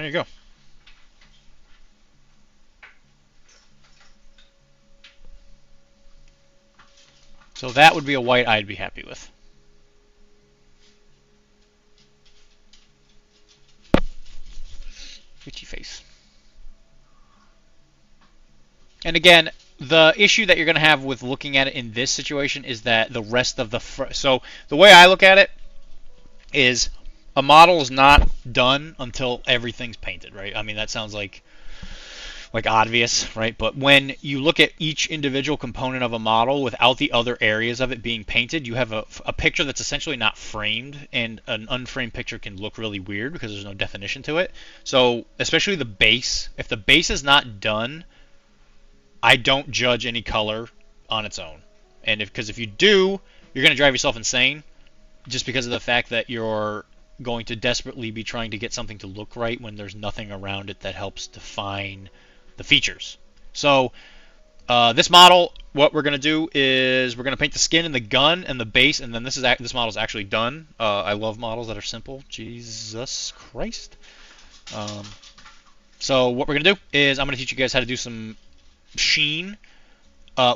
you go. So that would be a white I'd be happy with. Itchy face. And again, the issue that you're going to have with looking at it in this situation is that the rest of the... So the way I look at it is a model is not done until everything's painted, right? I mean, that sounds like obvious, right? But when you look at each individual component of a model without the other areas of it being painted, you have a picture that's essentially not framed, and an unframed picture can look really weird because there's no definition to it. So especially the base, if the base is not done, I don't judge any color on its own. And because if you do, you're going to drive yourself insane just because of the fact that you're going to desperately be trying to get something to look right when there's nothing around it that helps define the features. So this model, what we're going to do is we're going to paint the skin and the gun and the base, and then this model is actually done. I love models that are simple. Jesus Christ. So what we're going to do is I'm going to teach you guys how to do some sheen,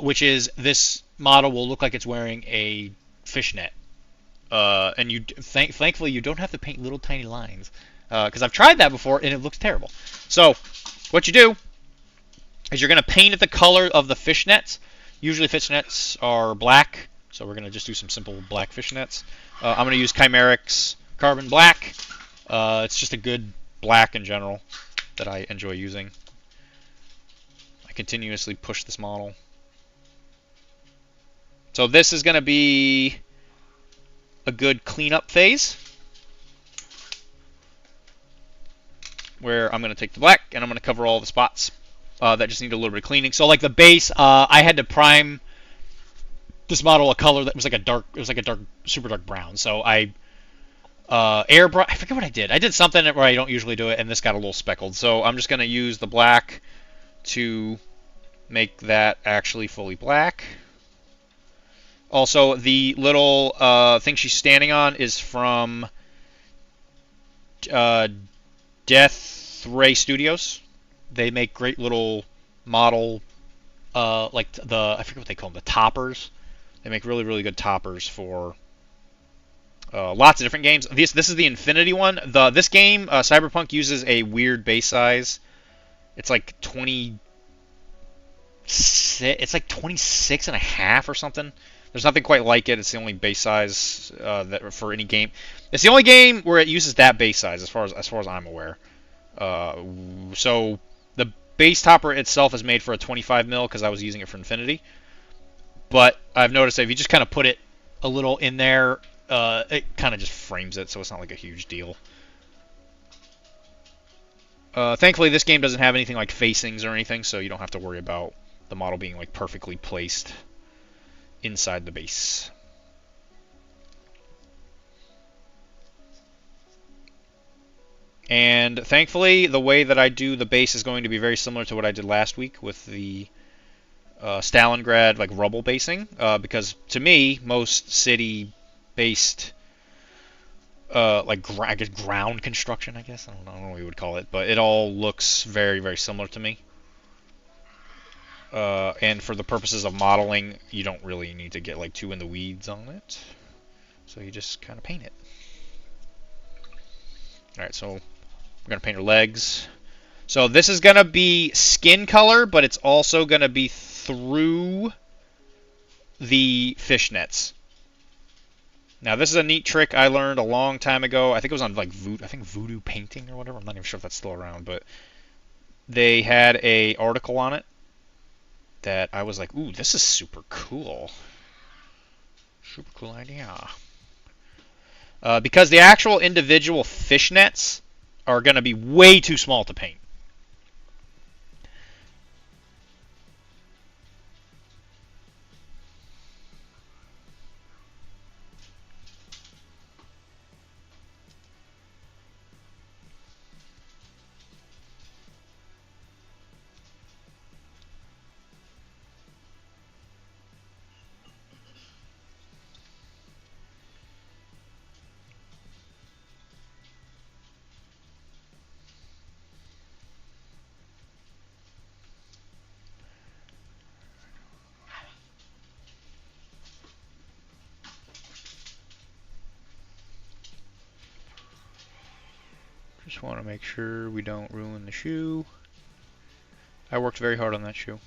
which is this model will look like it's wearing a fishnet. And thankfully you don't have to paint little tiny lines, because I've tried that before and it looks terrible. So what you do is you're going to paint it the color of the fishnets. Usually fishnets are black, so we're going to just do some simple black fishnets. I'm going to use Chimeric's Carbon Black. It's just a good black in general that I enjoy using. I continuously push this model. So this is going to be a good cleanup phase, where I'm going to take the black and I'm going to cover all the spots that just need a little bit of cleaning. So like the base, I had to prime this model a color that was like a dark, super dark brown. So I airbrush, I forget what I did. I did something where I don't usually do it, and this got a little speckled. So I'm just going to use the black to make that actually fully black. Also, the little thing she's standing on is from Death Ray Studios. They make great little model, like I forget what they call them, the toppers. They make really, really good toppers for lots of different games. This is the Infinity one. This game, Cyberpunk, uses a weird base size. It's like 26 and a half or something. There's nothing quite like it. It's the only base size that for any game. It's the only game where it uses that base size, as far as I'm aware. So the base topper itself is made for a 25 mil because I was using it for Infinity. But I've noticed that if you just kind of put it a little in there, it kind of just frames it, so it's not like a huge deal. Thankfully, this game doesn't have anything like facings or anything, so you don't have to worry about the model being like perfectly placed inside the base. And thankfully, the way that I do the base is going to be very similar to what I did last week with the Stalingrad like rubble basing, because to me, most city-based I guess ground construction, I guess, I don't know what you would call it, but it all looks very, very similar to me. And for the purposes of modeling, you don't really need to get like too in the weeds on it, so you just kind of paint it. Alright, so we're going to paint her legs. So this is going to be skin color, but it's also going to be through the fishnets. Now this is a neat trick I learned a long time ago. I think it was on like Voodoo Painting or whatever. I'm not even sure if that's still around, but they had a article on it that I was like, ooh, this is super cool. Super cool idea. Because the actual individual fishnets are going to be way too small to paint. Just want to make sure we don't ruin the shoe. I worked very hard on that shoe.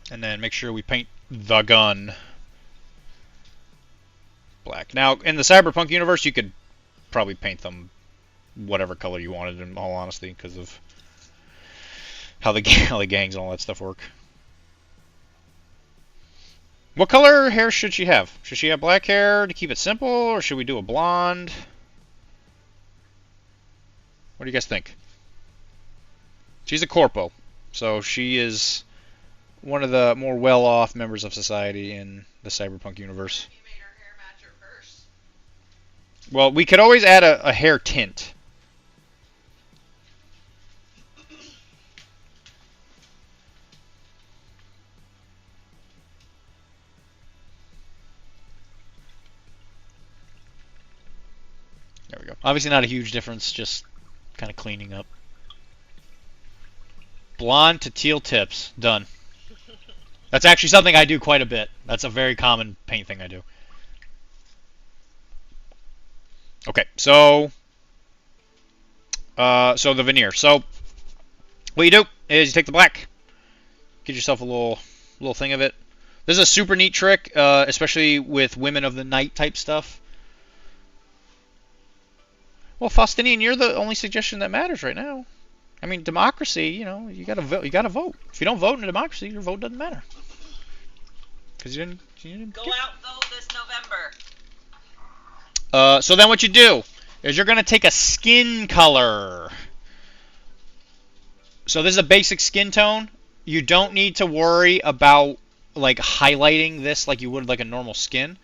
And then make sure we paint the gun black. Now, in the Cyberpunk universe, you could probably paint them whatever color you wanted, in all honesty, because of how the gangs and all that stuff work. What color hair should she have? Should she have black hair to keep it simple, or should we do a blonde? What do you guys think? She's a corpo, so she is one of the more well-off members of society in the Cyberpunk universe. You made her hair match her purse. Well, we could always add a hair tint. There we go. Obviously not a huge difference, just kind of cleaning up. Blonde to teal tips. Done. That's actually something I do quite a bit. That's a very common paint thing I do. Okay, so the veneer. So what you do is you take the black, get yourself a little thing of it. This is a super neat trick, especially with women of the night type stuff. Well, Faustinian, you're the only suggestion that matters right now. I mean, democracy. You know, you gotta vote. You gotta vote. If you don't vote in a democracy, your vote doesn't matter. Because you didn't. Go out vote this November. So then what you do is you're gonna take a skin color. So this is a basic skin tone. You don't need to worry about like highlighting this like you would like a normal skin.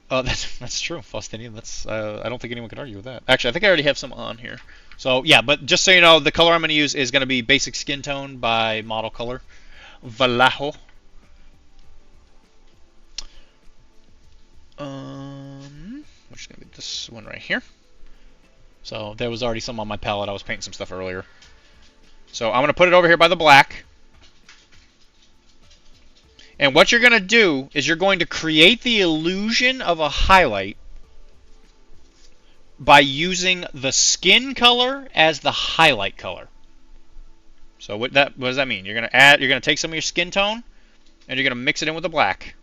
That's true, Faustinian. That's I don't think anyone could argue with that. Actually, I think I already have some on here. So yeah, but just so you know, the color I'm going to use is going to be basic skin tone by Model Color, Vallejo. We're just going to get this one right here. So there was already some on my palette. I was painting some stuff earlier. So I'm going to put it over here by the black. And what you're going to do is you're going to create the illusion of a highlight by using the skin color as the highlight color. So what does that mean? You're going to take some of your skin tone and you're going to mix it in with the black.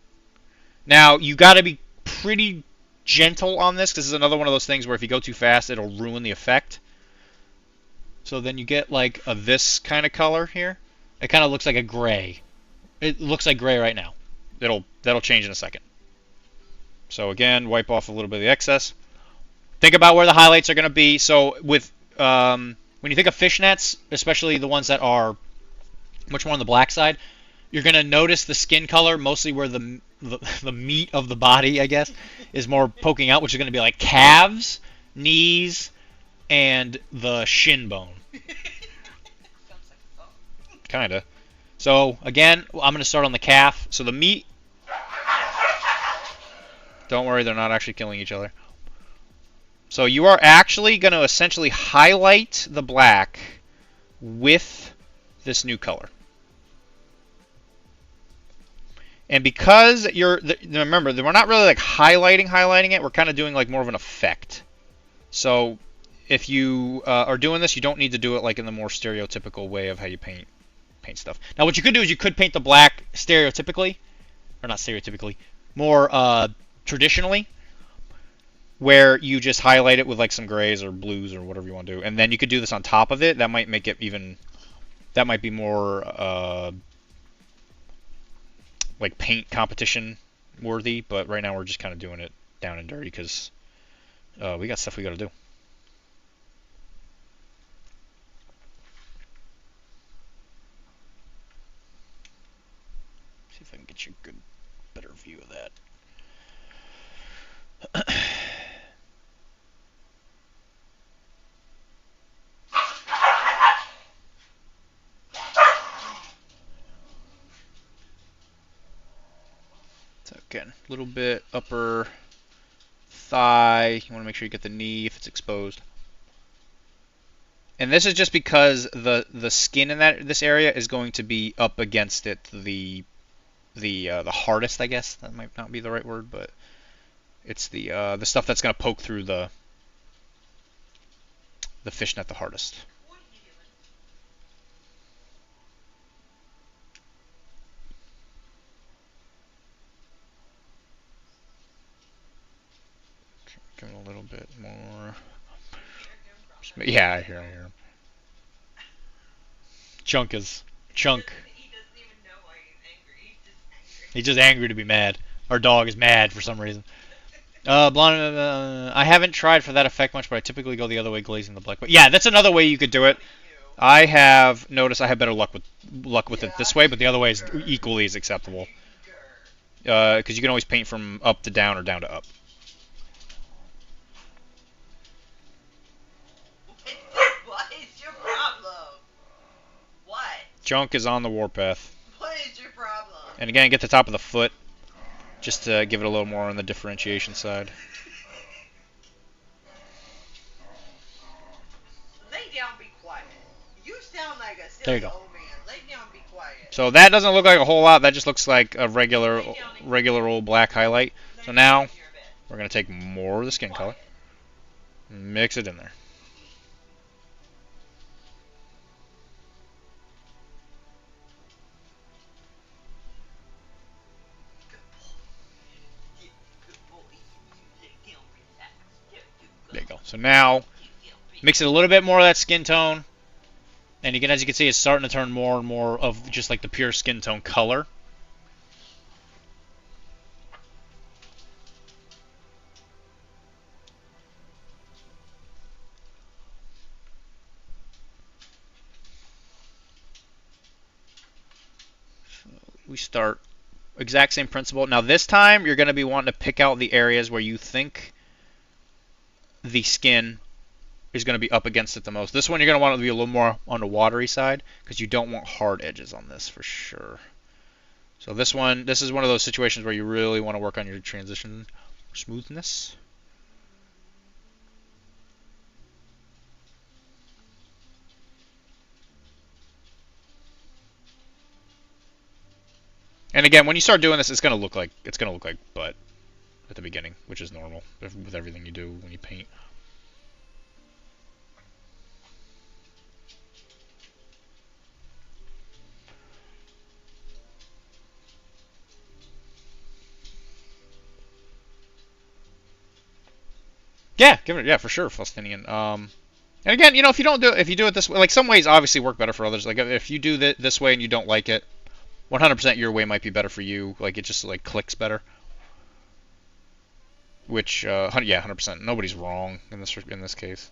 Now, you got to be pretty gentle on this because this is another one of those things where if you go too fast, it'll ruin the effect. So then you get like this kind of color here. It kind of looks like a gray. It looks like gray right now. That'll change in a second. So again, wipe off a little bit of the excess. Think about where the highlights are going to be. So with when you think of fishnets, especially the ones that are much more on the black side, you're going to notice the skin color mostly where the meat of the body, I guess, is more poking out, which is going to be like calves, knees, and the shin bone. Kind of. So, again, I'm going to start on the calf. So the meat, don't worry, they're not actually killing each other. So you are actually going to essentially highlight the black with this new color. And because remember, we're not really like highlighting it, we're kind of doing like more of an effect. So if you are doing this, you don't need to do it like in the more stereotypical way of how you paint stuff. Now what you could do is you could paint the black stereotypically, or not stereotypically, more traditionally, where you just highlight it with like some grays or blues or whatever you want to do, and then you could do this on top of it. That might make it even, that might be more like paint competition worthy, but right now we're just kind of doing it down and dirty because we got stuff we got to do. See if I can get you a good, better view of that. So again, a little bit upper thigh. You want to make sure you get the knee if it's exposed. And this is just because the skin in this area is going to be up against it the hardest, I guess. That might not be the right word, but it's the stuff that's going to poke through the fishnet the hardest. Give it a little bit more. Yeah, I hear him. Chunk. He doesn't even know why he's angry. He's just angry. He's just angry to be mad. Our dog is mad for some reason. Blonde. I haven't tried for that effect much, but I typically go the other way, glazing the black. But yeah, that's another way you could do it. I have noticed I have better luck with it this way, but the other way is equally as acceptable. Because you can always paint from up to down or down to up. What is your problem? What? Junk is on the warpath. What is your problem? And again, get the top of the foot, just to give it a little more on the differentiation side. Lay down, be quiet. You sound like a There silly you go. old man. Lay down, be quiet. So that doesn't look like a whole lot. That just looks like a regular old black highlight. So now we're going to take more of the skin color, mix it in there. There you go. So now mix it a little bit more of that skin tone. And again, as you can see, it's starting to turn more and more of just like the pure skin tone color. So we start exact same principle. Now this time, you're going to be wanting to pick out the areas where you think the skin is going to be up against it the most. This one you're going to want it to be a little more on the watery side because you don't want hard edges on this for sure. So this is one of those situations where you really want to work on your transition smoothness. And again, when you start doing this, it's going to look like butt at the beginning, which is normal with everything you do when you paint. Yeah, give it for sure, Falstinian. And again, if you do it this way, like some ways obviously work better for others. Like if you do this way and you don't like it, 100% your way might be better for you. Like it just like clicks better. Which yeah, 100%. Nobody's wrong in this case.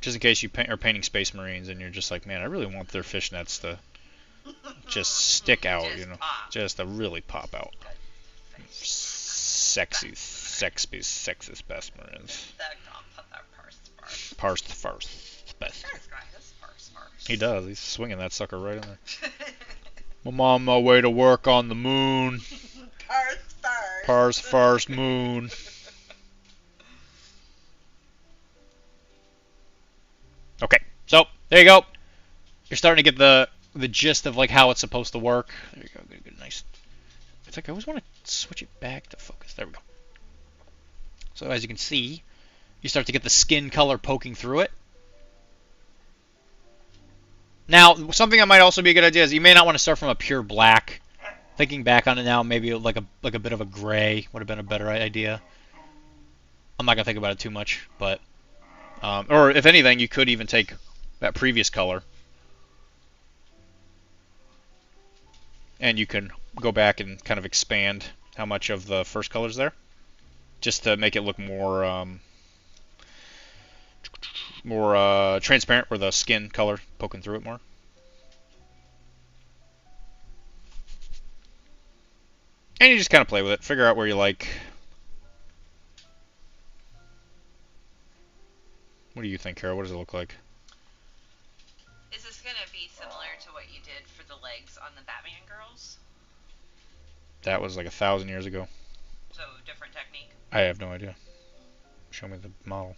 Just in case you are painting Space Marines and you're just like, man, I really want their fishnets to just stick out, just to really pop out. Sexy Space Marines. Parse first. Best. He does. He's swinging that sucker right in there. I'm on my way to work on the moon. Parse first, moon. Okay, so there you go. You're starting to get the gist of like how it's supposed to work. There you go, good, nice. It's like I always want to switch it back to focus. There we go. So as you can see, you start to get the skin color poking through it. Now, something that might also be a good idea is you may not want to start from a pure black. Thinking back on it now, maybe like a bit of a gray would have been a better idea. I'm not gonna think about it too much, but. Or if anything, you could even take that previous color and you can go back and kind of expand how much of the first color is there, just to make it look more more transparent, where the skin color poking through it more. And you just kind of play with it, figure out where you like. What do you think, Kara? What does it look like? Is this gonna be similar to what you did for the legs on the Batman girls? That was like 1,000 years ago. So different technique? I have no idea. Show me the model.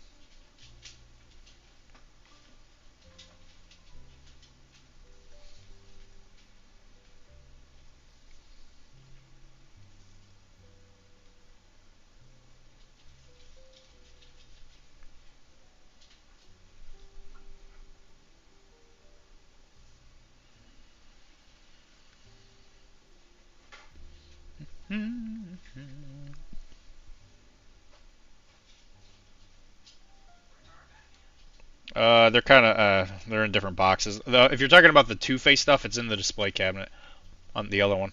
They're kind of they're in different boxes. If you're talking about the Two-Face stuff, it's in the display cabinet on the other one.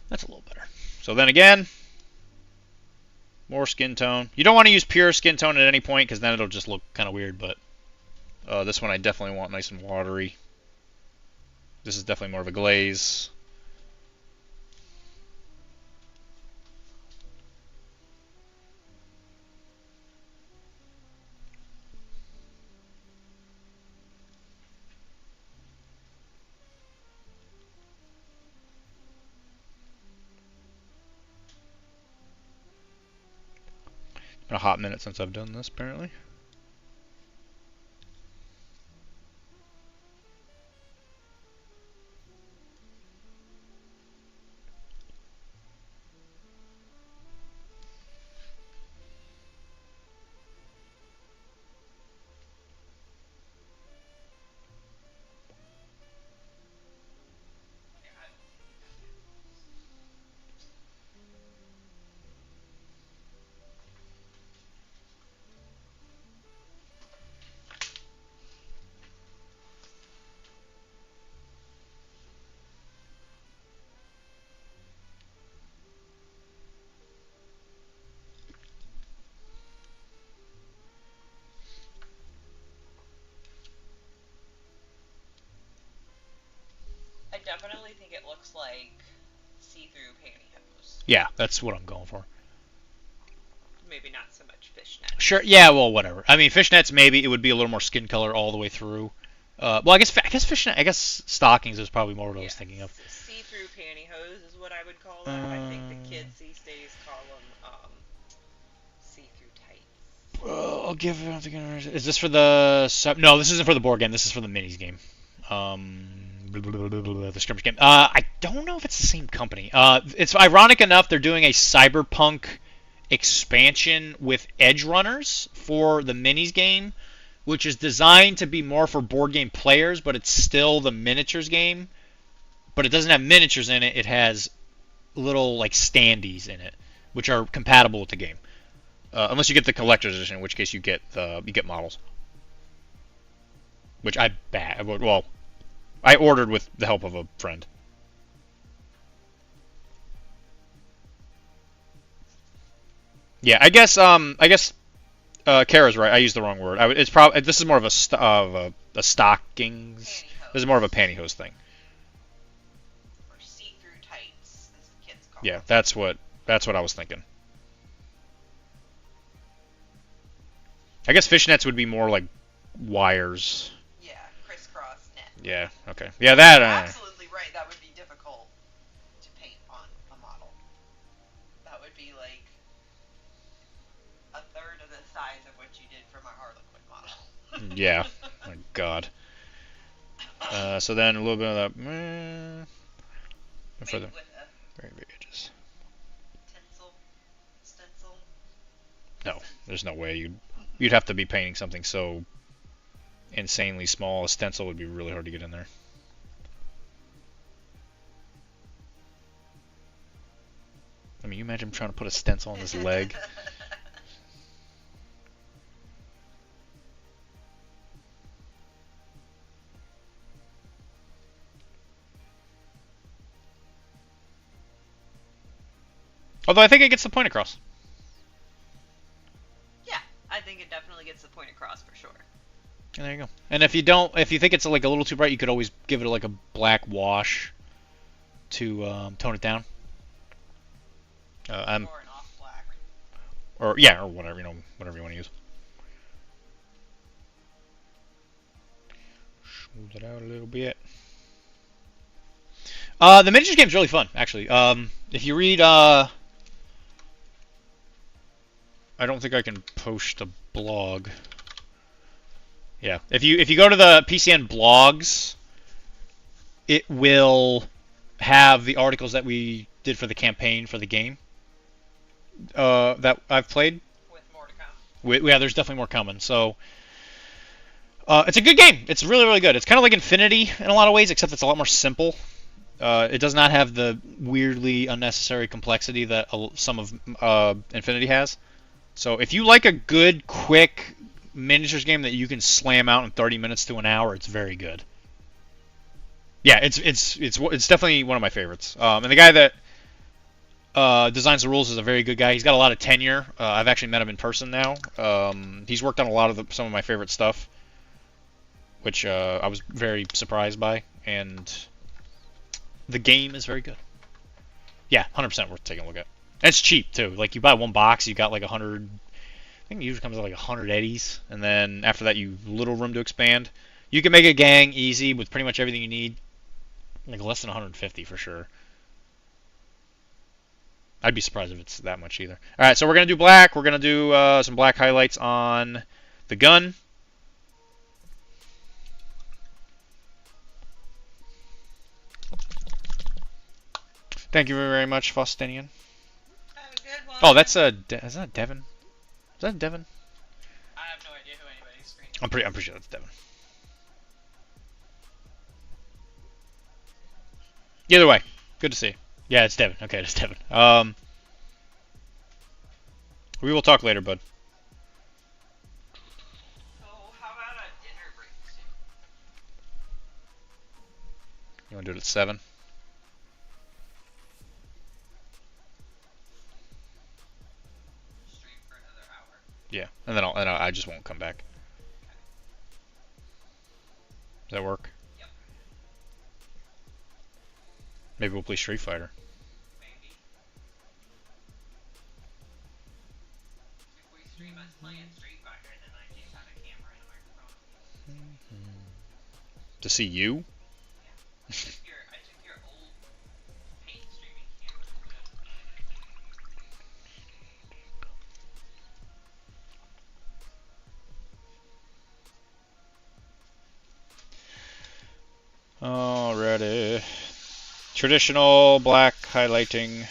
That's a little better. So then again, more skin tone. You don't want to use pure skin tone at any point because then it'll just look kind of weird. But this one I definitely want nice and watery. This is definitely more of a glaze. Been a hot minute since I've done this, apparently. I definitely think it looks like see-through pantyhose. Yeah, that's what I'm going for. Maybe not so much fishnet. Sure. Yeah. Well, whatever. I mean, fishnets maybe it would be a little more skin color all the way through. Well, I guess fishnet. I guess stockings is probably more what I was thinking of. See-through pantyhose is what I would call them. I think the kids these days call them see-through tights. I'll give it. Is this for the sub? No, this isn't for the board game. This is for the minis game. The scrimmage game. I don't know if it's the same company. It's ironic enough they're doing a cyberpunk expansion with edge runners for the minis game, which is designed to be more for board game players, but it's still the miniatures game. But it doesn't have miniatures in it. It has little like standees in it, which are compatible with the game. Unless you get the collector's edition, in which case you get models. Which I ordered with the help of a friend. Yeah, I guess Kara's right. I used the wrong word. It's probably this is more of a stockings. Pantyhose. This is more of a pantyhose thing. Or see-through tights, as the kids call Yeah, them. that's what I was thinking. I guess fishnets would be more like wires. Yeah, crisscross net. Yeah. Okay. Yeah, that. You're absolutely right. That would be difficult to paint on a model. That would be like a third of the size of what you did for my Harlequin model. Yeah. My God. So then a little bit of that. For the With a very big edges. stencil. No, there's no way you'd have to be painting something so insanely small. A stencil would be really hard to get in there. I mean, you imagine trying to put a stencil on this leg. Although I think it gets the point across. Yeah, I think it definitely gets the point across for sure. And there you go. And if you think it's like a little too bright, you could always give it like a black wash to tone it down. Or an off black. Or yeah, or whatever whatever you want to use. Smooth it out a little bit. The miniatures game's really fun, actually. If you read, I don't think I can post a blog. Yeah, if you go to the PCN blogs, it will have the articles that we did for the campaign for the game. That I've played. With more to come. Yeah, there's definitely more coming. So, it's a good game. It's really, really good. It's kind of like Infinity in a lot of ways, except it's a lot more simple. It does not have the weirdly unnecessary complexity that some of Infinity has. So if you like a good, quick miniatures game that you can slam out in 30 minutes to an hour, it's very good. Yeah, it's definitely one of my favorites. And the guy that designs the rules is a very good guy. He's got a lot of tenure. I've actually met him in person now. He's worked on a lot of some of my favorite stuff, which I was very surprised by. And the game is very good. Yeah, 100% worth taking a look at. And it's cheap too. Like you buy one box, you got like 100. I think it usually comes with like 100 eddies, and then after that, you little room to expand. You can make a gang easy with pretty much everything you need. Like less than 150 for sure. I'd be surprised if it's that much either. All right, so we're gonna do black. We're gonna do some black highlights on the gun. Thank you very much, Faustinian. Have a good one. Oh, that's is that Devin? Is that Devin? I have no idea who anybody's screen. I'm pretty sure that's Devin. Either way, good to see you. Yeah, it's Devin. Okay, it's Devin. We will talk later, bud. So how about a dinner break soon? You want to do it at 7? Stream for another hour. Yeah, and then I just won't come back. Does that work? Yep. Maybe we'll play Street Fighter. Maybe. If we stream us playing Street Fighter, then I just have a camera and a microphone. To see you? I took your old paint streaming camera. Alrighty. Traditional black highlighting.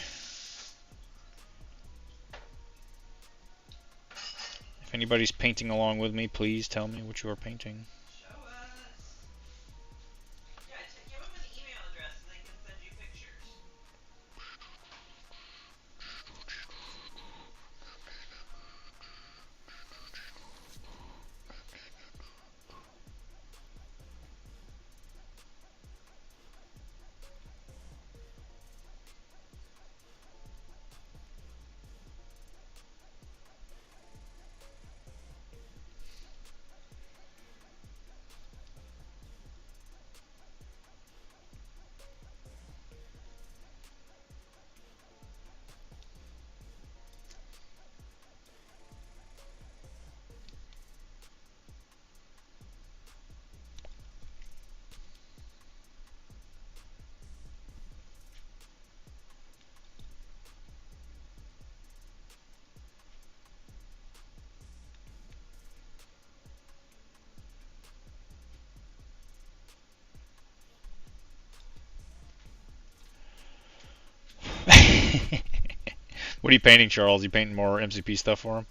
If anybody's painting along with me, please tell me what you are painting. Show us. Yeah, give them an email address so they can send you pictures. What are you painting, Charles? You painting more MCP stuff for him?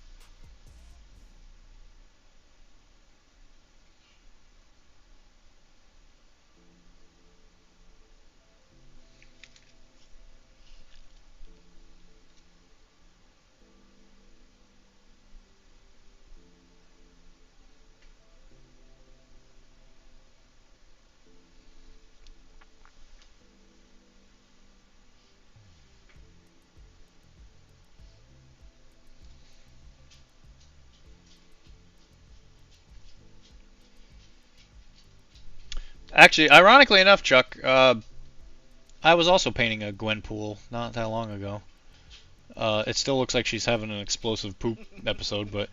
Actually, ironically enough, Chuck, I was also painting a Gwenpool not that long ago. It still looks like she's having an explosive poop episode, but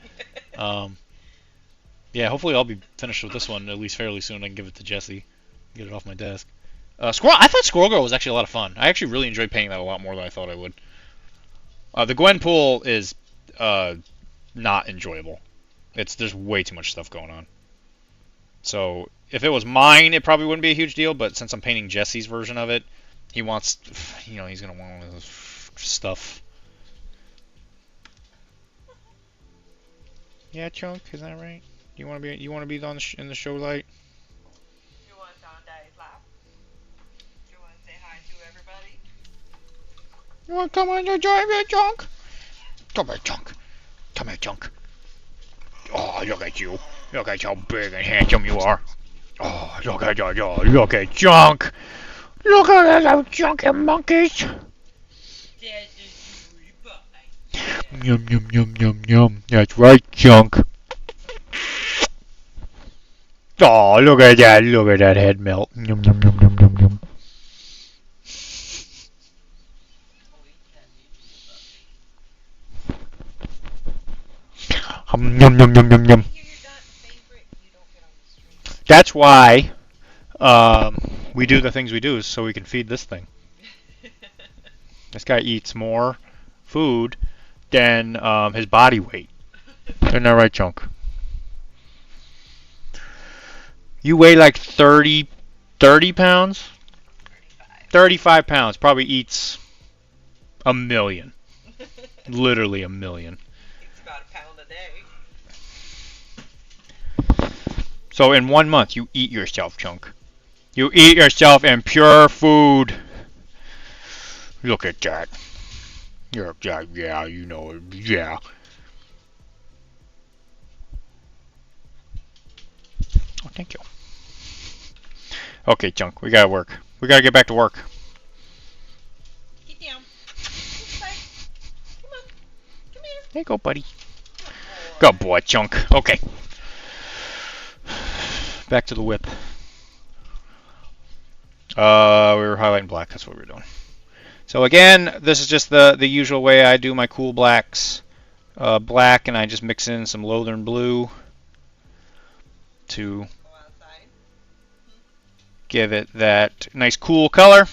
yeah, hopefully I'll be finished with this one at least fairly soon. I can give it to Jesse, get it off my desk. Squirrel. I thought Squirrel Girl was actually a lot of fun. I actually really enjoyed painting that a lot more than I thought I would. The Gwenpool is not enjoyable. There's way too much stuff going on. So if it was mine, it probably wouldn't be a huge deal. But since I'm painting Jesse's version of it, he wants, he's gonna want all this stuff. Yeah, Chunk, is that right? You wanna be on in the show light? You want to on Daddy's lap? You want to say hi to everybody? You wanna come on your drive here, Chunk? Come here, Chunk. Come here, Chunk. Oh, look at you. Look at how big and handsome you are. Oh, look at Chunk. Look at those chunky monkeys. Dad's a cutie pie. Yum, yum, yum, yum, yum. That's right, Chunk. Oh, look at that. Look at that head melt. Yum, yum, yum, yum, yum, yum. Yum, yum, yum, yum, yum. That's why we do the things we do, is so we can feed this thing. This guy eats more food than his body weight. Isn't that right, Chunk? You weigh like 30 pounds? 35 pounds. Probably eats a million. Literally a million. It's about a pound a day. So in 1 month, you eat yourself, Chunk. You eat yourself in pure food. Look at that. Yeah, you know it. Yeah. Oh, thank you. Okay, Chunk, we gotta work. We gotta get back to work. Get down. Come on. Come here. There you go, buddy. Good boy, Chunk. Okay. Back to the whip. We were highlighting black. That's what we were doing. So again, this is just the usual way I do my cool blacks. Black, and I just mix in some Lothern blue to give it that nice cool color.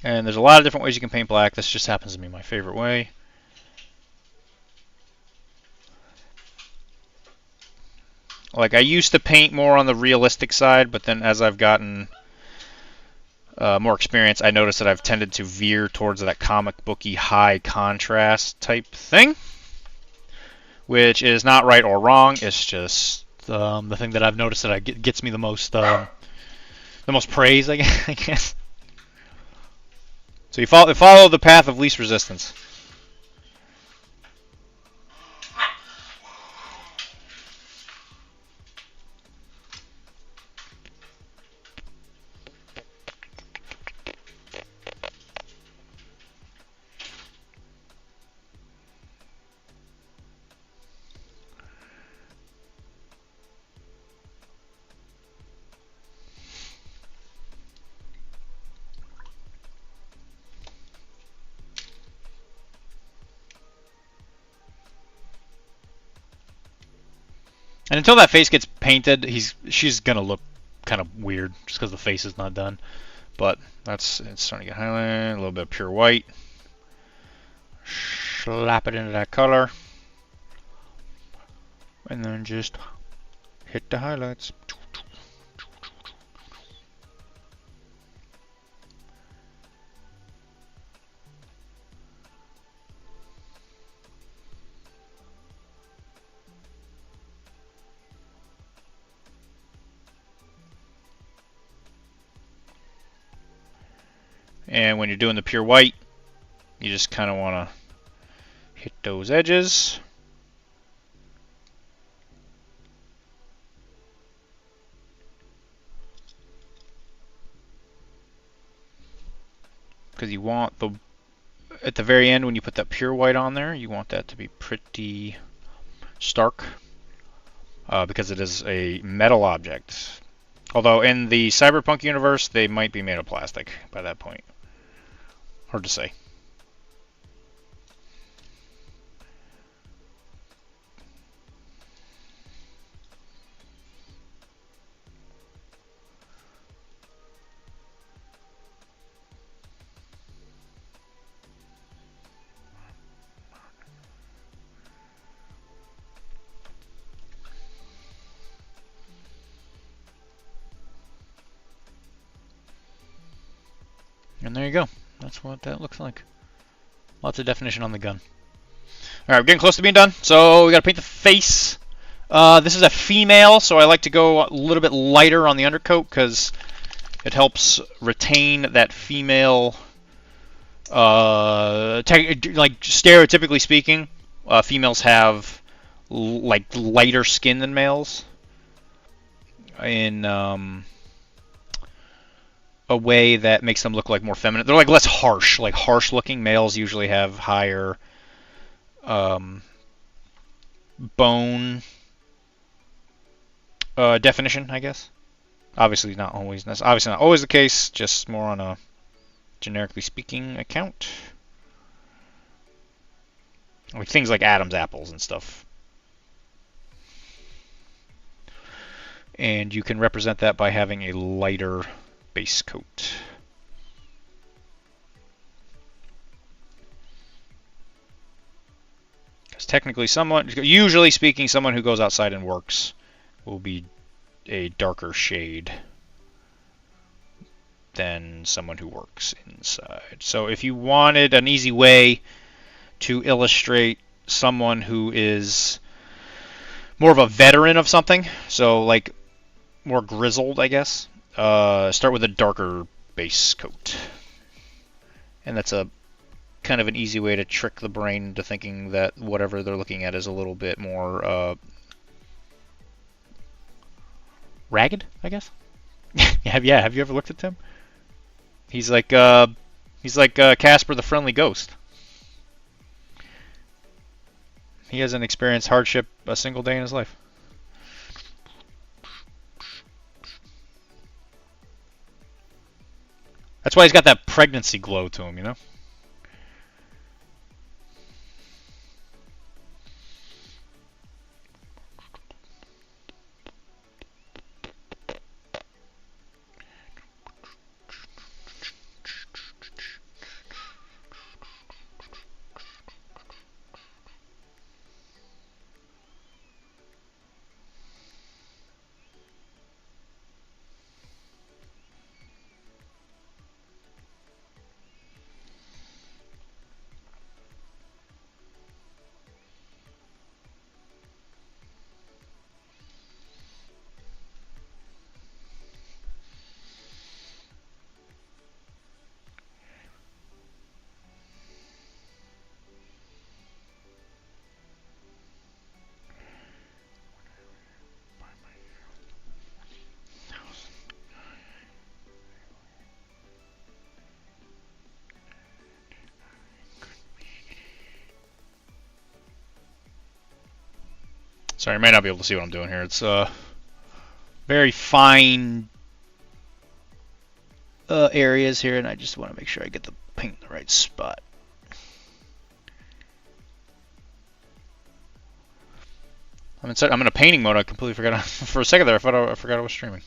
And there's a lot of different ways you can paint black. This just happens to be my favorite way. Like, I used to paint more on the realistic side, but then as I've gotten more experience, I noticed that I've tended to veer towards that comic booky high contrast type thing, which is not right or wrong. It's just the thing that I've noticed that gets me the most praise, I guess. So you follow the path of least resistance. And until that face gets painted, she's gonna look kind of weird just because the face is not done. But it's starting to get highlighted, a little bit of pure white. Slap it into that color, and then just hit the highlights. And when you're doing the pure white, you just kind of want to hit those edges. Because you want at the very end when you put that pure white on there, you want that to be pretty stark. because it is a metal object. Although in the cyberpunk universe, they might be made of plastic by that point. Hard to say. And there you go. That's what that looks like. Lots of definition on the gun. Alright, we're getting close to being done. So we gotta paint the face. This is a female, so I like to go a little bit lighter on the undercoat because it helps retain that female, like stereotypically speaking, females have like lighter skin than males in a way that makes them look like more feminine. They're like less harsh, like harsh looking. Males usually have higher bone definition, I guess. Obviously not always the case, just more on a generically speaking account. Like things like Adam's apples and stuff. And you can represent that by having a lighter base coat. Because technically usually speaking, someone who goes outside and works will be a darker shade than someone who works inside. So if you wanted an easy way to illustrate someone who is more of a veteran of something, so like more grizzled, I guess, start with a darker base coat. And that's a kind of an easy way to trick the brain into thinking that whatever they're looking at is a little bit more ragged, I guess. Have you ever looked at Tim? He's like Casper the Friendly Ghost. He hasn't experienced hardship a single day in his life. That's why he's got that pregnancy glow to him, you know? Sorry, you might not be able to see what I'm doing here. It's very fine areas here, and I just want to make sure I get the paint in the right spot. I'm in a painting mode. I completely forgot. For a second there, I forgot I was streaming.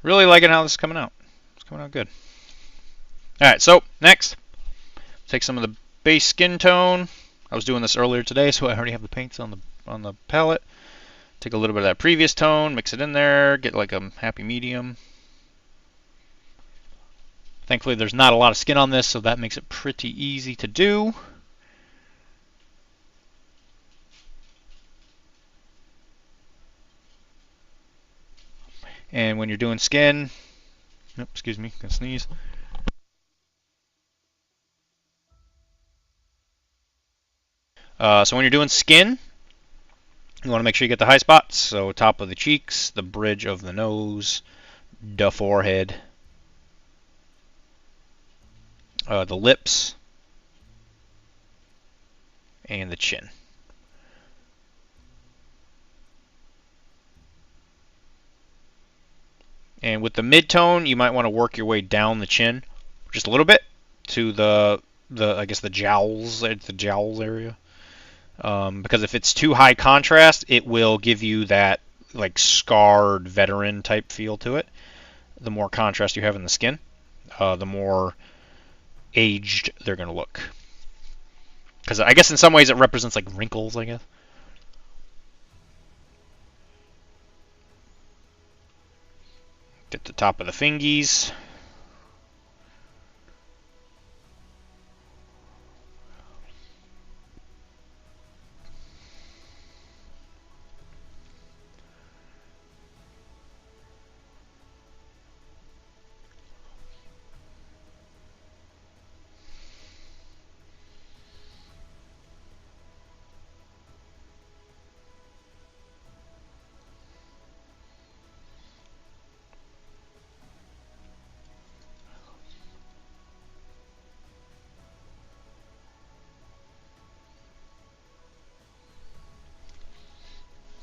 Really liking how this is coming out. It's coming out good. Alright, so next, take some of the base skin tone. I was doing this earlier today, so I already have the paints on the palette. Take a little bit of that previous tone, mix it in there, get like a happy medium. Thankfully there's not a lot of skin on this, so that makes it pretty easy to do. And when you're doing skin, nope, excuse me, gonna sneeze. So when you're doing skin, you want to make sure you get the high spots. So top of the cheeks, the bridge of the nose, the forehead, the lips, and the chin. And with the mid-tone, you might want to work your way down the chin just a little bit to the I guess the jowls area. Because if it's too high contrast, it will give you that like scarred veteran type feel to it. The more contrast you have in the skin, the more aged they're going to look. Because I guess in some ways it represents like wrinkles, I guess. Get the top of the fingies.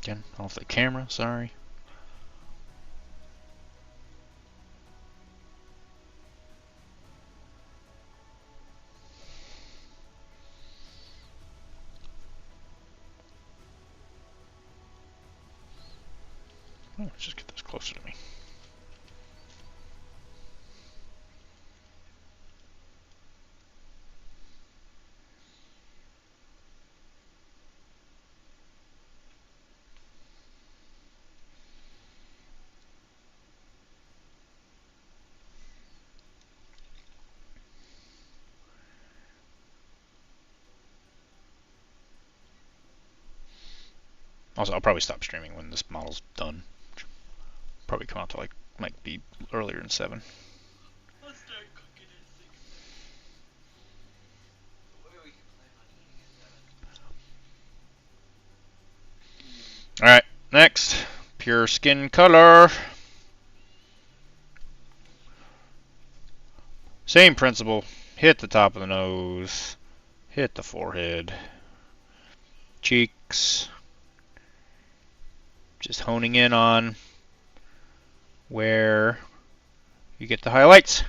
Again, off the camera, sorry. Oh, let's just get this closer to me. Also, I'll probably stop streaming when this model's done. Probably come out to like, might be earlier than 7. Let's start cooking at 6. Alright, next. Pure skin color. Same principle. Hit the top of the nose. Hit the forehead. Cheeks. Just honing in on where you get the highlights.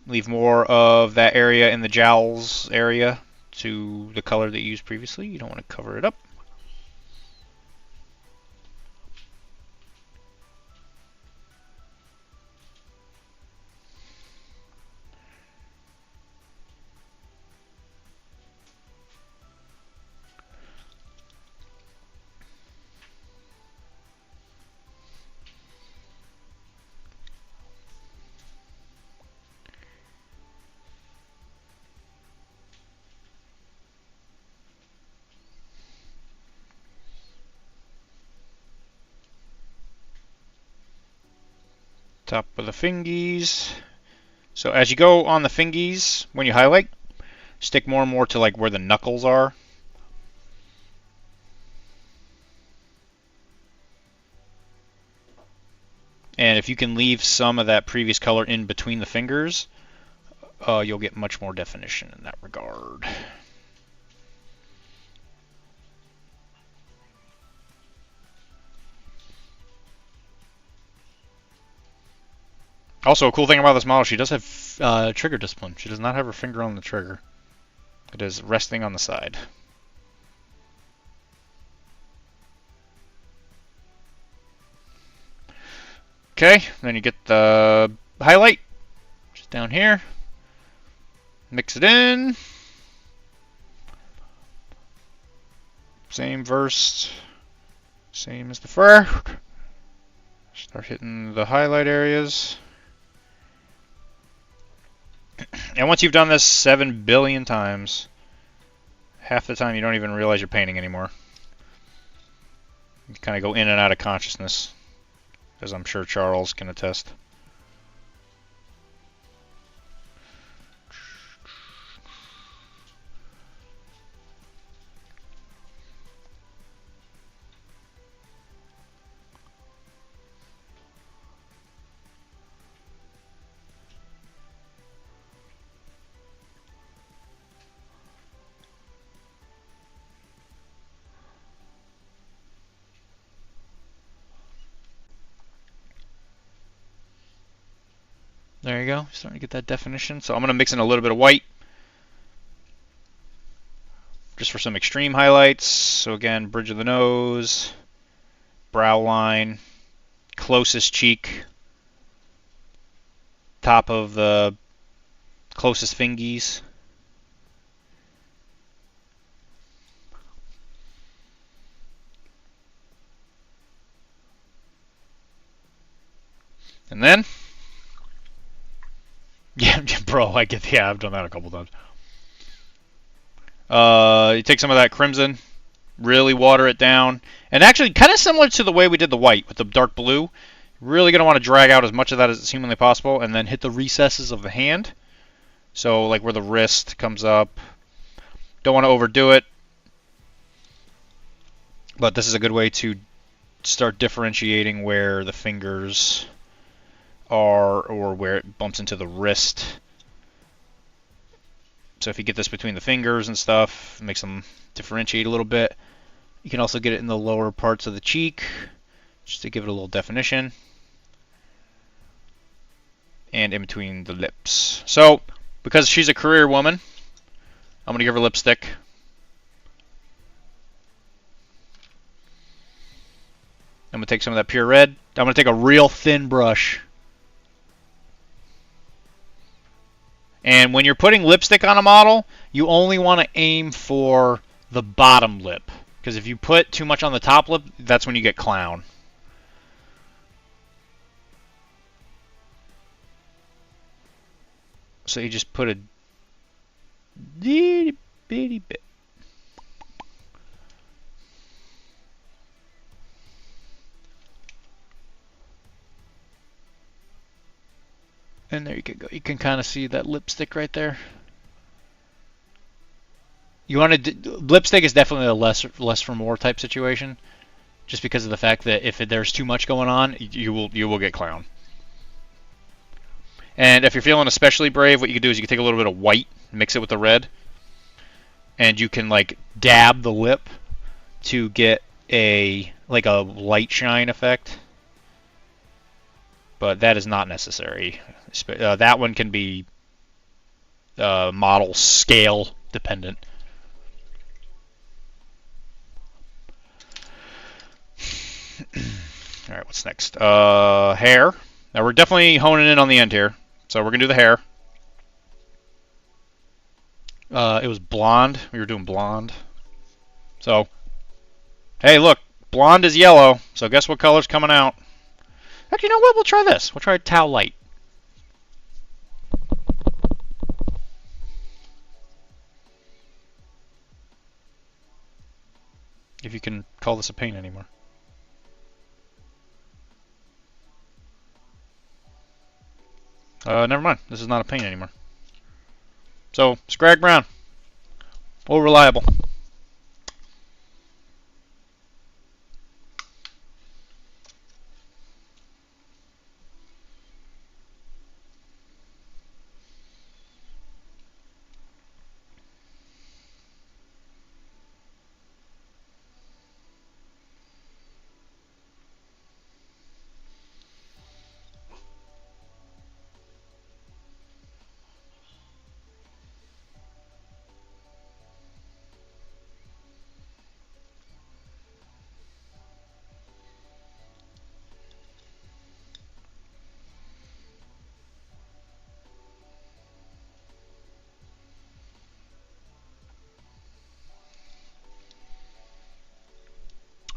Leave more of that area in the jowls area to the color that you used previously. You don't want to cover it up. Top of the fingies. So as you go on the fingies, when you highlight, stick more and more to like where the knuckles are. And if you can leave some of that previous color in between the fingers, you'll get much more definition in that regard. Also, a cool thing about this model, she does have trigger discipline. She does not have her finger on the trigger. It is resting on the side. Okay, then you get the highlight, just down here. Mix it in. Same verse, same as the fur. Start hitting the highlight areas. And once you've done this 7 billion times, half the time you don't even realize you're painting anymore. You kind of go in and out of consciousness. as I'm sure Charles can attest. There you go. Starting to get that definition. So I'm going to mix in a little bit of white just for some extreme highlights. So again, bridge of the nose, brow line, closest cheek, top of the closest fingies. And then, yeah, bro, I've done that a couple times. You take some of that crimson, really water it down, and actually kind of similar to the way we did the white with the dark blue. Really going to want to drag out as much of that as humanly possible, and then hit the recesses of the hand. So like where the wrist comes up. Don't want to overdo it, but this is a good way to start differentiating where the fingers are or where it bumps into the wrist. So if you get this between the fingers and stuff, it makes them differentiate a little bit. You can also get it in the lower parts of the cheek, just to give it a little definition. And in between the lips. So, because she's a career woman, I'm going to give her lipstick. I'm going to take some of that pure red. I'm going to take a real thin brush. And when you're putting lipstick on a model, you only want to aim for the bottom lip. Because if you put too much on the top lip, that's when you get clown. So you just put a itty bitty bit. And there you can go. You can kind of see that lipstick right there. You want to lipstick is definitely a less for more type situation, just because of the fact that if there's too much going on, you will get clown. And if you're feeling especially brave, what you can do is you can take a little bit of white, mix it with the red, and you can like dab the lip to get a light shine effect. But that is not necessary. That one can be model scale dependent. All right, what's next? Hair. Now we're definitely honing in on the end here. So we're going to do the hair. It was blonde. We were doing blonde. So, hey, look. Blonde is yellow. So guess what color's coming out? Actually, you know what? We'll try this. We'll try Tau Light. If you can call this a paint anymore. Never mind. This is not a paint anymore. So, Scrag Brown. All reliable.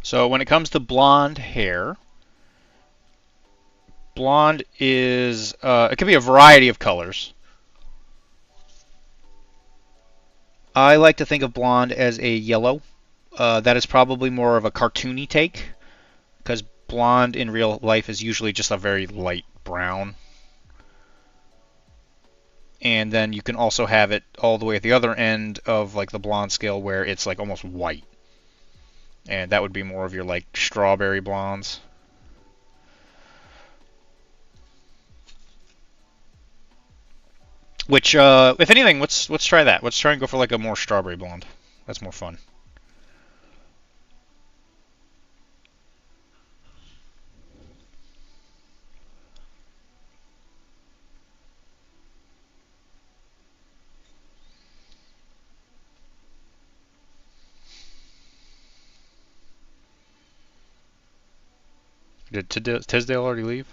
So when it comes to blonde hair, blonde is, it can be a variety of colors. I like to think of blonde as a yellow. That is probably more of a cartoony take, because blonde in real life is usually just a very light brown. And then you can also have it all the way at the other end of like the blonde scale where it's like almost white. And that would be more of your like strawberry blondes. Which, if anything, let's try that. Let's try and go for like a more strawberry blonde. That's more fun. Did Tisdale already leave?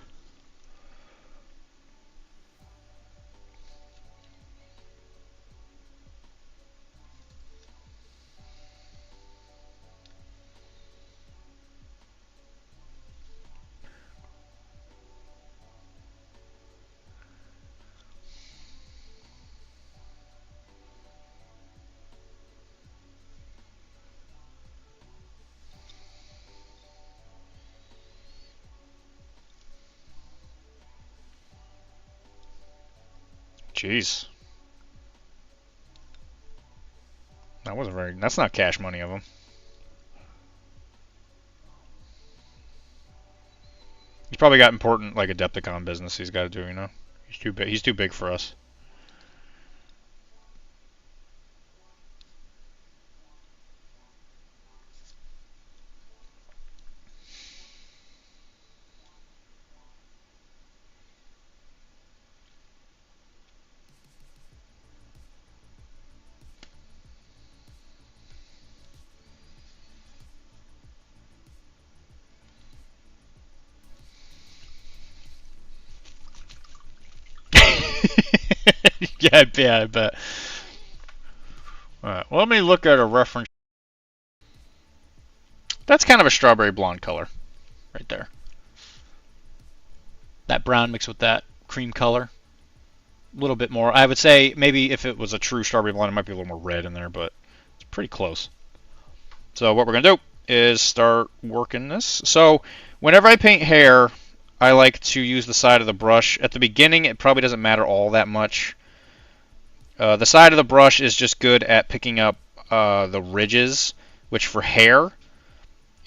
Jeez. That wasn't very... That's not cash money of him. He's probably got important, like, Adepticon business he's got to do, you know? He's too big. He's too big for us. Yeah, I bet. Alright, well, let me look at a reference. That's kind of a strawberry blonde color, right there. That brown mixed with that cream color. A little bit more. I would say maybe if it was a true strawberry blonde, it might be a little more red in there, but it's pretty close. So what we're going to do is start working this. So whenever I paint hair, I like to use the side of the brush. At the beginning, it probably doesn't matter all that much. The side of the brush is just good at picking up the ridges, which for hair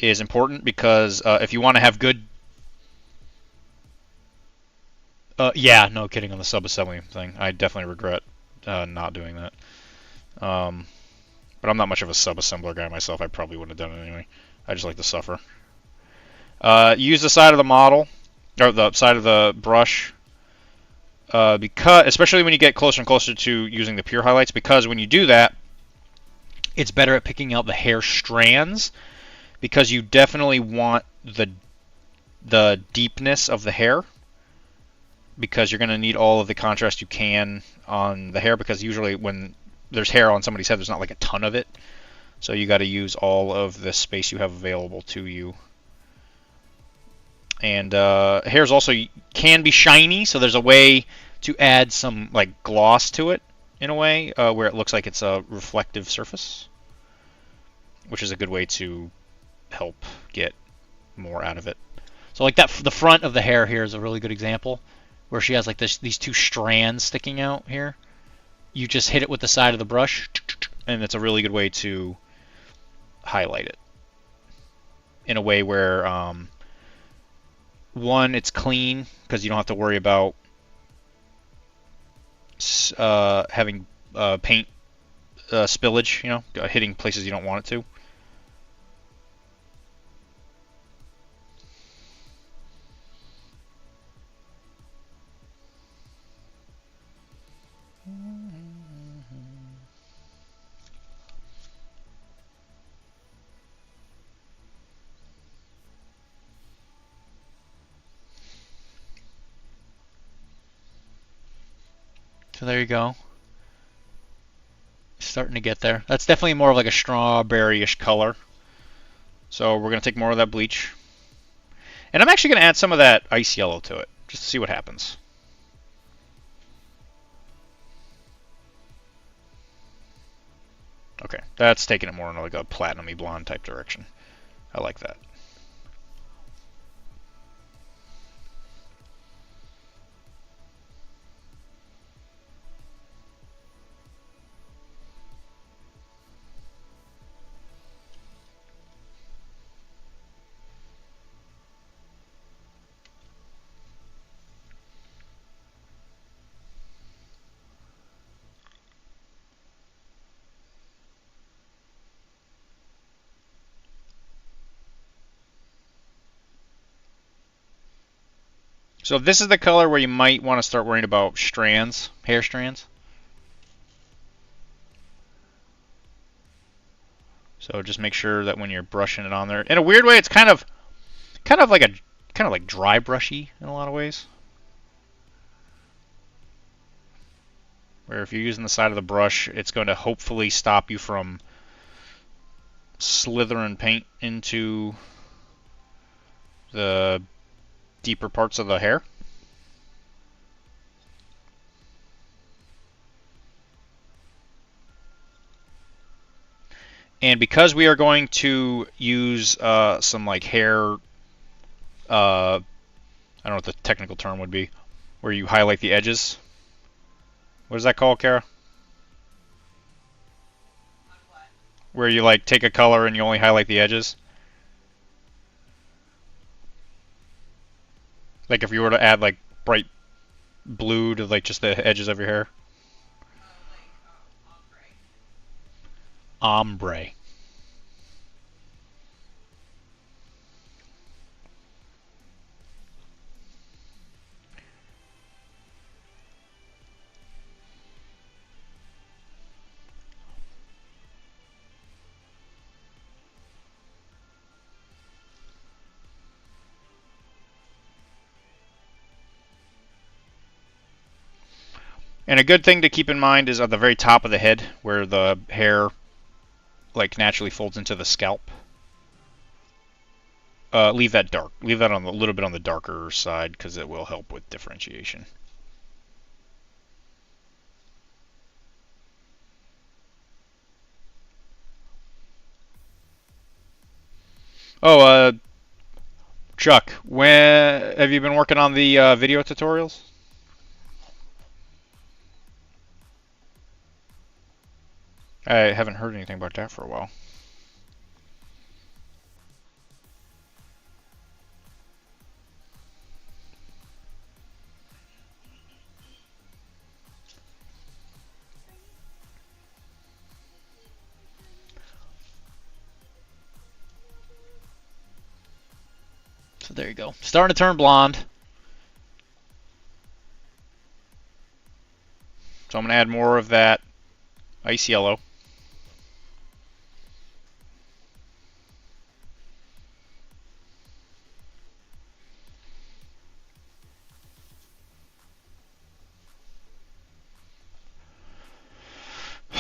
is important because if you want to have good... yeah, no kidding on the sub-assembly thing. I definitely regret not doing that. But I'm not much of a sub-assembler guy myself. I probably wouldn't have done it anyway. I just like to suffer. Use the side of the model, or the side of the brush, because especially when you get closer and closer to using the pure highlights, because when you do that, it's better at picking out the hair strands, because you definitely want the deepness of the hair, because you're going to need all of the contrast you can on the hair, because usually when there's hair on somebody's head, there's not like a ton of it, so you got to use all of the space you have available to you. And hairs also can be shiny, so there's a way to add some like gloss to it in a way where it looks like it's a reflective surface, which is a good way to help get more out of it. So like that, the front of the hair here is a really good example where she has like these two strands sticking out here. You just hit it with the side of the brush, and it's a really good way to highlight it in a way where one, it's clean because you don't have to worry about having paint spillage, you know, hitting places you don't want it to. So there you go. Starting to get there. That's definitely more of like a strawberry-ish color. So we're going to take more of that bleach. And I'm actually going to add some of that ice yellow to it, just to see what happens. Okay, that's taking it more in like a platinum-y blonde type direction. I like that. So this is the color where you might want to start worrying about strands, hair strands. So just make sure that when you're brushing it on there, in a weird way, it's kind of like dry brushy in a lot of ways. Where if you're using the side of the brush, it's going to hopefully stop you from slithering paint into the deeper parts of the hair. And because we are going to use some like hair, I don't know what the technical term would be, where you highlight the edges. What is that called, Kara? Where you like take a color and you only highlight the edges. Like if you were to add like bright blue to like just the edges of your hair. Ombre. And a good thing to keep in mind is at the very top of the head, where the hair like naturally folds into the scalp. Leave that dark. Leave that on a little bit on the darker side because it will help with differentiation. Oh, Chuck, when have you been working on the video tutorials? I haven't heard anything about that for a while. So there you go. Starting to turn blonde. So I'm going to add more of that ice yellow.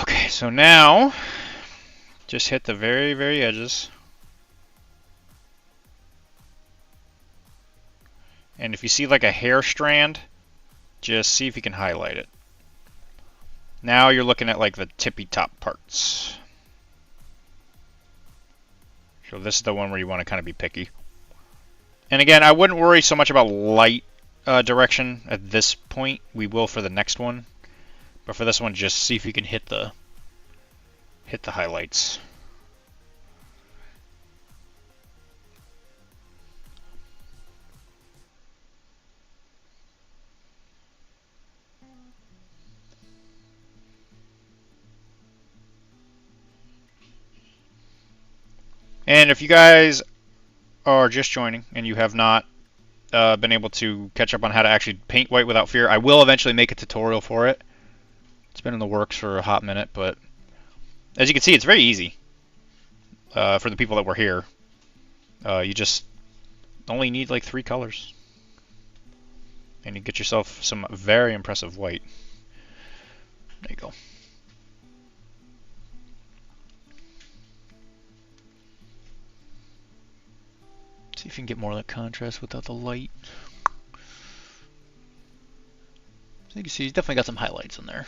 Okay, so now just hit the very, very edges. And if you see like a hair strand, just see if you can highlight it. Now you're looking at like the tippy top parts. So this is the one where you want to kind of be picky. And again, I wouldn't worry so much about light direction at this point. We will for the next one. But for this one, just see if you can hit the highlights. And if you guys are just joining and you have not been able to catch up on how to actually paint white without fear, I will eventually make a tutorial for it. It's been in the works for a hot minute, but as you can see, it's very easy for the people that were here. You just only need like 3 colors. And you get yourself some very impressive white. There you go. See if you can get more of that contrast without the light. So you can see he's definitely got some highlights in there.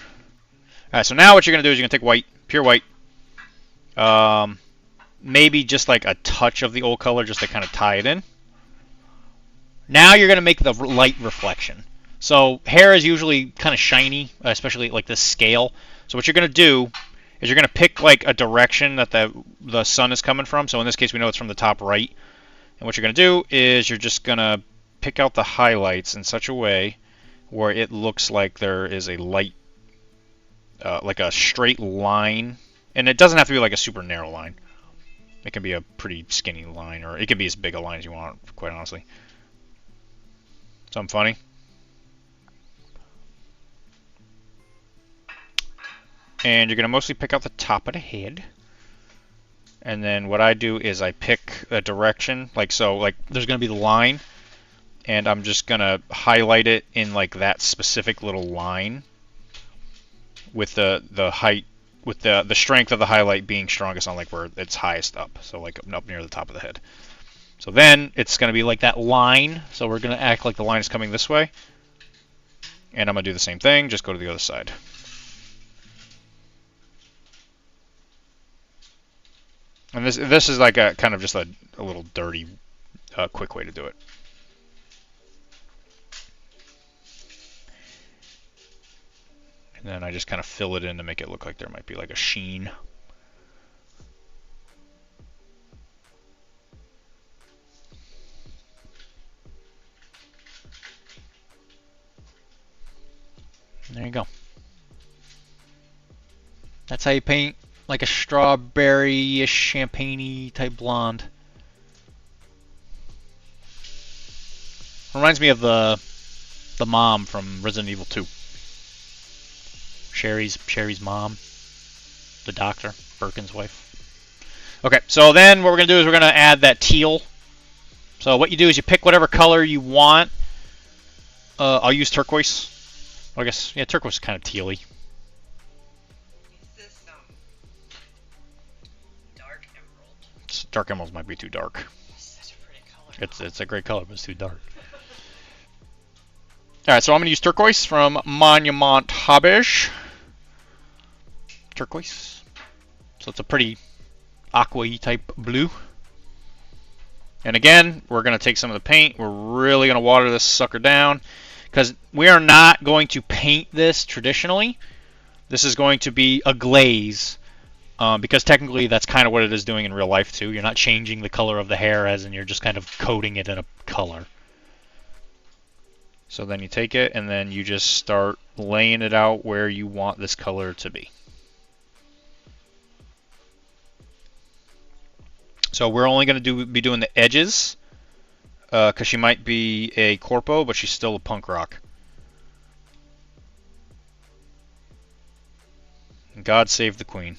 Alright, so now what you're going to do is you're going to take white, pure white. Maybe just like a touch of the old color just to kind of tie it in. Now you're going to make the light reflection. So hair is usually kind of shiny, especially like this scale. So what you're going to do is you're going to pick like a direction that the sun is coming from. So in this case we know it's from the top right. And what you're going to do is you're just going to pick out the highlights in such a way where it looks like there is a light, like a straight line. And it doesn't have to be like a super narrow line. It can be a pretty skinny line, or it can be as big a line as you want, quite honestly. Something funny. And you're going to mostly pick out the top of the head. And then what I do is I pick a direction, like so, like there's going to be the line, and I'm just going to highlight it in like that specific little line with the height, with the strength of the highlight being strongest on like where it's highest up, so like up near the top of the head. So then it's going to be like that line, so we're going to act like the line is coming this way. And I'm going to do the same thing, just go to the other side. And this is like a kind of just a little dirty, quick way to do it. And then I just kind of fill it in to make it look like there might be like a sheen. There you go. That's how you paint like a strawberry-ish, champagne-y type blonde. Reminds me of the mom from Resident Evil 2. Sherry's mom, the doctor, Birkin's wife. Okay, so then what we're gonna do is we're gonna add that teal. So what you do is you pick whatever color you want. I'll use turquoise. Well, I guess yeah, turquoise is kind of tealy. Dark emeralds might be too dark. Such a pretty color. It's a great color, but it's too dark. Alright, so I'm going to use turquoise from Monument Hobbish. Turquoise. So it's a pretty aqua-y type blue. And again, we're going to take some of the paint. We're really going to water this sucker down, because we are not going to paint this traditionally. This is going to be a glaze. Because technically that's kind of what it is doing in real life too. You're not changing the color of the hair, as in you're just kind of coating it in a color. So then you take it and then you just start laying it out where you want this color to be. So we're only going to be doing the edges, because she might be a corpo, but she's still a punk rock. God save the queen.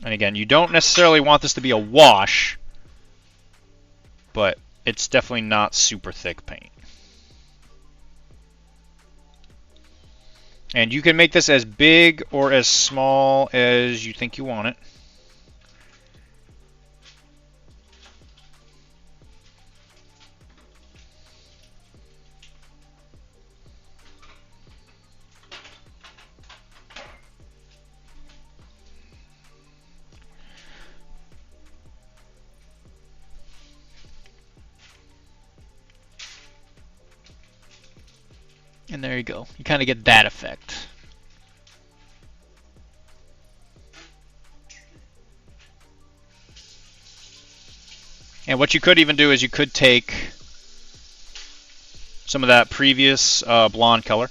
And again, you don't necessarily want this to be a wash, but it's definitely not super thick paint. And you can make this as big or as small as you think you want it. And there you go. You kind of get that effect. And what you could even do is you could take some of that previous blonde color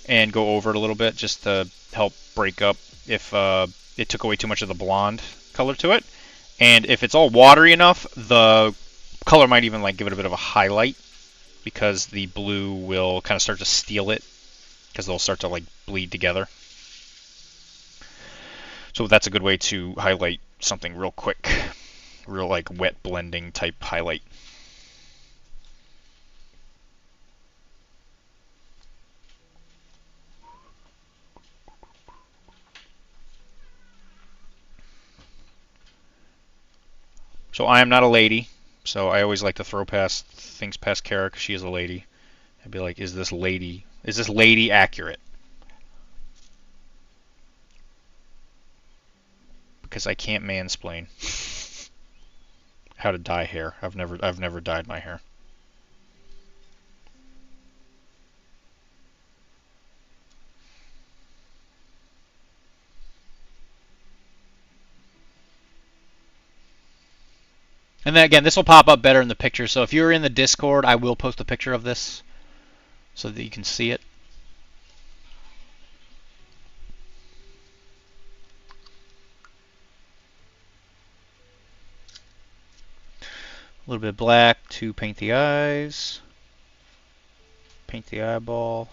and go over it a little bit, just to help break up if it took away too much of the blonde color to it. And if it's all watery enough, the color might even like give it a bit of a highlight, because the blue will kind of start to steal it, because they'll start to like bleed together. So that's a good way to highlight something real quick, real like wet blending type highlight. So I am not a lady, so I always like to throw things past Kara, because she is a lady. I'd be like, is this lady accurate? Because I can't mansplain how to dye hair. I've never dyed my hair. And then again, this will pop up better in the picture. So if you're in the Discord, I will post a picture of this so that you can see it. little bit of black to paint the eyes. Paint the eyeball.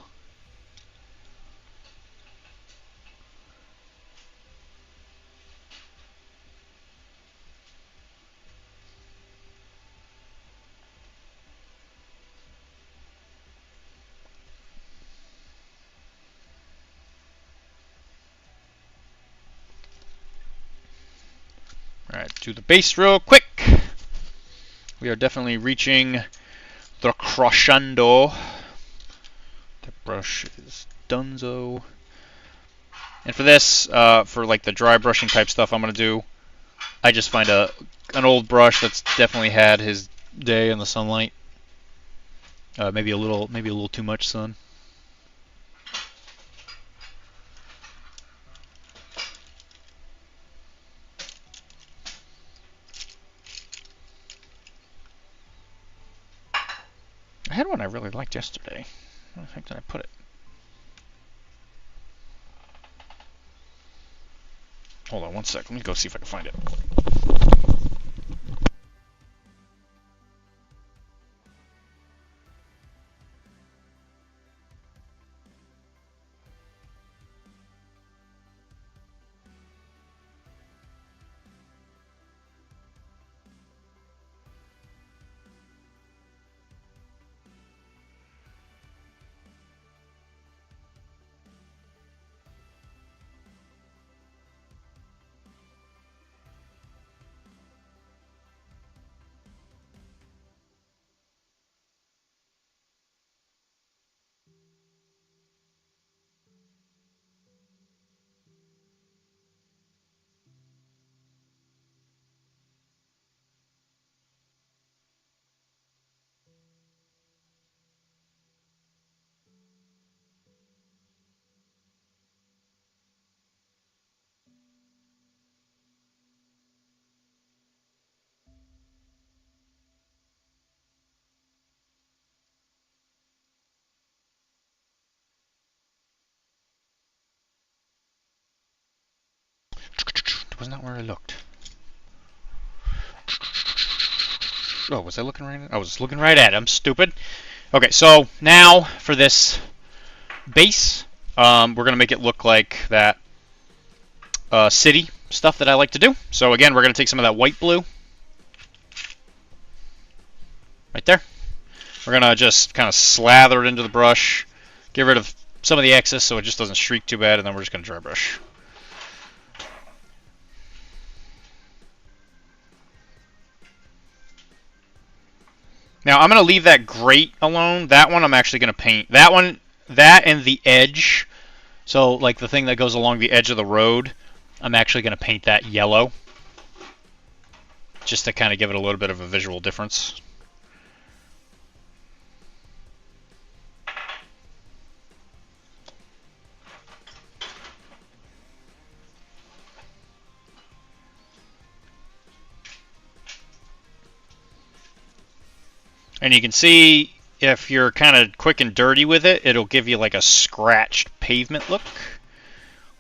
Alright, do the base real quick. We are definitely reaching the crescendo. That brush is donezo. And for this, for like the dry brushing type stuff I'm going to do, I just find an old brush that's definitely had his day in the sunlight. Maybe a little too much sun. I had one I really liked yesterday. Where the heck did I put it? Hold on one sec. Let me go see if I can find it. That was not where I looked. Oh, was I looking right at it? I was looking right at it. I'm stupid. Okay, so now for this base, we're going to make it look like that city stuff that I like to do. So again, we're going to take some of that white blue. Right there. We're going to just kind of slather it into the brush. Get rid of some of the excess so it just doesn't streak too bad, and then we're just going to dry brush. Now I'm going to leave that grate alone. That one I'm actually going to paint. That one, that and the edge, so like the thing that goes along the edge of the road, I'm actually going to paint that yellow. Just to kind of give it a little bit of a visual difference. And you can see if you're kind of quick and dirty with it, it'll give you like a scratched pavement look,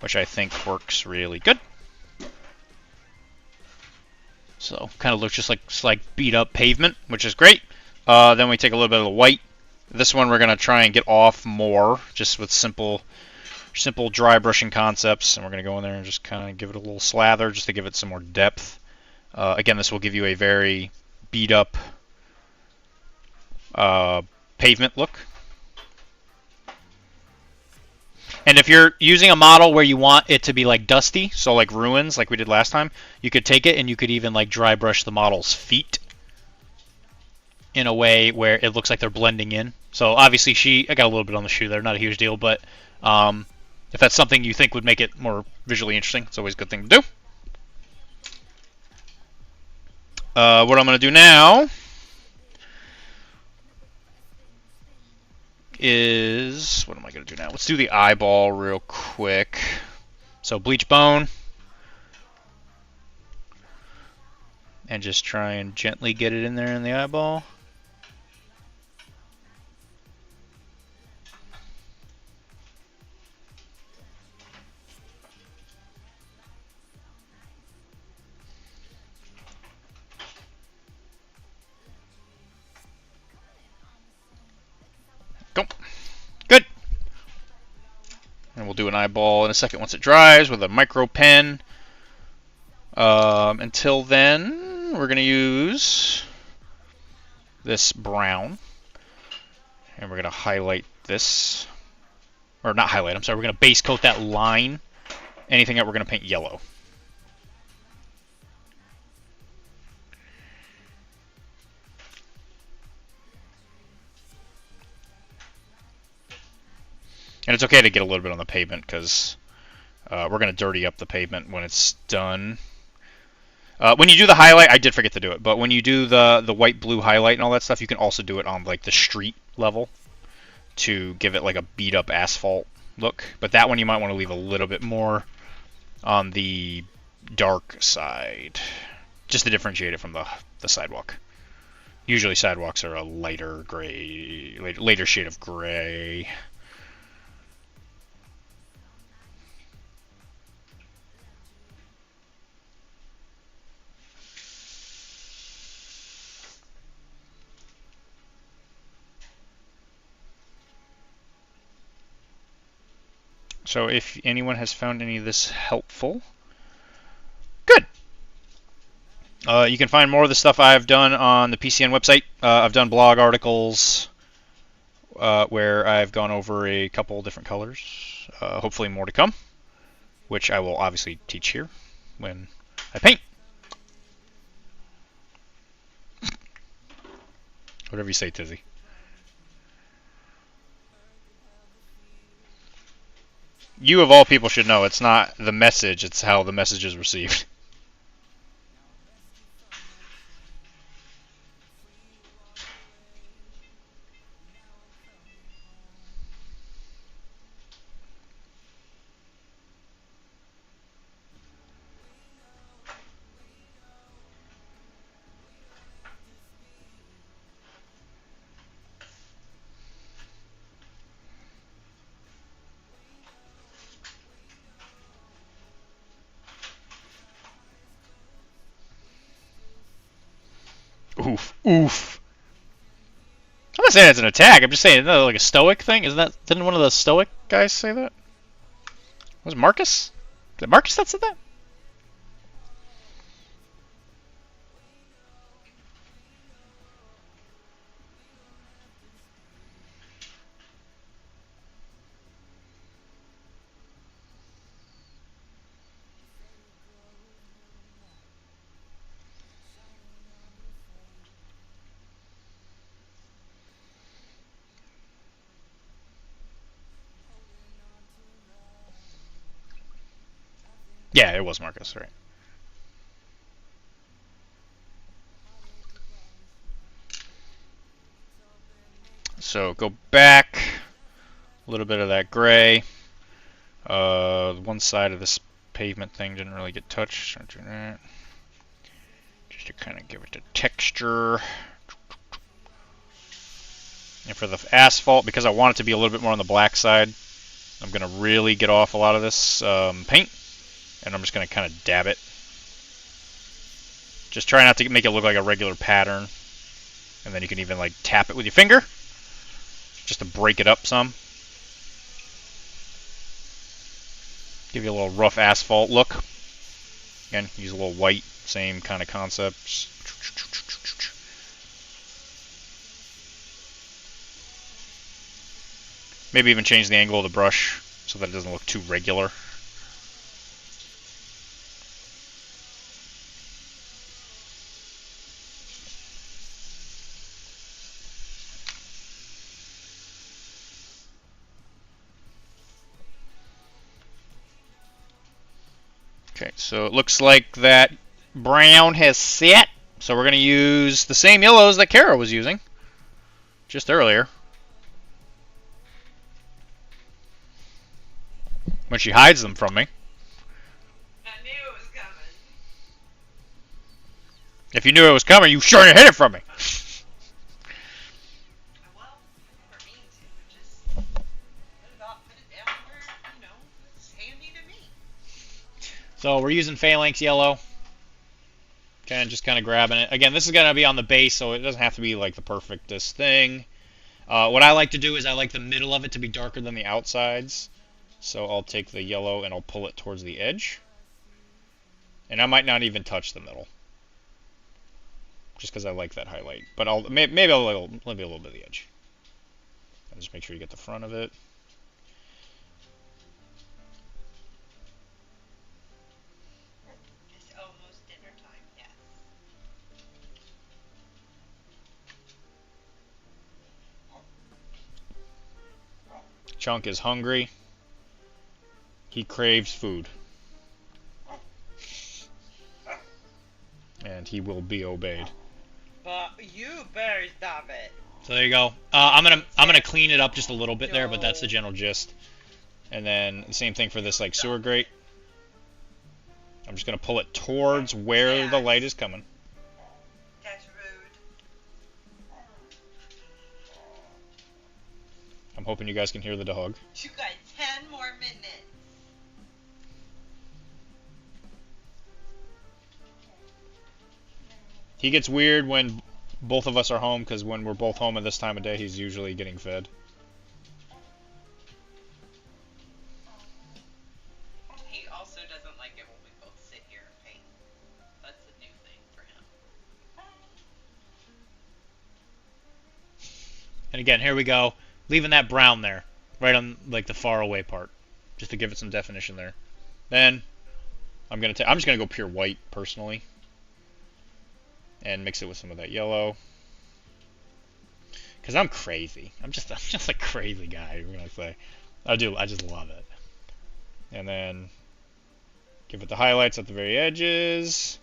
which I think works really good. So kind of looks just like beat up pavement, which is great. Then we take a little bit of the white. This one we're going to try and get off more, just with simple dry brushing concepts. And we're going to go in there and just kind of give it a little slather, just to give it some more depth. Again, this will give you a very beat up pavement look. And if you're using a model where you want it to be like dusty, so like ruins, like we did last time, you could take it and you could even like dry brush the model's feet in a way where it looks like they're blending in. So obviously I got a little bit on the shoe there, not a huge deal, but if that's something you think would make it more visually interesting, it's always a good thing to do. What I'm going to do now is, what am I going to do now? Let's do the eyeball real quick. So bleach bone. And just try and gently get it in there in the eyeball. we'll do an eyeball in a second once it dries with a micro pen. Until then, we're going to use this brown. And we're going to highlight this. Or not highlight, I'm sorry. We're going to base coat that line. Anything that we're going to paint yellow. And it's okay to get a little bit on the pavement because we're going to dirty up the pavement when it's done. When you do the highlight, I did forget to do it, but when you do the white-blue highlight and all that stuff, you can also do it on like the street level to give it like a beat-up asphalt look. But that one you might want to leave a little bit more on the dark side, just to differentiate it from the sidewalk. Usually sidewalks are a lighter gray, later shade of gray. So if anyone has found any of this helpful, good. You can find more of the stuff I've done on the PCN website. I've done blog articles where I've gone over a couple different colors. Hopefully more to come, which I will obviously teach here when I paint. Whatever you say, Tizzy. You of all people should know it's not the message, it's how the message is received. Oof, oof. I'm not saying it's an attack. I'm just saying, no, like a stoic thing. Didn't one of the stoic guys say that? Was it Marcus? Is it Marcus that said that? Yeah, it was Marcus, right. So go back, a little bit of that gray. One side of this pavement thing didn't really get touched. So do that. Just to kind of give it the texture. And for the asphalt, because I want it to be a little bit more on the black side, I'm going to really get off a lot of this paint. And I'm just going to kind of dab it. Just try not to make it look like a regular pattern. And then you can even like tap it with your finger. Just to break it up some. Give you a little rough asphalt look. Again, use a little white, same kind of concepts. Maybe even change the angle of the brush so that it doesn't look too regular. Okay, so it looks like that brown has set. So we're going to use the same yellows that Kara was using just earlier. When she hides them from me. I knew it was coming. If you knew it was coming, you sure hid it from me. Well, I never mean to. Just put it down where, it's handy to me. So we're using phalanx yellow. Okay, and just kind of grabbing it. Again, this is going to be on the base, so it doesn't have to be like the perfectest thing. What I like to do is I like the middle of it to be darker than the outsides. So I'll take the yellow and I'll pull it towards the edge. And I might not even touch the middle. Just because I like that highlight. But maybe I'll maybe a little bit of the edge. And just make sure you get the front of it. It's almost dinner time, yes. Chunk is hungry. He craves food. And he will be obeyed. But you better stop it. So there you go. I'm gonna clean it up just a little bit there, but that's the general gist. And then the same thing for this like sewer grate. I'm just gonna pull it towards where the light is coming. That's rude. I'm hoping you guys can hear the dog. You got 10 more minutes. He gets weird when both of us are home, because when we're both home at this time of day, he's usually getting fed. He also doesn't like it when we both sit here and paint. That's a new thing for him. And again, here we go, leaving that brown there, right on like the far away part, just to give it some definition there. Then I'm just gonna go pure white personally, and mix it with some of that yellow. Cause I'm crazy. I'm just a crazy guy. We're gonna say, I just love it. And then give it the highlights at the very edges.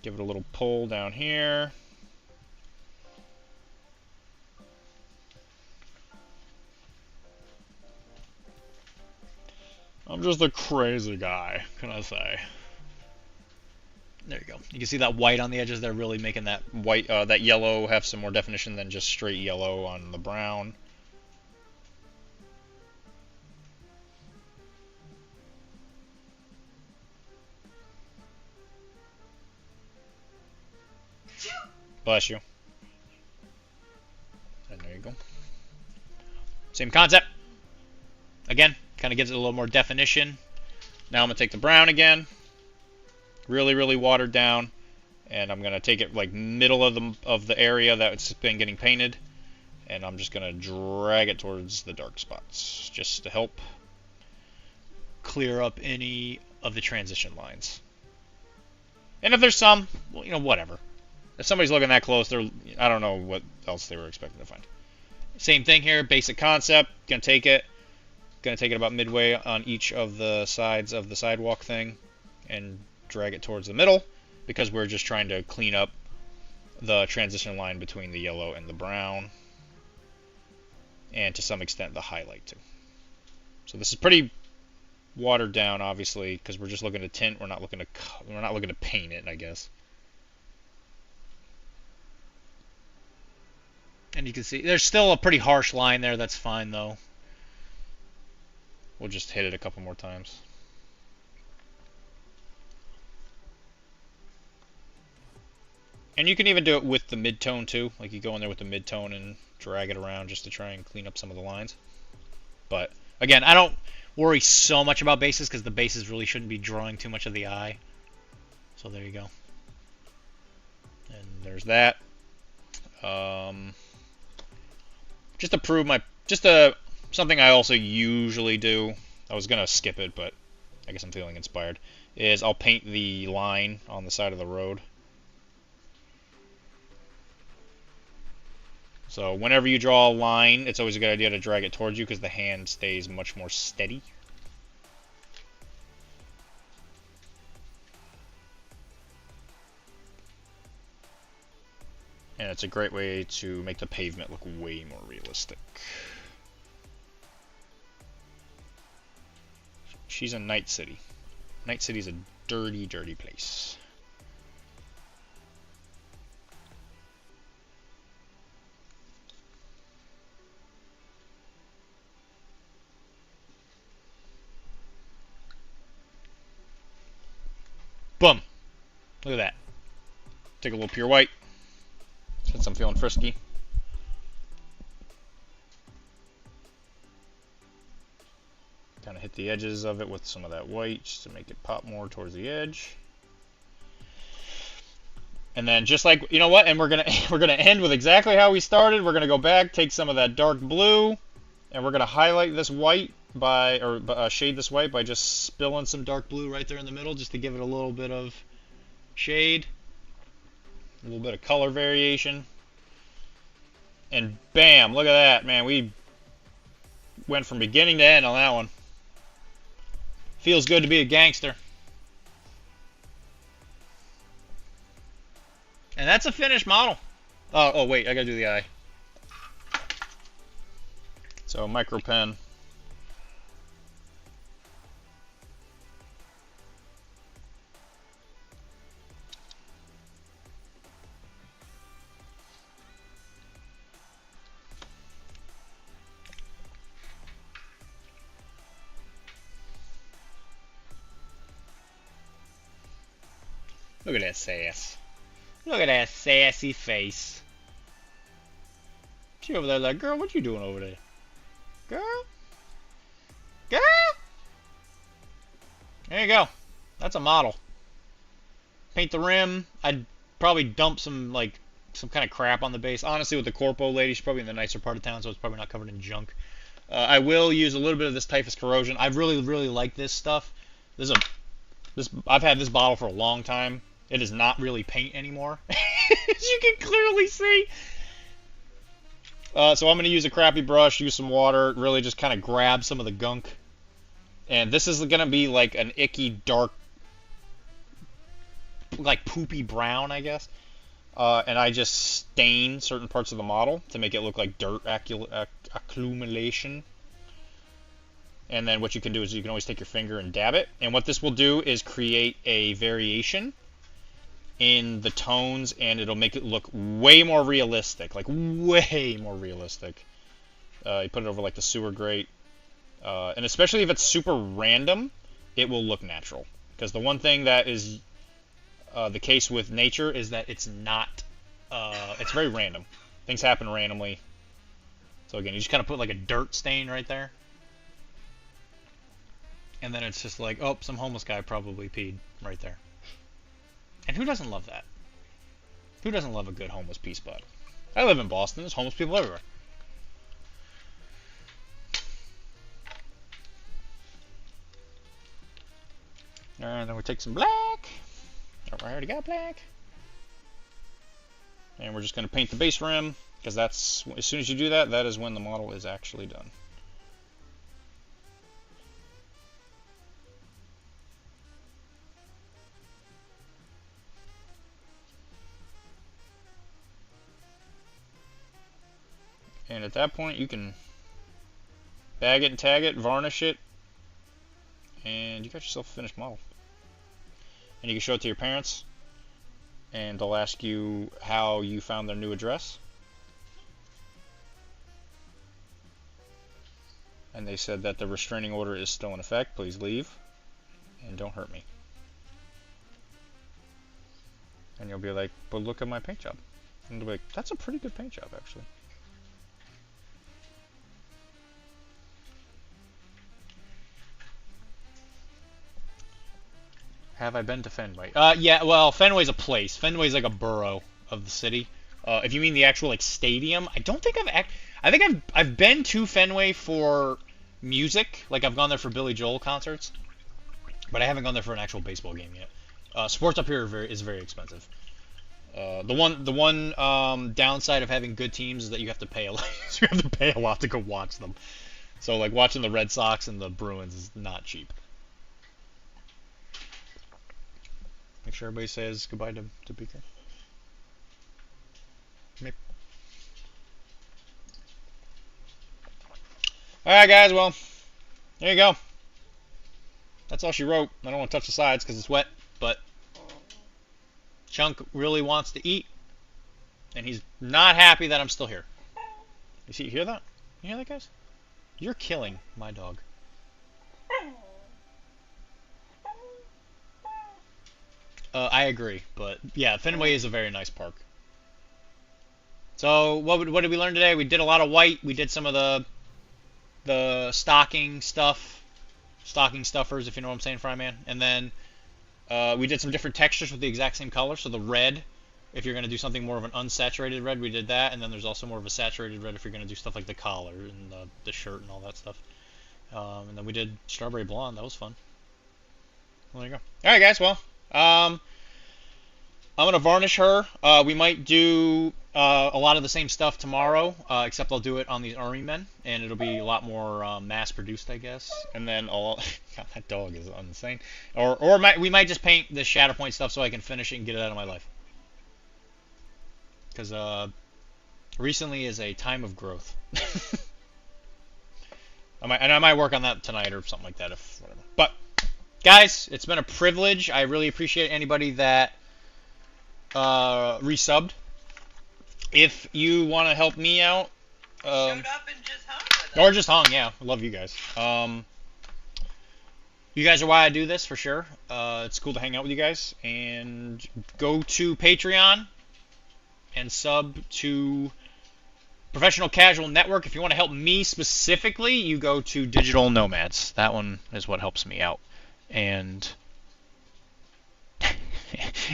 Give it a little pull down here. I'm just a crazy guy, can I say? There you go. You can see that white on the edges there, really making that white, that yellow have some more definition than just straight yellow on the brown. Bless you. And there you go. Same concept. Again, kind of gives it a little more definition. Now I'm going to take the brown again. Really, really watered down, and I'm gonna take it like middle of the area that's been getting painted, and I'm just gonna drag it towards the dark spots, just to help clear up any of the transition lines. And if there's some, well, you know, whatever. If somebody's looking that close, I don't know what else they were expecting to find. Same thing here, basic concept. Gonna take it about midway on each of the sides of the sidewalk thing, and drag it towards the middle, because we're just trying to clean up the transition line between the yellow and the brown, and to some extent the highlight too. So this is pretty watered down, obviously, because we're just looking to tint. We're not looking to paint it, I guess. And you can see there's still a pretty harsh line there. That's fine though. We'll just hit it a couple more times. And you can even do it with the mid-tone too. Like you go in there with the mid-tone and drag it around just to try and clean up some of the lines. But again, I don't worry so much about bases because the bases really shouldn't be drawing too much of the eye. So there you go. And there's that. Just to prove something I also usually do. I was gonna skip it, but I guess I'm feeling inspired. Is I'll paint the line on the side of the road. So whenever you draw a line, it's always a good idea to drag it towards you because the hand stays much more steady. And it's a great way to make the pavement look way more realistic. She's in Night City. Night City's a dirty, dirty place. Boom. Look at that. Take a little pure white. Since I'm feeling frisky. kind of hit the edges of it with some of that white just to make it pop more towards the edge. And then just like, you know what, and we're gonna end with exactly how we started. We're gonna go back, take some of that dark blue, and we're gonna highlight this white by, or shade this white by just spilling some dark blue right there in the middle, just to give it a little bit of shade, a little bit of color variation. And bam, look at that, man. We went from beginning to end on that one. Feels good to be a gangster. And that's a finished model. Oh wait, I gotta do the eye. So micro pen. Look at that sass. Look at that sassy face. She over there like, girl, what you doing over there? Girl? Girl? There you go. That's a model. Paint the rim. I'd probably dump some kind of crap on the base. Honestly, with the Corpo lady, she's probably in the nicer part of town, so it's probably not covered in junk. I will use a little bit of this Typhus Corrosion. I really, really like this stuff. I've had this bottle for a long time. It is not really paint anymore, as you can clearly see. So I'm going to use a crappy brush, use some water, really just kind of grab some of the gunk. And this is going to be like an icky, dark, like poopy brown, I guess. And I just stain certain parts of the model to make it look like dirt accumulation. And then what you can do is you can always take your finger and dab it. And what this will do is create a variation in the tones, and it'll make it look way more realistic, like way more realistic. You put it over like the sewer grate, and especially if it's super random, it will look natural. Because the one thing that is the case with nature is that it's not, it's very random. Things happen randomly. So again, you just kind of put like a dirt stain right there. And then it's just like, oh, some homeless guy probably peed right there. And who doesn't love that? Who doesn't love a good homeless pee spot? I live in Boston. There's homeless people everywhere. And then we take some black. Oh, I already got black. And we're just going to paint the base rim, because that's, as soon as you do that, that is when the model is actually done. And at that point, you can bag it and tag it, varnish it, and you got yourself a finished model. And you can show it to your parents, and they'll ask you how you found their new address. And they said that the restraining order is still in effect. Please leave, and don't hurt me. And you'll be like, but look at my paint job. And they'll be like, that's a pretty good paint job, actually. Have I been to Fenway? Yeah, well, Fenway's a place. Fenway's like a borough of the city. If you mean the actual like stadium, I don't think I've been to Fenway for music. Like I've gone there for Billy Joel concerts, but I haven't gone there for an actual baseball game yet. Sports up here is very expensive. The one downside of having good teams is that you have to pay a lot. You have to pay a lot to go watch them. So like watching the Red Sox and the Bruins is not cheap. Make sure everybody says goodbye to Beaker. Alright guys, well, there you go. That's all she wrote. I don't want to touch the sides because it's wet, but Chunk really wants to eat, and he's not happy that I'm still here. You hear that? You hear that, guys? You're killing my dog. I agree, but yeah, Fenway is a very nice park. So what did we learn today? We did a lot of white. We did some of the stocking stuff. stocking stuffers, if you know what I'm saying, Fryman. And then we did some different textures with the exact same color. So the red, if you're going to do something more of an unsaturated red, we did that. And then there's also more of a saturated red if you're going to do stuff like the collar and the shirt and all that stuff. And then we did strawberry blonde. That was fun. Well, there you go. All right, guys. Well, I'm going to varnish her. We might do a lot of the same stuff tomorrow, except I'll do it on these army men, and it'll be a lot more mass-produced, I guess. And then God, that dog is insane. Or we might just paint the Shatterpoint stuff so I can finish it and get it out of my life. Because recently is a time of growth. I might work on that tonight or something like that, if whatever. But guys, it's been a privilege. I really appreciate anybody that resubbed. If you want to help me out, Showed up and just hung with us. or just hung, yeah, I love you guys. You guys are why I do this for sure. It's cool to hang out with you guys, and go to Patreon and sub to Professional Casual Network. If you want to help me specifically, you go to Digital Nomads. That one is what helps me out. And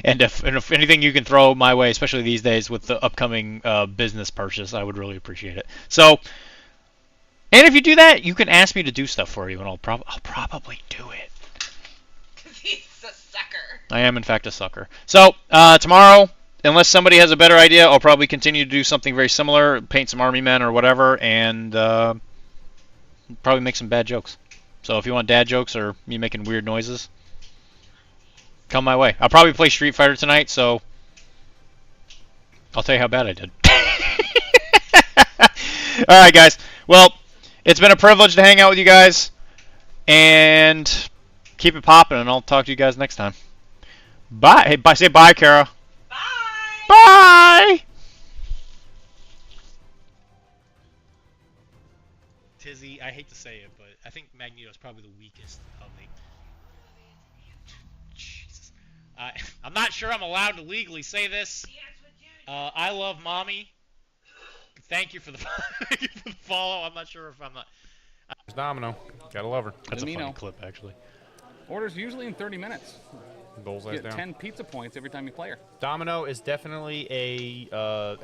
if anything you can throw my way, especially these days with the upcoming business purchase, I would really appreciate it. So, and if you do that, you can ask me to do stuff for you, and I'll probably do it. Because he's a sucker. I am, in fact, a sucker. So, tomorrow, unless somebody has a better idea, I'll probably continue to do something very similar, paint some army men or whatever, and probably make some bad jokes. So if you want dad jokes or me making weird noises, come my way. I'll probably play Street Fighter tonight, so I'll tell you how bad I did. Alright, guys. Well, it's been a privilege to hang out with you guys, and keep it popping, and I'll talk to you guys next time. Bye. Hey, bye. Say bye, Kara. Bye. Bye! Tizzy, I hate to say it, but I think Magneto's probably the weakest of the... Jesus. I'm not sure I'm allowed to legally say this. I love Mommy. Thank you for the follow. I'm not sure if I'm not... It's Domino. Gotta love her. That's a funny Domino. clip, actually. Orders usually in 30 minutes. Goals You get down. 10 pizza points every time you play her. Domino is definitely a